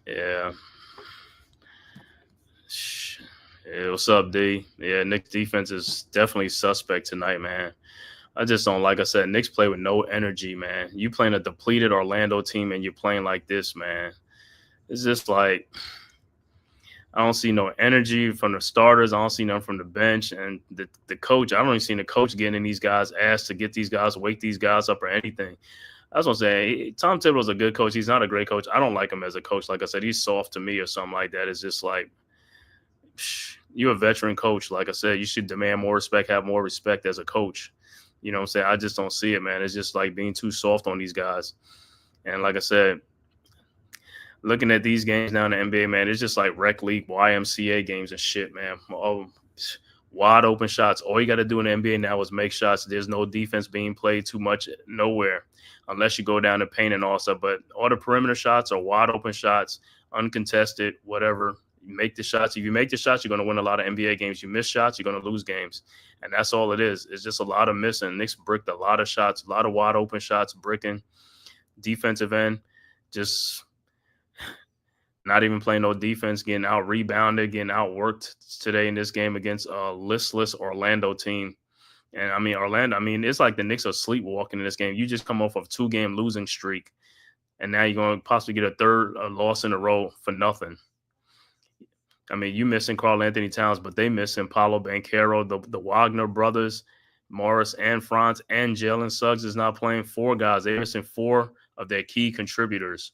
Yeah. Yeah, what's up, D? Yeah, Knicks defense is definitely suspect tonight, man. I just don't, like I said, Knicks play with no energy, man. You playing a depleted Orlando team and you're playing like this, man. It's just like I don't see no energy from the starters. I don't see none from the bench. And the coach, I don't even see the coach getting in these guys' ass to get these guys, wake these guys up or anything. I was going to say, Tom Thibodeau's a good coach. He's not a great coach. I don't like him as a coach. Like I said, he's soft to me or something like that. It's just like, you're a veteran coach. Like I said, you should demand more respect, have more respect as a coach. You know what I'm saying? I just don't see it, man. It's just like being too soft on these guys. And like I said, looking at these games now in the NBA, man, it's just like rec league, YMCA games and shit, man. Oh, wide open shots. All you got to do in the NBA now is make shots. There's no defense being played too much nowhere unless you go down the paint and all stuff. But all the perimeter shots are wide open shots, uncontested, whatever. You make the shots. If you make the shots, you're going to win a lot of NBA games. You miss shots, you're going to lose games. And that's all it is. It's just a lot of missing. Knicks bricked a lot of shots, a lot of wide open shots, bricking. Defensive end, just not even playing no defense, getting out rebounded, getting outworked today in this game against a listless Orlando team. And Orlando, it's like the Knicks are sleepwalking in this game. You just come off of a 2-game losing streak, and now you're going to possibly get a third loss in a row for nothing. You missing Karl Anthony Towns, but they missing Paolo Banchero, the Wagner brothers, Morris and Franz, and Jalen Suggs is not playing 4 guys. They're missing 4 of their key contributors.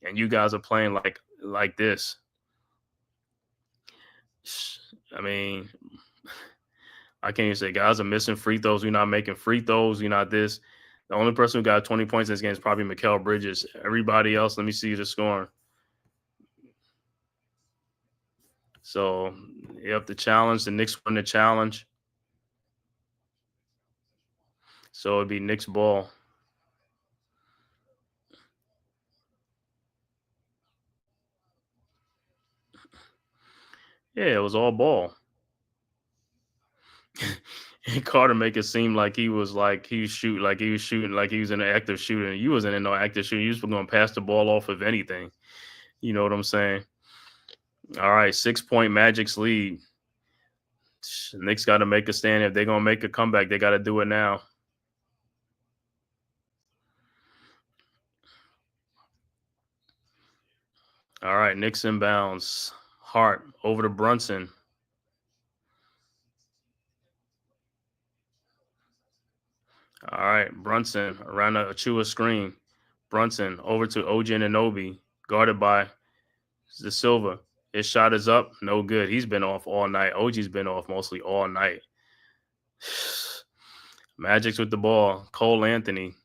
And you guys are playing like this. I can't even say guys are missing free throws. We're not making free throws. You're not this. The only person who got 20 points in this game is probably Mikal Bridges. Everybody else, let me see the scoring. So, yep, the challenge. The Knicks win the challenge. So it'd be Knicks ball. Yeah, it was all ball. And Carter make it seem like he was shooting like he was in an active shooting. You wasn't in no active shooting. You was going to pass the ball off of anything. You know what I'm saying? All right, 6-point Magic's lead. Knicks got to make a stand. If they're going to make a comeback, they got to do it now. All right, Knicks inbounds. Hart over to Brunson. All right, Brunson around the Achua screen. Brunson over to OG Anunoby, guarded by the Silva. His shot is up, no good. He's been off all night. OG's been off mostly all night. Magic's with the ball. Cole Anthony.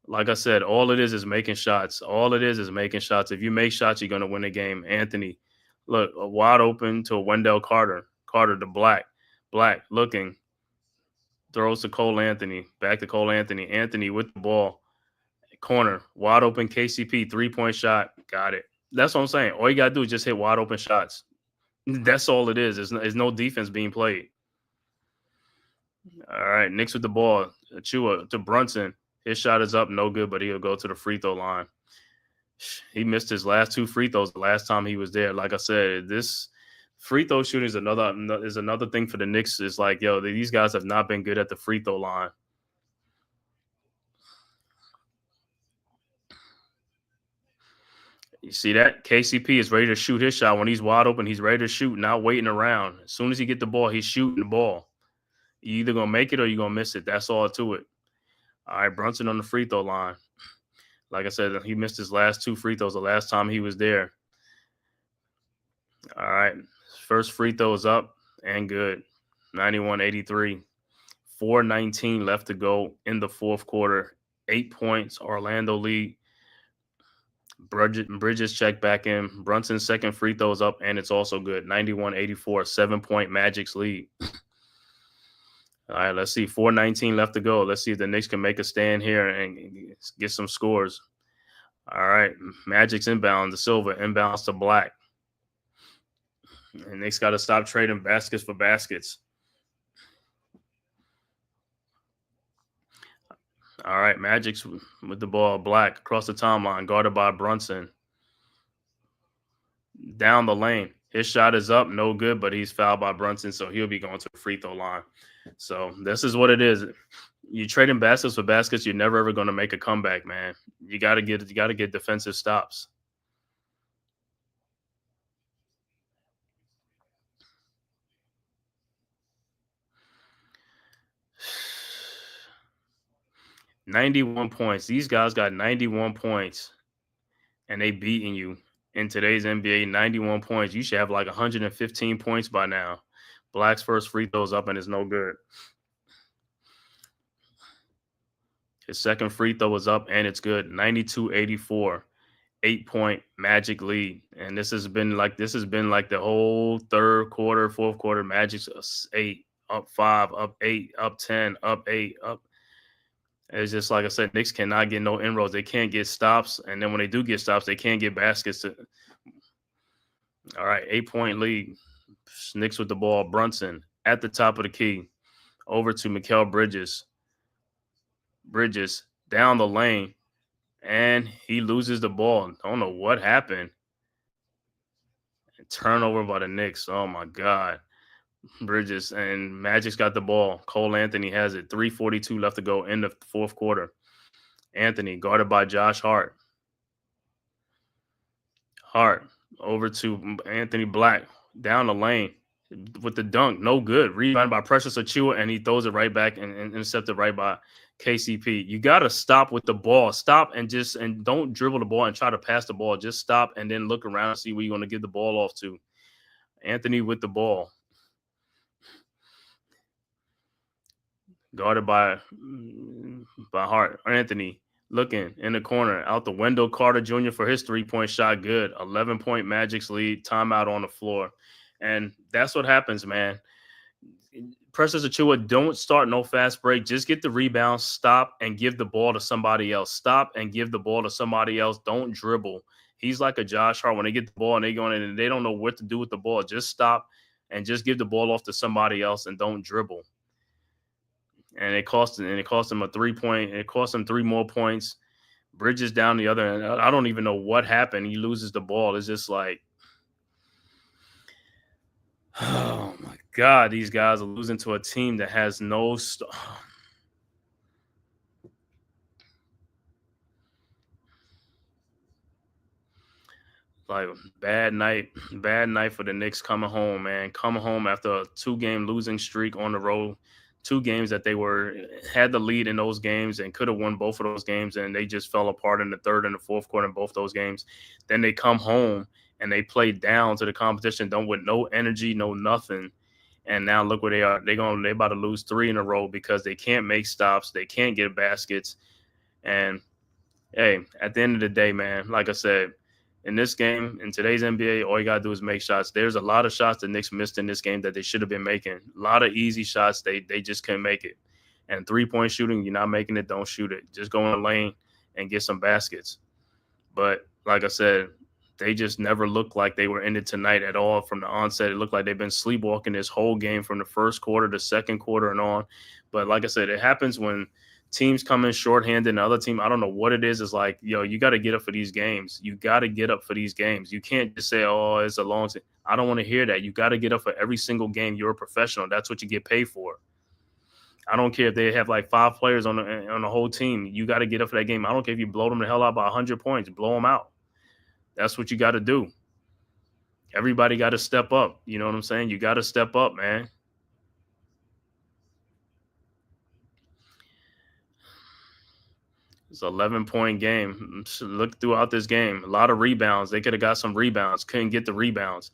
Like I said, all it is making shots. All it is making shots. If you make shots, you're going to win the game. Anthony, look, wide open to Wendell Carter. Carter to Black. Black looking. Throws to Cole Anthony. Back to Cole Anthony. Anthony with the ball. Corner. Wide open KCP. 3-point shot. Got it. That's what I'm saying. All you got to do is just hit wide open shots. That's all it is. There's no defense being played. All right. Knicks with the ball. Achua to Brunson. His shot is up. No good, but he'll go to the free throw line. He missed his last 2 free throws the last time he was there. Like I said, this free throw shooting is another thing for the Knicks. It's like, yo, these guys have not been good at the free throw line. You see that? KCP is ready to shoot his shot. When he's wide open, he's ready to shoot, not waiting around. As soon as he get the ball, he's shooting the ball. You either going to make it or you're going to miss it. That's all to it. All right, Brunson on the free throw line. Like I said, he missed his last 2 free throws the last time he was there. All right, first free throw is up and good. 91-83. 4:19 left to go in the fourth quarter. 8 points, Orlando lead. Bridges check back in. Brunson's second free throw is up, and it's also good. 91-84, 7-point Magic's lead. All right, let's see. 4:19 left to go. Let's see if the Knicks can make a stand here and get some scores. All right, Magic's inbound. The Silva inbounds to Black. And Knicks got to stop trading baskets for baskets. All right, Magic's with the ball. Black across the timeline, guarded by Brunson. Down the lane. His shot is up, no good, but he's fouled by Brunson, so he'll be going to the free throw line. So this is what it is. You trading baskets for baskets, you're never ever going to make a comeback, man. You got to get defensive stops. $91 points. These guys got 91 points, and they beating you in today's NBA. 91 points. You should have like 115 points by now. Black's first free throw's up, and it's no good. His second free throw was up, and it's good. 92-84. 8-point Magic lead. And this has been like the whole third quarter, fourth quarter. Magic's 8, up 5, up 8, up 10, up 8, up. It's just like I said, Knicks cannot get no inroads. They can't get stops. And then when they do get stops, they can't get baskets. All right, 8-point lead. Knicks with the ball. Brunson at the top of the key. Over to Mikal Bridges. Bridges down the lane. And he loses the ball. I don't know what happened. Turnover by the Knicks. Oh, my God. Bridges and Magic's got the ball. Cole Anthony has it. 3:42 left to go in the fourth quarter. Anthony guarded by Josh Hart. Hart over to Anthony Black down the lane with the dunk. No good. Rebounded by Precious Achiuwa, and he throws it right back and intercepted right by KCP. You got to stop with the ball. Stop and don't dribble the ball and try to pass the ball. Just stop and then look around and see where you're going to give the ball off to. Anthony with the ball. Guarded by Hart. Anthony looking in the corner. Out the window, Carter Jr. for his 3-point shot. Good. 11-point Magic's lead. Timeout on the floor. And that's what happens, man. Precious Achiuwa, don't start no fast break. Just get the rebound, stop, and give the ball to somebody else. Stop and give the ball to somebody else. Don't dribble. He's like a Josh Hart. When they get the ball and they go in and they don't know what to do with the ball, just stop and just give the ball off to somebody else and don't dribble. And it cost him a 3-point. It cost him 3 more points. Bridges down the other end. I don't even know what happened. He loses the ball. It's just like, oh my God, these guys are losing to a team that has no like bad night for the Knicks coming home, man. Coming home after a 2-game losing streak on the road two games that they had the lead in those games and could have won both of those games, and they just fell apart in the third and the fourth quarter in both those games. Then they come home and they play down to the competition, done with no energy, no nothing. And now look where they are. They're about to lose 3 in a row because they can't make stops, they can't get baskets. And hey, at the end of the day, man, like I said, in this game, in today's NBA, all you got to do is make shots. There's a lot of shots the Knicks missed in this game that they should have been making. A lot of easy shots, they just couldn't make it. And three-point shooting, you're not making it, don't shoot it. Just go in the lane and get some baskets. But like I said, they just never looked like they were in it tonight at all from the onset. It looked like they've been sleepwalking this whole game from the first quarter to second quarter and on. But like I said, it happens when teams come in shorthanded and the other team, I don't know what it is. It's like, yo, you got to get up for these games. You got to get up for these games. You can't just say, oh, it's a long season. I don't want to hear that. You got to get up for every single game. You're a professional. That's what you get paid for. I don't care if they have like 5 players on the whole team. You got to get up for that game. I don't care if you blow them the hell out by 100 points. Blow them out. That's what you got to do. Everybody got to step up. You know what I'm saying? You got to step up, man. It's an 11-point game. Look throughout this game. A lot of rebounds. They could have got some rebounds. Couldn't get the rebounds.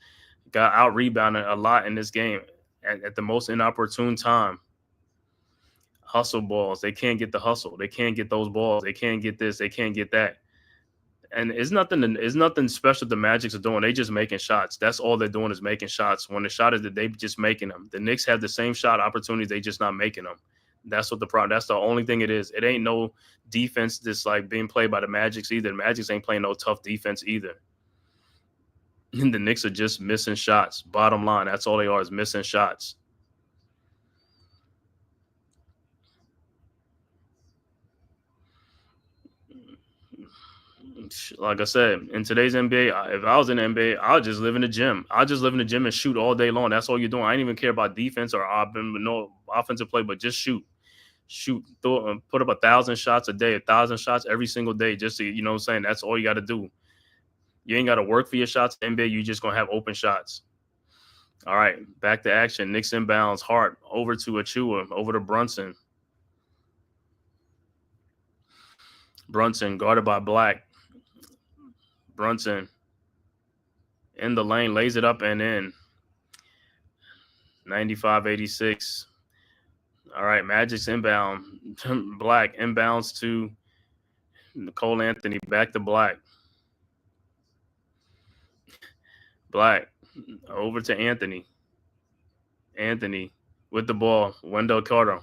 Got out-rebounded a lot in this game at the most inopportune time. Hustle balls. They can't get the hustle. They can't get those balls. They can't get this. They can't get that. And it's nothing special the Magics are doing. They just making shots. That's all they're doing is making shots. When the shot is that they just making them. The Knicks have the same shot opportunities. They just not making them. That's what the problem. That's the only thing it is. It ain't no defense that's like being played by the Magics either. The Magics ain't playing no tough defense either. And the Knicks are just missing shots. Bottom line, that's all they are is missing shots. Like I said, in today's NBA, if I was in the NBA, I would just live in the gym. I'll just live in the gym and shoot all day long. That's all you're doing. I didn't even care about defense or no offensive play, but just shoot. Put up 1,000 shots a day, 1,000 shots every single day. Just to, you know what I'm saying? That's all you got to do. You ain't got to work for your shots in the NBA. You're just going to have open shots. All right, back to action. Knicks inbounds. Hart over to Achua, over to Brunson. Brunson guarded by Black. Brunson in the lane, lays it up and in. 95-86. All right, Magic's inbound. Black inbounds to Cole Anthony. Back to Black. Black over to Anthony. Anthony with the ball. Wendell Carter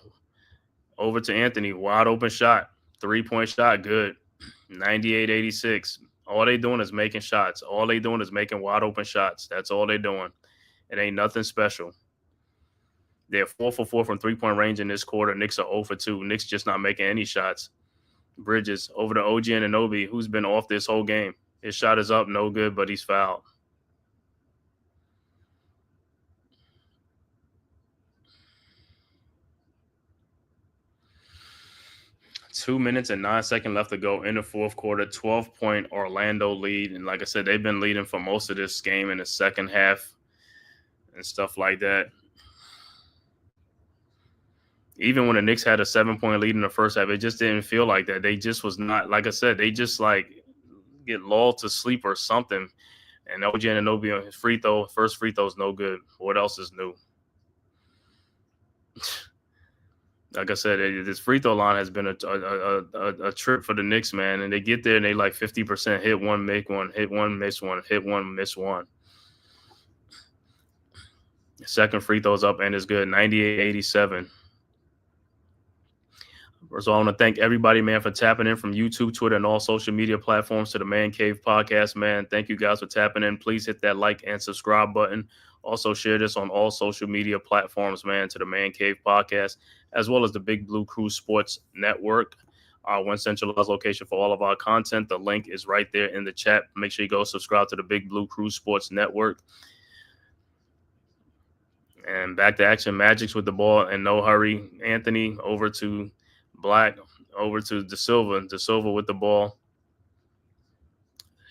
over to Anthony. Wide open shot. 3-point shot. Good. 98-86. All they doing is making shots. All they doing is making wide open shots. That's all they doing. It ain't nothing special. They're 4 for 4 from 3-point range in this quarter. Knicks are 0 for 2. Knicks just not making any shots. Bridges over to OG Anunoby, who's been off this whole game. His shot is up, no good, but he's fouled. Two minutes and 9 seconds left to go in the fourth quarter. 12-point Orlando lead. And like I said, they've been leading for most of this game in the second half and stuff like that. Even when the Knicks had a 7-point lead in the first half, it just didn't feel like that. They just was not, like I said, they just like get lulled to sleep or something. And OG Anunoby on his first free throw is no good. What else is new? Like I said, this free throw line has been a trip for the Knicks, man. And they get there and they like 50%, hit one, make one, hit one, miss one, hit one, miss one. Second free throw's up and it's good, 98-87. So I want to thank everybody, man, for tapping in from YouTube, Twitter, and all social media platforms to the Man Cave podcast, man. Thank you guys for tapping in. Please hit that like and subscribe button. Also share this on all social media platforms, man, to the Man Cave podcast, as well as the Big Blue Crew Sports Network, our one centralized location for all of our content. The link is right there in the chat. Make sure you go subscribe to the Big Blue Crew Sports Network. And back to action, Magics with the ball and no hurry. Anthony over to Black, over to De Silva. De Silva with the ball.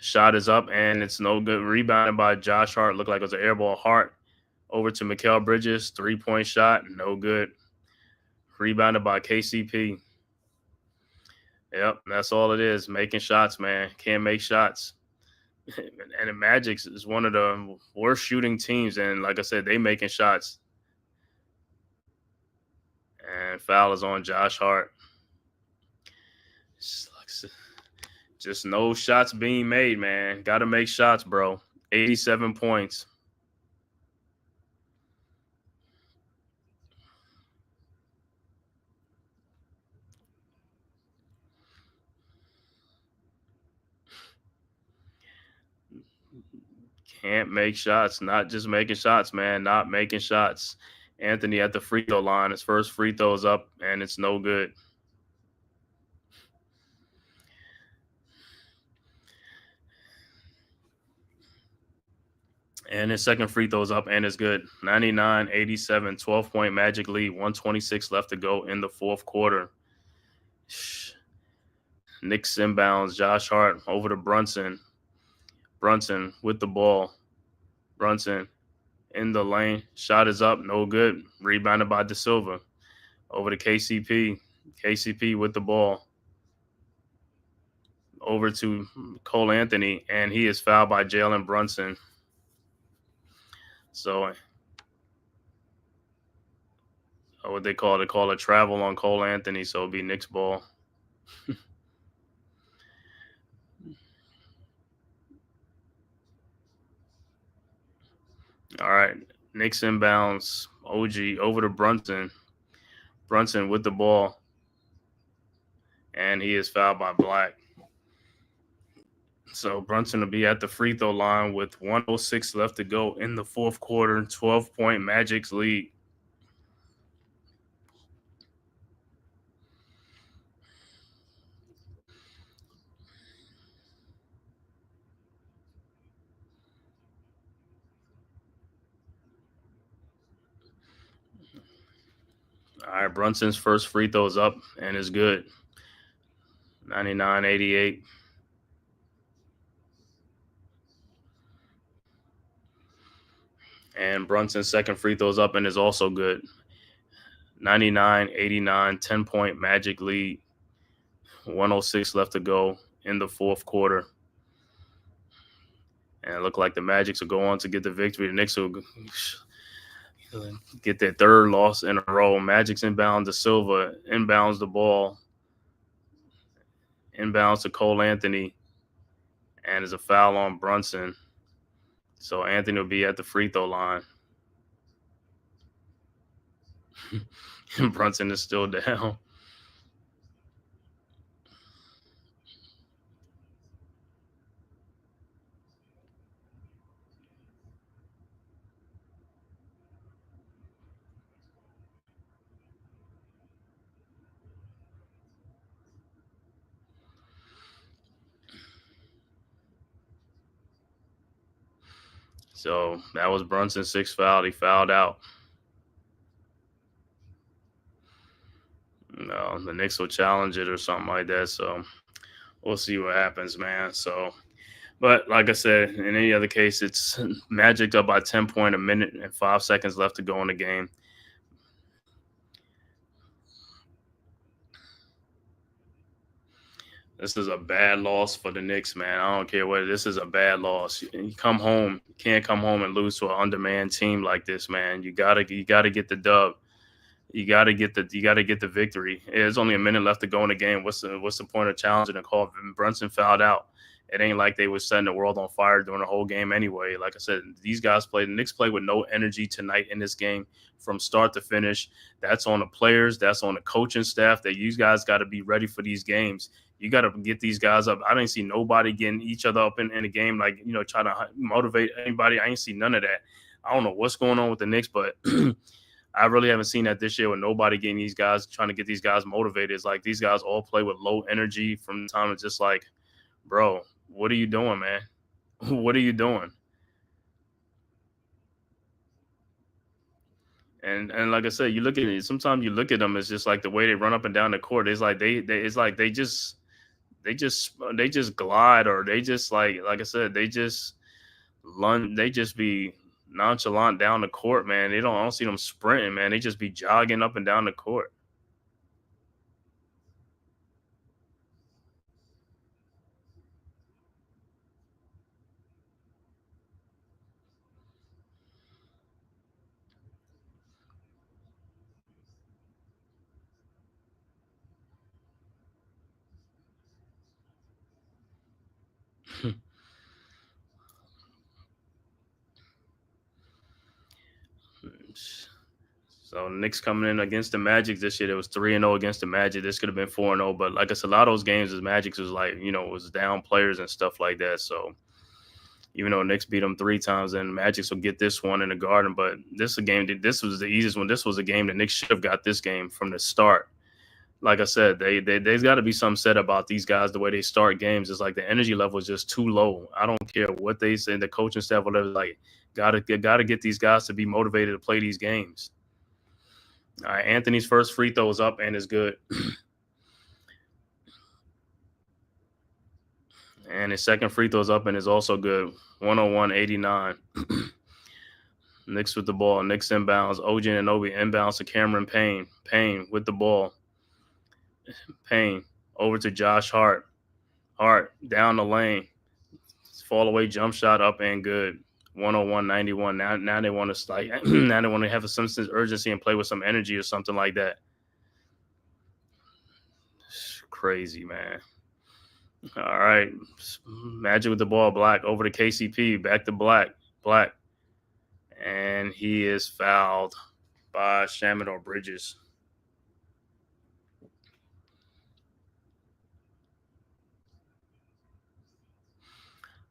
Shot is up, and it's no good. Rebounded by Josh Hart. Looked like it was an air ball. Hart over to Mikal Bridges. 3-point shot, no good. Rebounded by KCP. Yep, that's all it is. Making shots, man. Can't make shots. And the Magic is one of the worst shooting teams. And like I said, they making shots. And foul is on Josh Hart. Just no shots being made, man. Got to make shots, bro. 87 points. Can't make shots. Not just making shots, man. Not making shots. Anthony at the free throw line. His first free throw is up, and it's no good. And his second free throw is up, and it's good. 99-87, 12-point Magic lead. 126 left to go in the fourth quarter. Knicks inbounds. Josh Hart over to Brunson. Brunson with the ball. Brunson in the lane. Shot is up. No good. Rebounded by De Silva. Over to KCP. KCP with the ball. Over to Cole Anthony, and he is fouled by Jalen Brunson. So what they call it? They call it travel on Cole Anthony, so it'll be Knicks ball. All right, Knicks inbounds. OG over to Brunson. Brunson with the ball, and he is fouled by Black. So Brunson will be at the free throw line with 106 left to go in the fourth quarter. 12-point Magic's lead. All right, Brunson's first free throw is up and is good. 99-88. And Brunson's second free throw is up and is also good. 99-89, 10-point Magic lead. 106 left to go in the fourth quarter. And it looked like the Magics will go on to get the victory. The Knicks will get their third loss in a row. Magic's inbound to Silva, inbounds the ball, inbounds to Cole Anthony, and there's a foul on Brunson. So Anthony will be at the free throw line. And Brunson is still down. So that was Brunson's sixth foul. He fouled out. No, the Knicks will challenge it or something like that. So we'll see what happens, man. So, but like I said, in any other case, it's Magic up by 10 points, 1 minute and 5 seconds left to go in the game. This is a bad loss for the Knicks, man. I don't care what. This is a bad loss. You come home, you can't come home and lose to an undermanned team like this, man. You gotta get the dub. You gotta get the victory. There's only a minute left to go in the game. What's the point of challenging a call? Brunson fouled out. It ain't like they was setting the world on fire during the whole game anyway. Like I said, the Knicks played with no energy tonight in this game from start to finish. That's on the players. That's on the coaching staff. That you guys got to be ready for these games. You got to get these guys up. I didn't see nobody getting each other up in the game, like, trying to motivate anybody. I ain't see none of that. I don't know what's going on with the Knicks, but I really haven't seen that this year with nobody getting these guys, trying to get these guys motivated. It's like these guys all play with low energy from the time. It's just like, bro, what are you doing, man? What are you doing? And like I said, you look at it. Sometimes you look at them. It's just like the way they run up and down the court. It's like they just glide, or they just like I said, they just be nonchalant down the court, man. I don't see them sprinting, man. They just be jogging up and down the court. So Knicks coming in against the Magic this year. It was 3-0 against the Magic. This could have been 4-0, but like I said, a lot of those games, the Magic was like, was down players and stuff like that. So even though Knicks beat them 3 times, and Magic will get this one in the Garden, but this is a game. This was the easiest one. This was a game that Knicks should have got this game from the start. Like I said, there's got to be something said about these guys. The way they start games, it's like the energy level is just too low. I don't care what they say, the coaching staff, whatever. Like, gotta get these guys to be motivated to play these games. All right, Anthony's first free throw is up and is good. And his second free throw is up and is also good. 101-89. Knicks with the ball. Knicks inbounds. OG Anunoby inbounds to Cameron Payne. Payne with the ball. Payne over to Josh Hart. Hart down the lane. Fall away jump shot up and good. 101-91. Now they want to now they want to have some sense of urgency and play with some energy or something like that. It's crazy, man. All right. Magic with the ball. Black over to KCP. Back to Black. Black. And he is fouled by Shamador Bridges.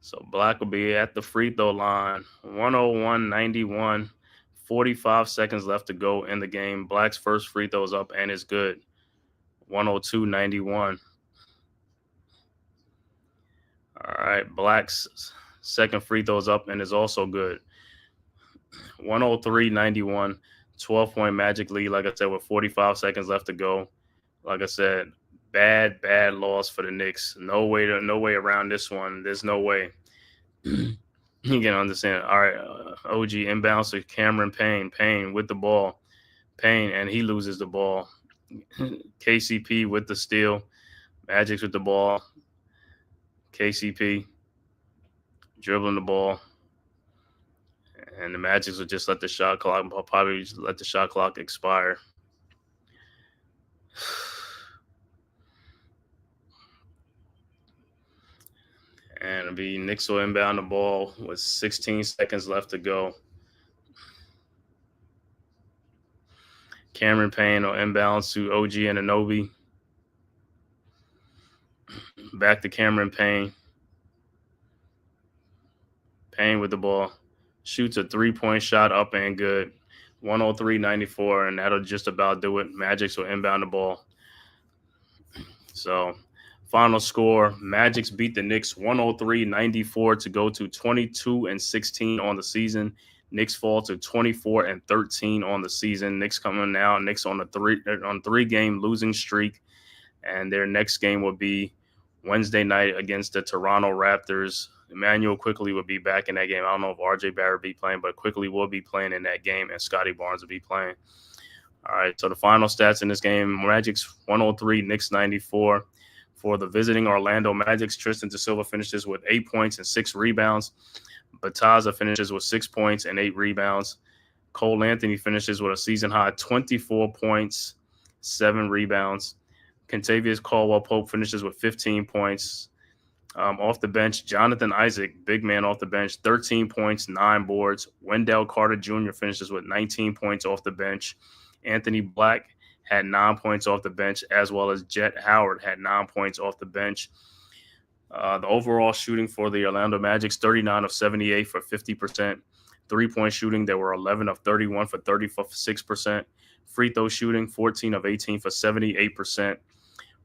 So Black will be at the free throw line. 101-91. 45 seconds left to go in the game. Black's first free throw is up and is good. 102-91. All right. Black's second free throw is up and is also good. 103-91. 12-point Magic lead, like I said, with 45 seconds left to go. Like I said, bad loss for the Knicks. No way around this one. There's no way. You can understand. All right, OG inbounds to Cameron Payne. Payne with the ball. Payne, and he loses the ball. KCP with the steal. Magic's with the ball. KCP dribbling the ball. And the Magics will just let the shot clock, probably just let the shot clock expire. And it'll be Knicks will inbound the ball with 16 seconds left to go. Cameron Payne will inbound to OG Anunoby. Back to Cameron Payne. Payne with the ball. Shoots a 3-point shot up and good. 103-94, and that'll just about do it. Magics will inbound the ball. So, final score, Magics beat the Knicks 103-94 to go to 22-16 on the season. Knicks fall to 24-13 on the season. Knicks coming now. Knicks on a 3-game losing streak, and their next game will be Wednesday night against the Toronto Raptors. Emmanuel Quickly will be back in that game. I don't know if RJ Barrett will be playing, but Quickly will be playing in that game, and Scotty Barnes will be playing. All right, so the final stats in this game, Magic's 103, Knicks 94. For the visiting Orlando Magic, Tristan DeSilva finishes with 8 points and 6 rebounds. Bataza finishes with 6 points and 8 rebounds. Cole Anthony finishes with a season-high 24 points, 7 rebounds. Kentavious Caldwell-Pope finishes with 15 points. Off the bench, Jonathan Isaac, big man off the bench, 13 points, 9 boards. Wendell Carter Jr. finishes with 19 points off the bench. Anthony Black had 9 points off the bench, as well as Jet Howard had 9 points off the bench. The overall shooting for the Orlando Magic's 39 of 78 for 50%. 3-point shooting, they were 11 of 31 for 36%. Free throw shooting, 14 of 18 for 78%.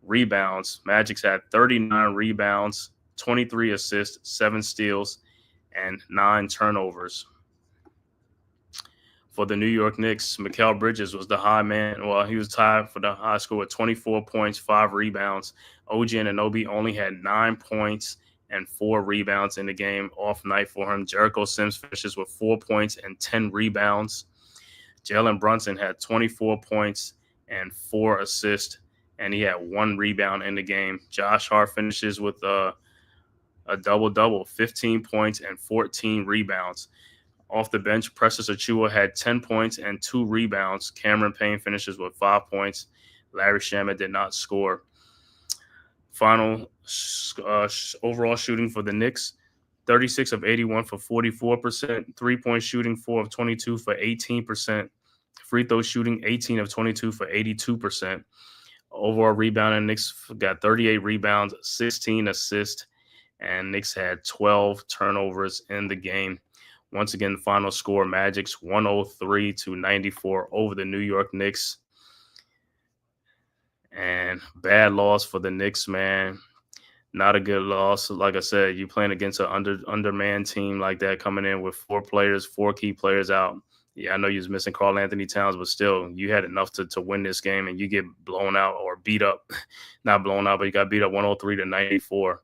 Rebounds, Magic's had 39 rebounds, 23 assists, 7 steals, and 9 turnovers. For the New York Knicks, Mikal Bridges was the high man. Well, he was tied for the high score with 24 points, 5 rebounds. OG Anunoby only had 9 points and 4 rebounds in the game. Off night for him. Jericho Sims finishes with 4 points and 10 rebounds. Jalen Brunson had 24 points and 4 assists, and he had 1 rebound in the game. Josh Hart finishes with a double-double, 15 points and 14 rebounds. Off the bench, Precious Achiuwa had 10 points and 2 rebounds. Cameron Payne finishes with 5 points. Larry Shamet did not score. Final Overall shooting for the Knicks, 36 of 81 for 44%. 3-point shooting, 4 of 22 for 18%. Free throw shooting, 18 of 22 for 82%. Overall rebounding, Knicks got 38 rebounds, 16 assists, and Knicks had 12 turnovers in the game. Once again, the final score, Magic's 103-94 over the New York Knicks. And bad loss for the Knicks, man. Not a good loss. Like I said, you playing against an undermanned team like that, coming in with 4 key players out. Yeah, I know you was missing Karl Anthony Towns, but still, you had enough to win this game, and you get blown out or beat up. Not blown out, but you got beat up 103-94.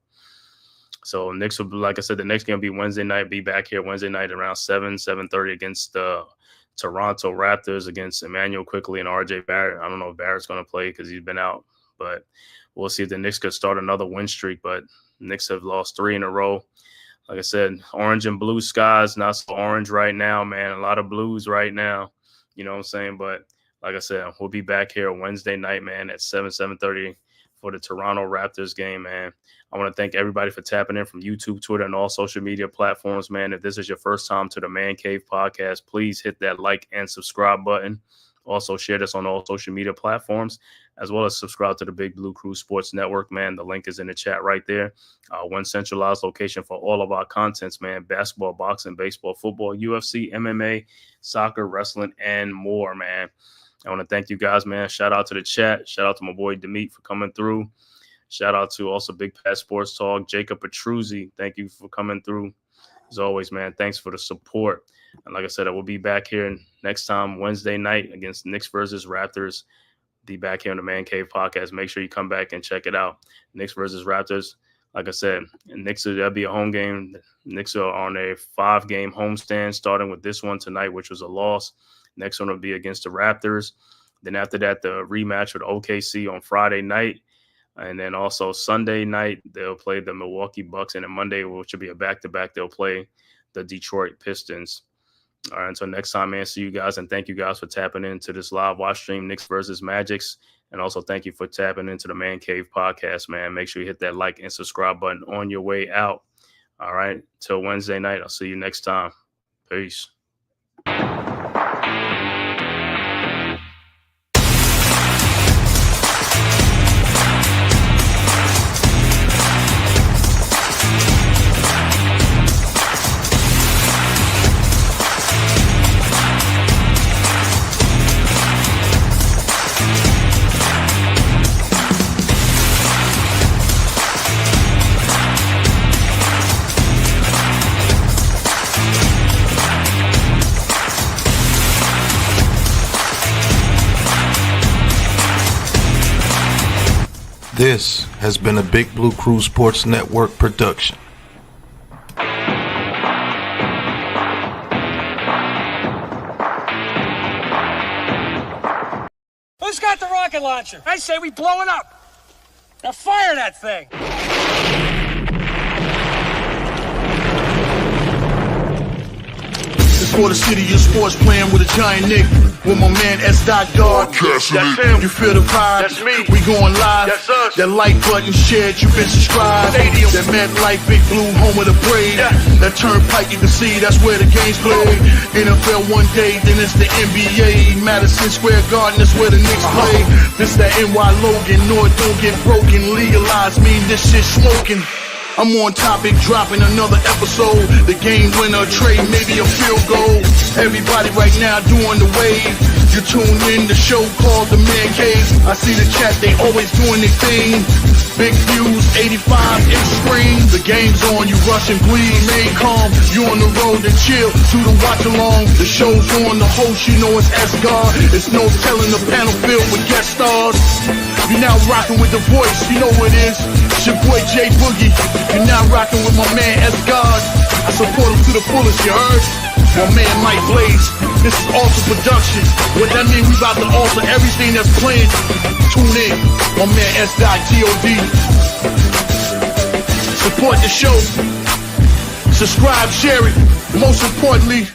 So Knicks will, like I said, the next game will be Wednesday night. Be back here Wednesday night around 7:30 against the Toronto Raptors, against Emmanuel Quickley and RJ Barrett. I don't know if Barrett's going to play because he's been out, but we'll see if the Knicks could start another win streak. But Knicks have lost 3 in a row. Like I said, orange and blue skies, not so orange right now, man. A lot of blues right now. You know what I'm saying? But like I said, we'll be back here Wednesday night, man, at 7:30 for the Toronto Raptors game, man. I want to thank everybody for tapping in from YouTube, Twitter, and all social media platforms, man. If this is your first time to the Man Cave podcast, please hit that like and subscribe button. Also, share this on all social media platforms, as well as subscribe to the Big Blue Crew Sports Network, man. The link is in the chat right there. One centralized location for all of our contents, man. Basketball, boxing, baseball, football, UFC, MMA, soccer, wrestling, and more, man. I want to thank you guys, man. Shout out to the chat. Shout out to my boy Demeet for coming through. Shout out to also Big Pat Sports Talk, Jacob Petruzzi. Thank you for coming through. As always, man, thanks for the support. And like I said, I will be back here next time, Wednesday night, against Knicks versus Raptors. Be back here on the Man Cave podcast. Make sure you come back and check it out. Knicks versus Raptors. Like I said, Knicks, that'll be a home game. Knicks are on a 5-game homestand, starting with this one tonight, which was a loss. Next one will be against the Raptors. Then after that, the rematch with OKC on Friday night. And then also Sunday night, they'll play the Milwaukee Bucks. And then Monday, which will be a back-to-back, they'll play the Detroit Pistons. All right, until next time, man, see you guys. And thank you guys for tapping into this live watch stream, Knicks versus Magics. And also thank you for tapping into the Man Cave podcast, man. Make sure you hit that like and subscribe button on your way out. All right, till Wednesday night. I'll see you next time. Peace. This has been a Big Blue Crew Sports Network production. Who's got the rocket launcher? I say we blow it up. Now fire that thing. It's for the city of sports, playing with a giant Nick. With my man S. God. That's him. You feel the vibe? That's me. We going live. That's us. That like button shared, you been subscribed. Stadium. That MetLife, Big Blue, home of the Braves. Yeah. That turnpike, you can see that's where the game's played. NFL one day, then it's the NBA. Madison Square Garden, that's where the Knicks play. This that NY Logan, North don't get broken. Legalize, mean this shit smoking. I'm on topic, dropping another episode. The game winner, trade, maybe a field goal. Everybody right now doing the wave. You tune in the show called The-Man-Cave. I see the chat, they always doing their thing. Big views, 85 inch screen. The game's on, you rush and bleed, remain calm. You on the road and chill, do the watch along. The show's on, the host, you know it's S-God. It's no telling the panel filled with guest stars. You're now rocking with the voice, you know who it is. It's your boy J Boogie. You're now rocking with my man S-God. I support him to the fullest, you heard? My man Mike Blaze. This is Alter Production. What that mean, we about to alter everything that's playing. Tune in. My man S.God. Support the show. Subscribe, share it. Most importantly,